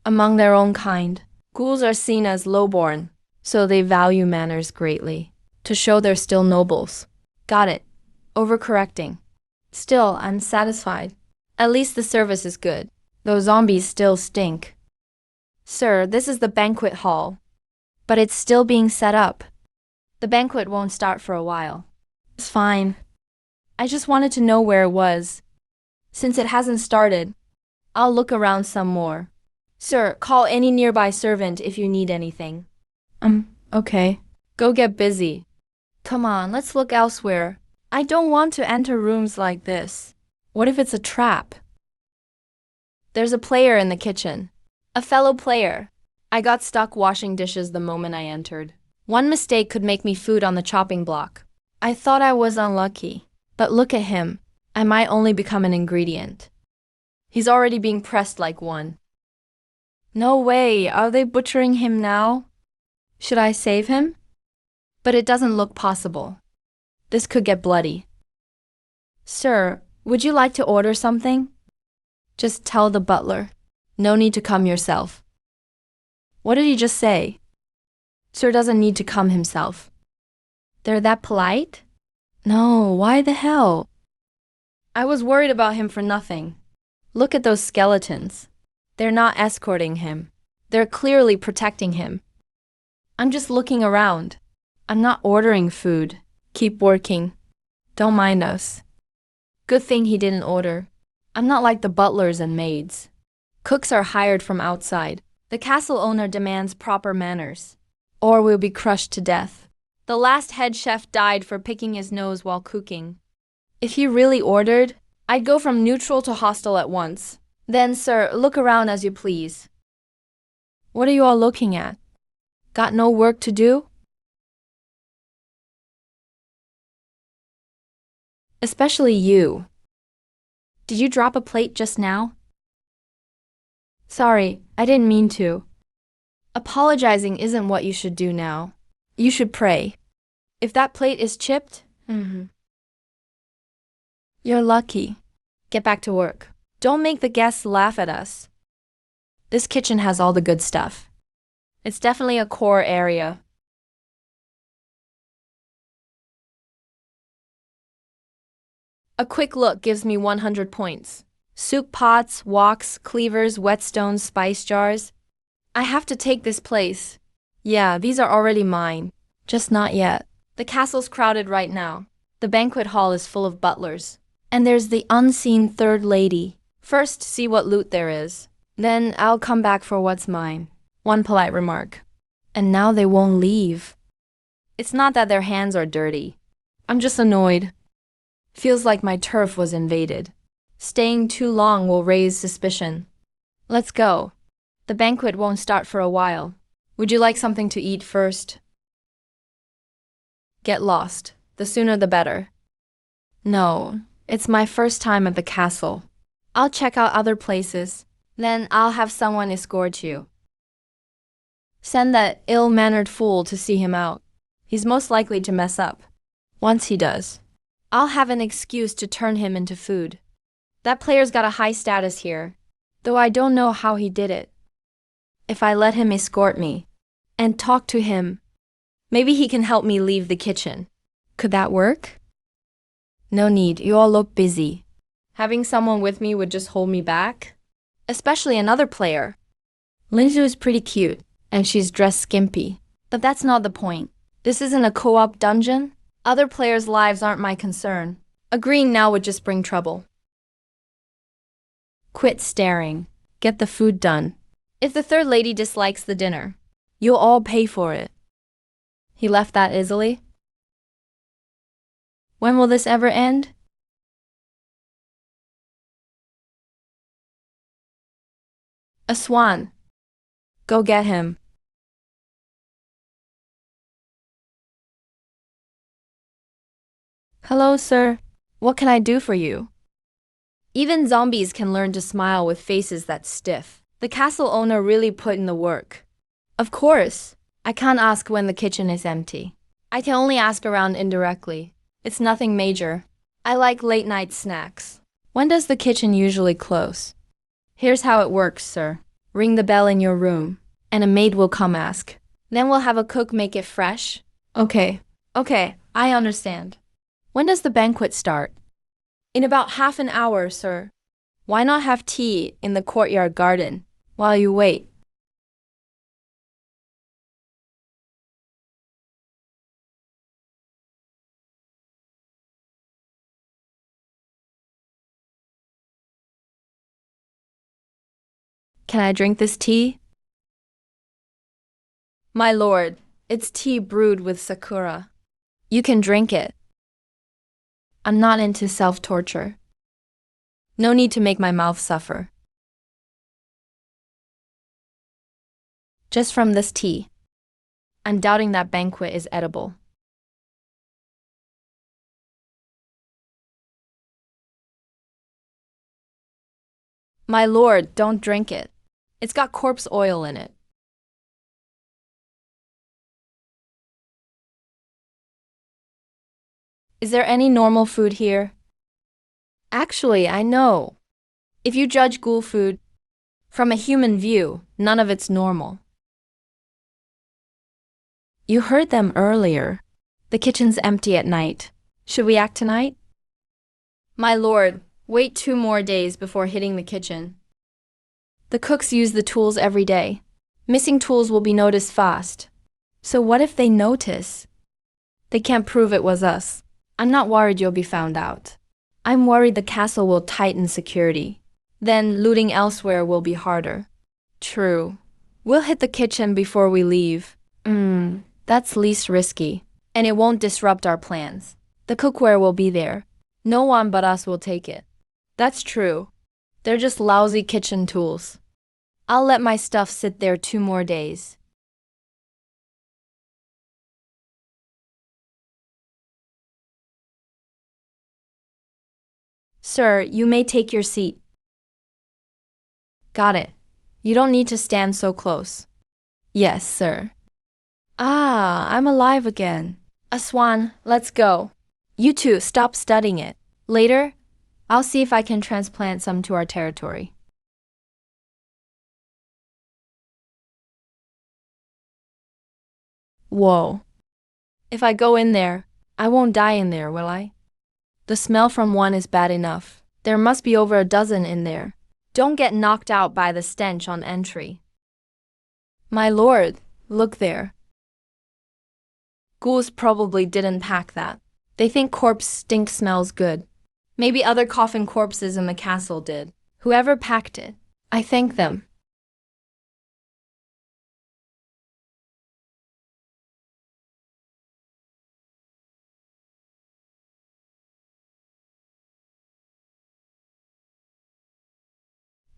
Among their own kind, ghouls are seen as lowborn, so they value manners greatly, to show they're still nobles. Got it. Overcorrecting. Still, I'm satisfied. At least the service is good. Those zombies still stink. Sir, this is the banquet hall. But it's still being set up. The banquet won't start for a while. It's fine. I just wanted to know where it was. Since it hasn't started, I'll look around some more. Sir, call any nearby servant if you need anything. Okay. Go get busy. Come on, let's look elsewhere. I don't want to enter rooms like this. What if it's a trap? There's a player in the kitchen. A fellow player. I got stuck washing dishes the moment I entered. One mistake could make me food on the chopping block. I thought I was unlucky. But look at him. I might only become an ingredient. He's already being pressed like one. No way, are they butchering him now? Should I save him? But it doesn't look possible. This could get bloody. Sir, would you like to order something? Just tell the butler. No need to come yourself. What did he just say? Sir doesn't need to come himself. They're that polite? No, why the hell? I was worried about him for nothing. Look at those skeletons. They're not escorting him. They're clearly protecting him. I'm just looking around. I'm not ordering food. Keep working. Don't mind us. Good thing he didn't order. I'm not like the butlers and maids. Cooks are hired from outside. The castle owner demands proper manners, or we'll be crushed to death. The last head chef died for picking his nose while cooking. If he really ordered, I'd go from neutral to hostile at once. Then, sir, look around as you please. What are you all looking at? Got no work to do? Especially you. Did you drop a plate just now? Sorry, I didn't mean to. Apologizing isn't what you should do now. You should pray. If that plate is chipped, you're lucky. Get back to work. Don't make the guests laugh at us. This kitchen has all the good stuff. It's definitely a core area. A quick look gives me 100 points. Soup pots, woks, cleavers, whetstones, spice jars. I have to take this place. Yeah, these are already mine. Just not yet. The castle's crowded right now. The banquet hall is full of butlers. And there's the unseen third lady. First, see what loot there is. Then I'll come back for what's mine. One polite remark. And now they won't leave. It's not that their hands are dirty. I'm just annoyed. Feels like my turf was invaded. Staying too long will raise suspicion. Let's go. The banquet won't start for a while. Would you like something to eat first? Get lost. The sooner the better. No, it's my first time at the castle. I'll check out other places. Then I'll have someone escort you. Send that ill-mannered fool to see him out. He's most likely to mess up. Once he does, I'll have an excuse to turn him into food. That player's got a high status here, though I don't know how he did it. If I let him escort me and talk to him, maybe he can help me leave the kitchen. Could that work? No need, you all look busy. Having someone with me would just hold me back, especially another player. Linju's pretty cute, and she's dressed skimpy. But that's not the point. This isn't a co-op dungeon. Other players' lives aren't my concern. Agreeing now would just bring trouble. Quit staring. Get the food done. If the third lady dislikes the dinner, you'll all pay for it. He left that easily? When will this ever end? A swan. Go get him. Hello, sir. What can I do for you? Even zombies can learn to smile with faces that stiff. The castle owner really put in the work. Of course. I can't ask when the kitchen is empty. I can only ask around indirectly. It's nothing major. I like late-night snacks. When does the kitchen usually close? Here's how it works, sir. Ring the bell in your room, and a maid will come ask. Then we'll have a cook make it fresh. Okay, I understand. When does the banquet start? In about half an hour, sir. Why not have tea in the courtyard garden while you wait? Can I drink this tea? My lord, it's tea brewed with sakura. You can drink it. I'm not into self-torture. No need to make my mouth suffer. Just from this tea, I'm doubting that banquet is edible. My lord, don't drink it. It's got corpse oil in it. Is there any normal food here? Actually, I know. If you judge ghoul food from a human view, none of it's normal. You heard them earlier. The kitchen's empty at night. Should we act tonight? My lord, wait 2 more days before hitting the kitchen. The cooks use the tools every day. Missing tools will be noticed fast. So what if they notice? They can't prove it was us. I'm not worried you'll be found out. I'm worried the castle will tighten security. Then looting elsewhere will be harder. True. We'll hit the kitchen before we leave. That's least risky. And it won't disrupt our plans. The cookware will be there. No one but us will take it. That's true. They're just lousy kitchen tools. I'll let my stuff sit there 2 more days. Sir, you may take your seat. Got it. You don't need to stand so close. Yes, sir. Ah, I'm alive again. A swan, let's go. You two, stop studying it. Later, I'll see if I can transplant some to our territory. Whoa. If I go in there, I won't die in there, will I? The smell from one is bad enough. There must be over a dozen in there. Don't get knocked out by the stench on entry. My lord, look there. Ghouls probably didn't pack that. They think corpse stink smells good. Maybe other coffin corpses in the castle did. Whoever packed it, I thank them.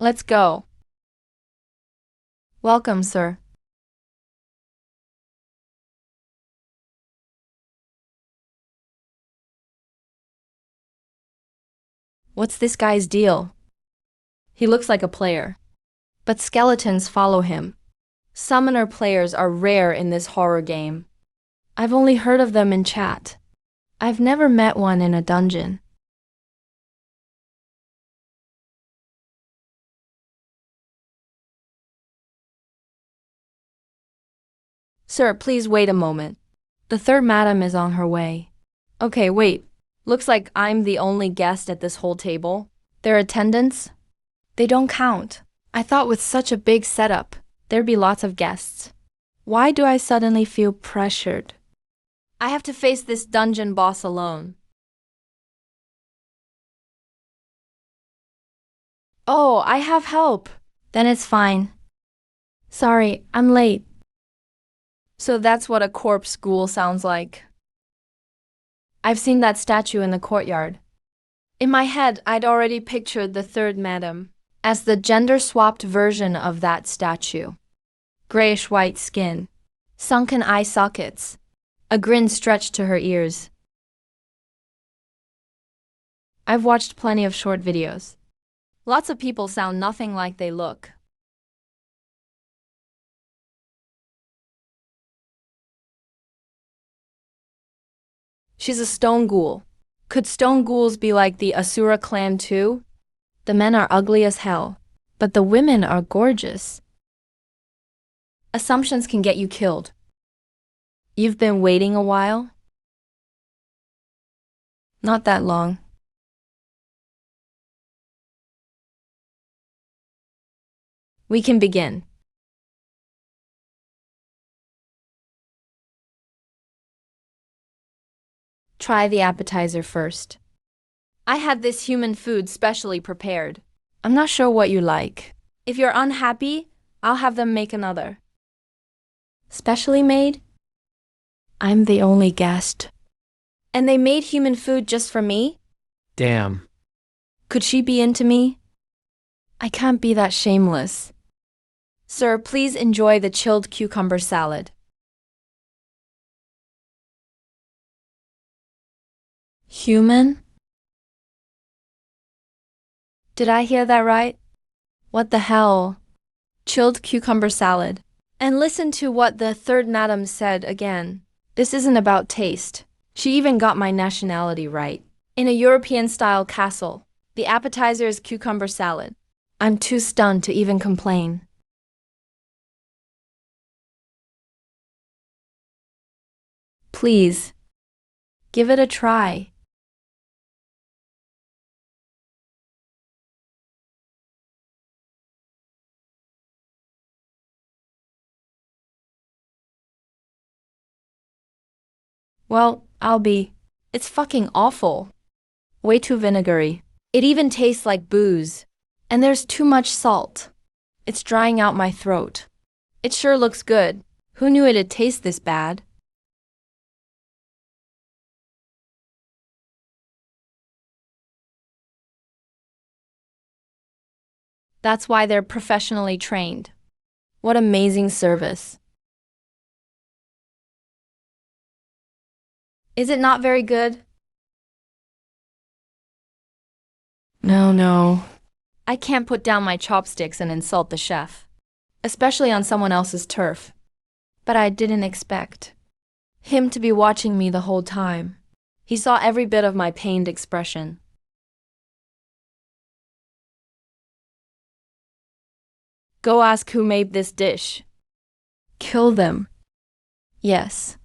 Let's go. Welcome, sir. What's this guy's deal? He looks like a player. But skeletons follow him. Summoner players are rare in this horror game. I've only heard of them in chat. I've never met one in a dungeon. Sir, please wait a moment. The third madam is on her way. Okay, wait. Looks like I'm the only guest at this whole table. Their attendants? They don't count. I thought with such a big setup, there'd be lots of guests. Why do I suddenly feel pressured? I have to face this dungeon boss alone. Oh, I have help. Then it's fine. Sorry, I'm late. So that's what a corpse ghoul sounds like. I've seen that statue in the courtyard. In my head, I'd already pictured the third madam as the gender-swapped version of that statue. Grayish-white skin, sunken eye sockets, a grin stretched to her ears. I've watched plenty of short videos. Lots of people sound nothing like they look. She's a stone ghoul. Could stone ghouls be like the Asura clan too? The men are ugly as hell, but the women are gorgeous. Assumptions can get you killed. You've been waiting a while? Not that long. We can begin. Try the appetizer first. I had this human food specially prepared. I'm not sure what you like. If you're unhappy, I'll have them make another. Specially made? I'm the only guest. And they made human food just for me? Damn. Could she be into me? I can't be that shameless. Sir, please enjoy the chilled cucumber salad. Human? Did I hear that right? What the hell? Chilled cucumber salad. And listen to what the third madam said again. This isn't about taste. She even got my nationality right. In a European-style castle, the appetizer is cucumber salad. I'm too stunned to even complain. Please, give it a try. Well, it's fucking awful. Way too vinegary. It even tastes like booze. And there's too much salt. It's drying out my throat. It sure looks good. Who knew it'd taste this bad? That's why they're professionally trained. What amazing service. Is it not very good? No. I can't put down my chopsticks and insult the chef, especially on someone else's turf. But I didn't expect him to be watching me the whole time. He saw every bit of my pained expression. Go ask who made this dish. Kill them. Yes.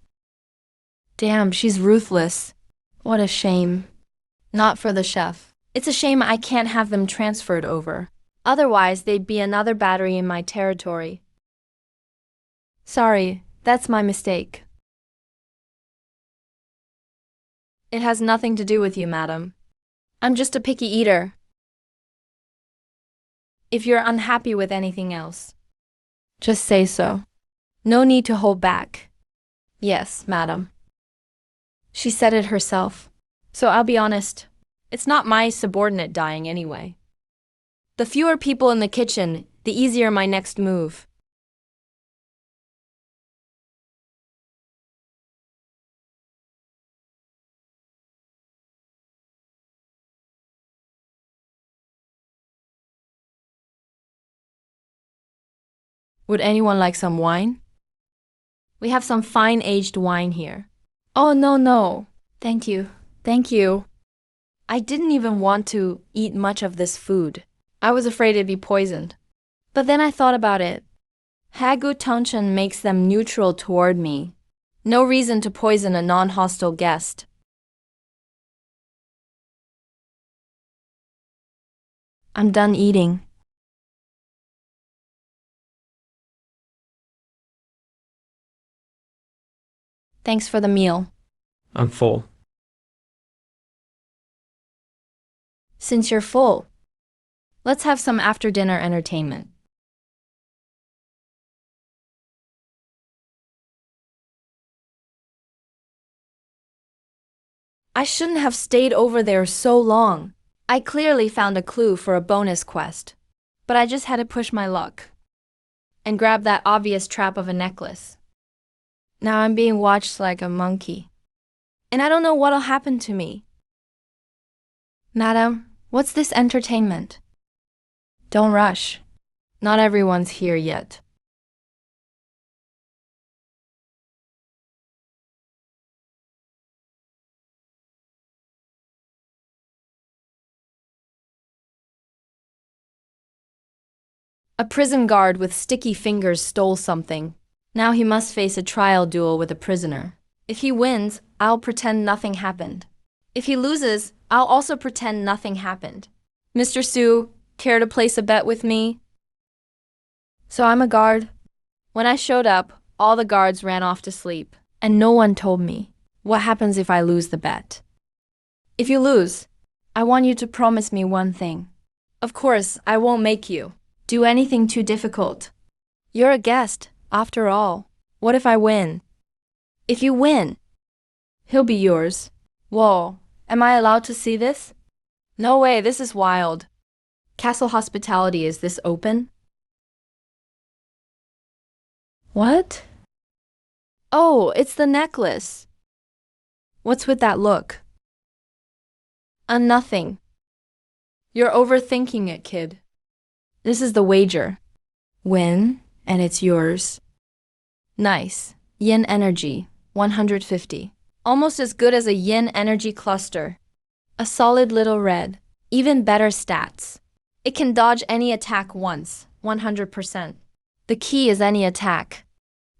Damn, she's ruthless. What a shame. Not for the chef. It's a shame I can't have them transferred over. Otherwise, they'd be another battery in my territory. Sorry, that's my mistake. It has nothing to do with you, madam. I'm just a picky eater. If you're unhappy with anything else, just say so. No need to hold back. Yes, madam. She said it herself. So I'll be honest, it's not my subordinate dying anyway. The fewer people in the kitchen, the easier my next move. Would anyone like some wine? We have some fine aged wine here. Oh, no. Thank you. Thank you. I didn't even want to eat much of this food. I was afraid it'd be poisoned. But then I thought about it. Hagu Tongchen makes them neutral toward me. No reason to poison a non-hostile guest. I'm done eating. Thanks for the meal. I'm full. Since you're full, let's have some after-dinner entertainment. I shouldn't have stayed over there so long. I clearly found a clue for a bonus quest, but I just had to push my luck and grab that obvious trap of a necklace. Now I'm being watched like a monkey, and I don't know what'll happen to me. Madam, what's this entertainment? Don't rush. Not everyone's here yet. A prison guard with sticky fingers stole something. Now he must face a trial duel with a prisoner. If he wins, I'll pretend nothing happened. If he loses, I'll also pretend nothing happened. Mr. Su, care to place a bet with me? So I'm a guard. When I showed up, all the guards ran off to sleep, and no one told me. What happens if I lose the bet? If you lose, I want you to promise me one thing. Of course, I won't make you do anything too difficult. You're a guest, after all. What if I win? If you win, he'll be yours. Whoa, am I allowed to see this? No way, this is wild. Castle hospitality, is this open? What? Oh, it's the necklace. What's with that look? Nothing. You're overthinking it, kid. This is the wager. Win, and it's yours. Nice. Yin energy, 150. Almost as good as a yin energy cluster. A solid little red. Even better stats. It can dodge any attack once, 100%. The key is any attack.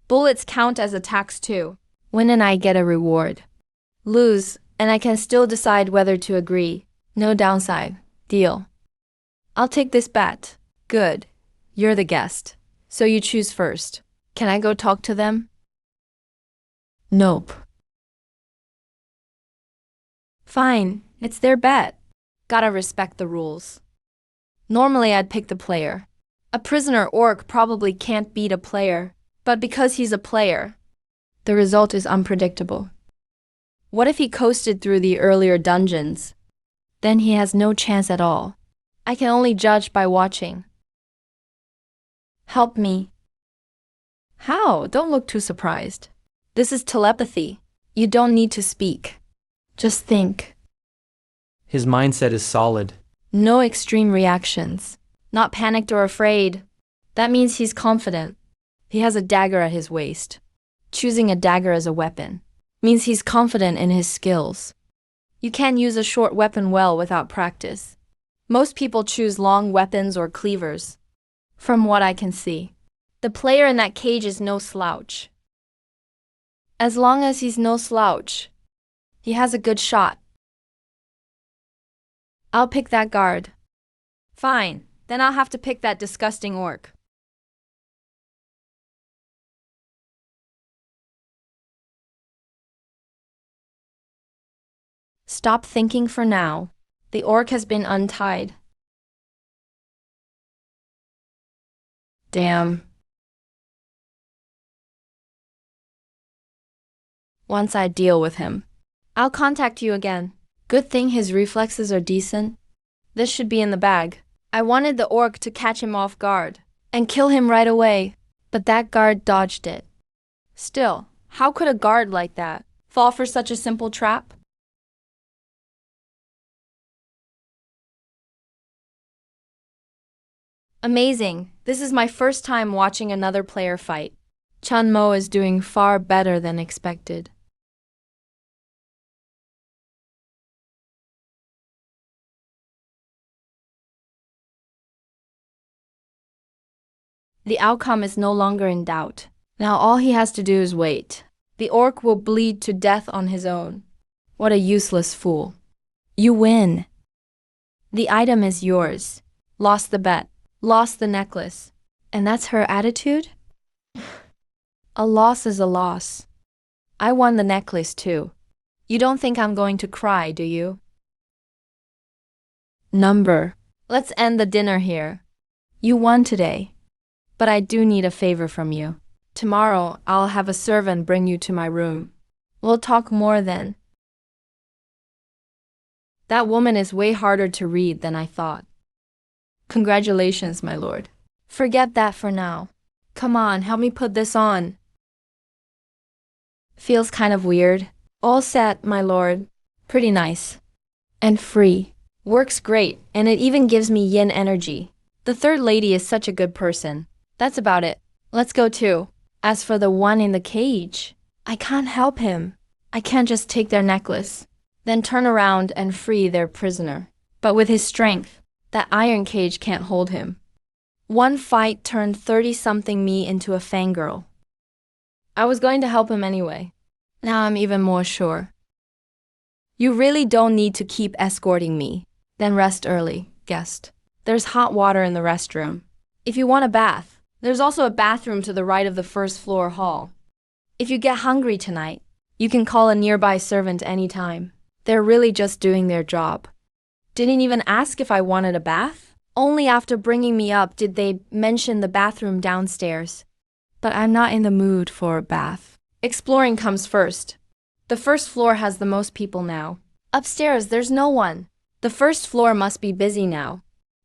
Bullets count as attacks too. Win and I get a reward. Lose, and I can still decide whether to agree. No downside. Deal. I'll take this bet. Good. You're the guest. So you choose first. Can I go talk to them? Nope. Fine. It's their bet. Gotta respect the rules. Normally I'd pick the player. A prisoner orc probably can't beat a player, but because he's a player, the result is unpredictable. What if he coasted through the earlier dungeons? Then he has no chance at all. I can only judge by watching. Help me. How? Don't look too surprised. This is telepathy. You don't need to speak. Just think. His mindset is solid. No extreme reactions. Not panicked or afraid. That means he's confident. He has a dagger at his waist. Choosing a dagger as a weapon means he's confident in his skills. You can't use a short weapon well without practice. Most people choose long weapons or cleavers. From what I can see, the player in that cage is no slouch. As long as he's no slouch, he has a good shot. I'll pick that guard. Fine, then I'll have to pick that disgusting orc. Stop thinking for now. The orc has been untied. Damn. Once I deal with him, I'll contact you again. Good thing his reflexes are decent. This should be in the bag. I wanted the orc to catch him off guard and kill him right away, but that guard dodged it. Still, how could a guard like that fall for such a simple trap? Amazing. This is my first time watching another player fight. Chun Mo is doing far better than expected. The outcome is no longer in doubt. Now all he has to do is wait. The orc will bleed to death on his own. What a useless fool. You win. The item is yours. Lost the bet. Lost the necklace. And that's her attitude? A loss is a loss. I won the necklace too. You don't think I'm going to cry, do you? Number. Let's end the dinner here. You won today. But I do need a favor from you. Tomorrow, I'll have a servant bring you to my room. We'll talk more then. That woman is way harder to read than I thought. Congratulations, my lord. Forget that for now. Come on, help me put this on. Feels kind of weird. All set, my lord. Pretty nice. And free. Works great, and it even gives me yin energy. The third lady is such a good person. That's about it. Let's go too. As for the one in the cage, I can't help him. I can't just take their necklace, then turn around and free their prisoner. But with his strength, that iron cage can't hold him. One fight turned 30-something me into a fangirl. I was going to help him anyway. Now I'm even more sure. You really don't need to keep escorting me. Then rest early, guest. There's hot water in the restroom. If you want a bath, there's also a bathroom to the right of the first floor hall. If you get hungry tonight, you can call a nearby servant anytime. They're really just doing their job. Didn't even ask if I wanted a bath. Only after bringing me up did they mention the bathroom downstairs. But I'm not in the mood for a bath. Exploring comes first. The first floor has the most people now. Upstairs, there's no one. The first floor must be busy now.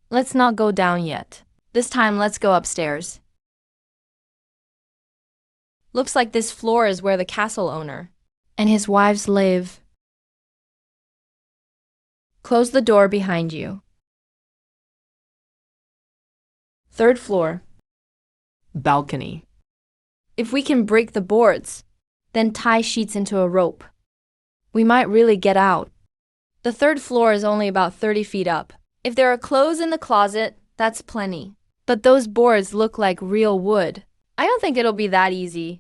Let's not go down yet. This time, let's go upstairs. Looks like this floor is where the castle owner and his wives live. Close the door behind you. Third floor. Balcony. If we can break the boards, then tie sheets into a rope, we might really get out. The third floor is only about 30 feet up. If there are clothes in the closet, that's plenty. But those boards look like real wood. I don't think it'll be that easy.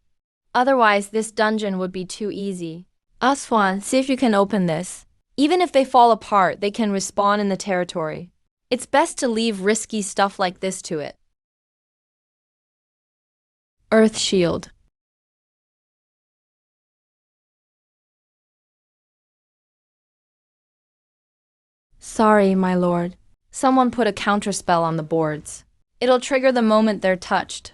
Otherwise, this dungeon would be too easy. Aswan, see if you can open this. Even if they fall apart, they can respawn in the territory. It's best to leave risky stuff like this to it. Earth Shield. Sorry, my lord. Someone put a counterspell on the boards. It'll trigger the moment they're touched.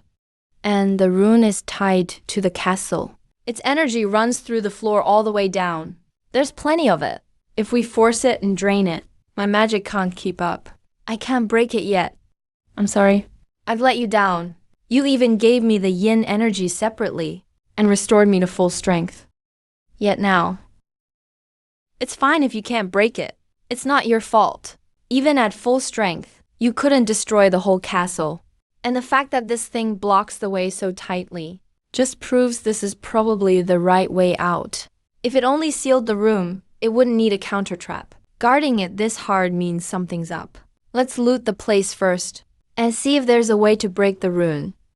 And the rune is tied to the castle. Its energy runs through the floor all the way down. There's plenty of it. If we force it and drain it, my magic can't keep up. I can't break it yet. I'm sorry. I've let you down. You even gave me the yin energy separately and restored me to full strength. Yet now, it's fine if you can't break it. It's not your fault. Even at full strength, you couldn't destroy the whole castle. And the fact that this thing blocks the way so tightly just proves this is probably the right way out. If it only sealed the room, it wouldn't need a counter trap. Guarding it this hard means something's up. Let's loot the place first and see if there's a way to break the rune.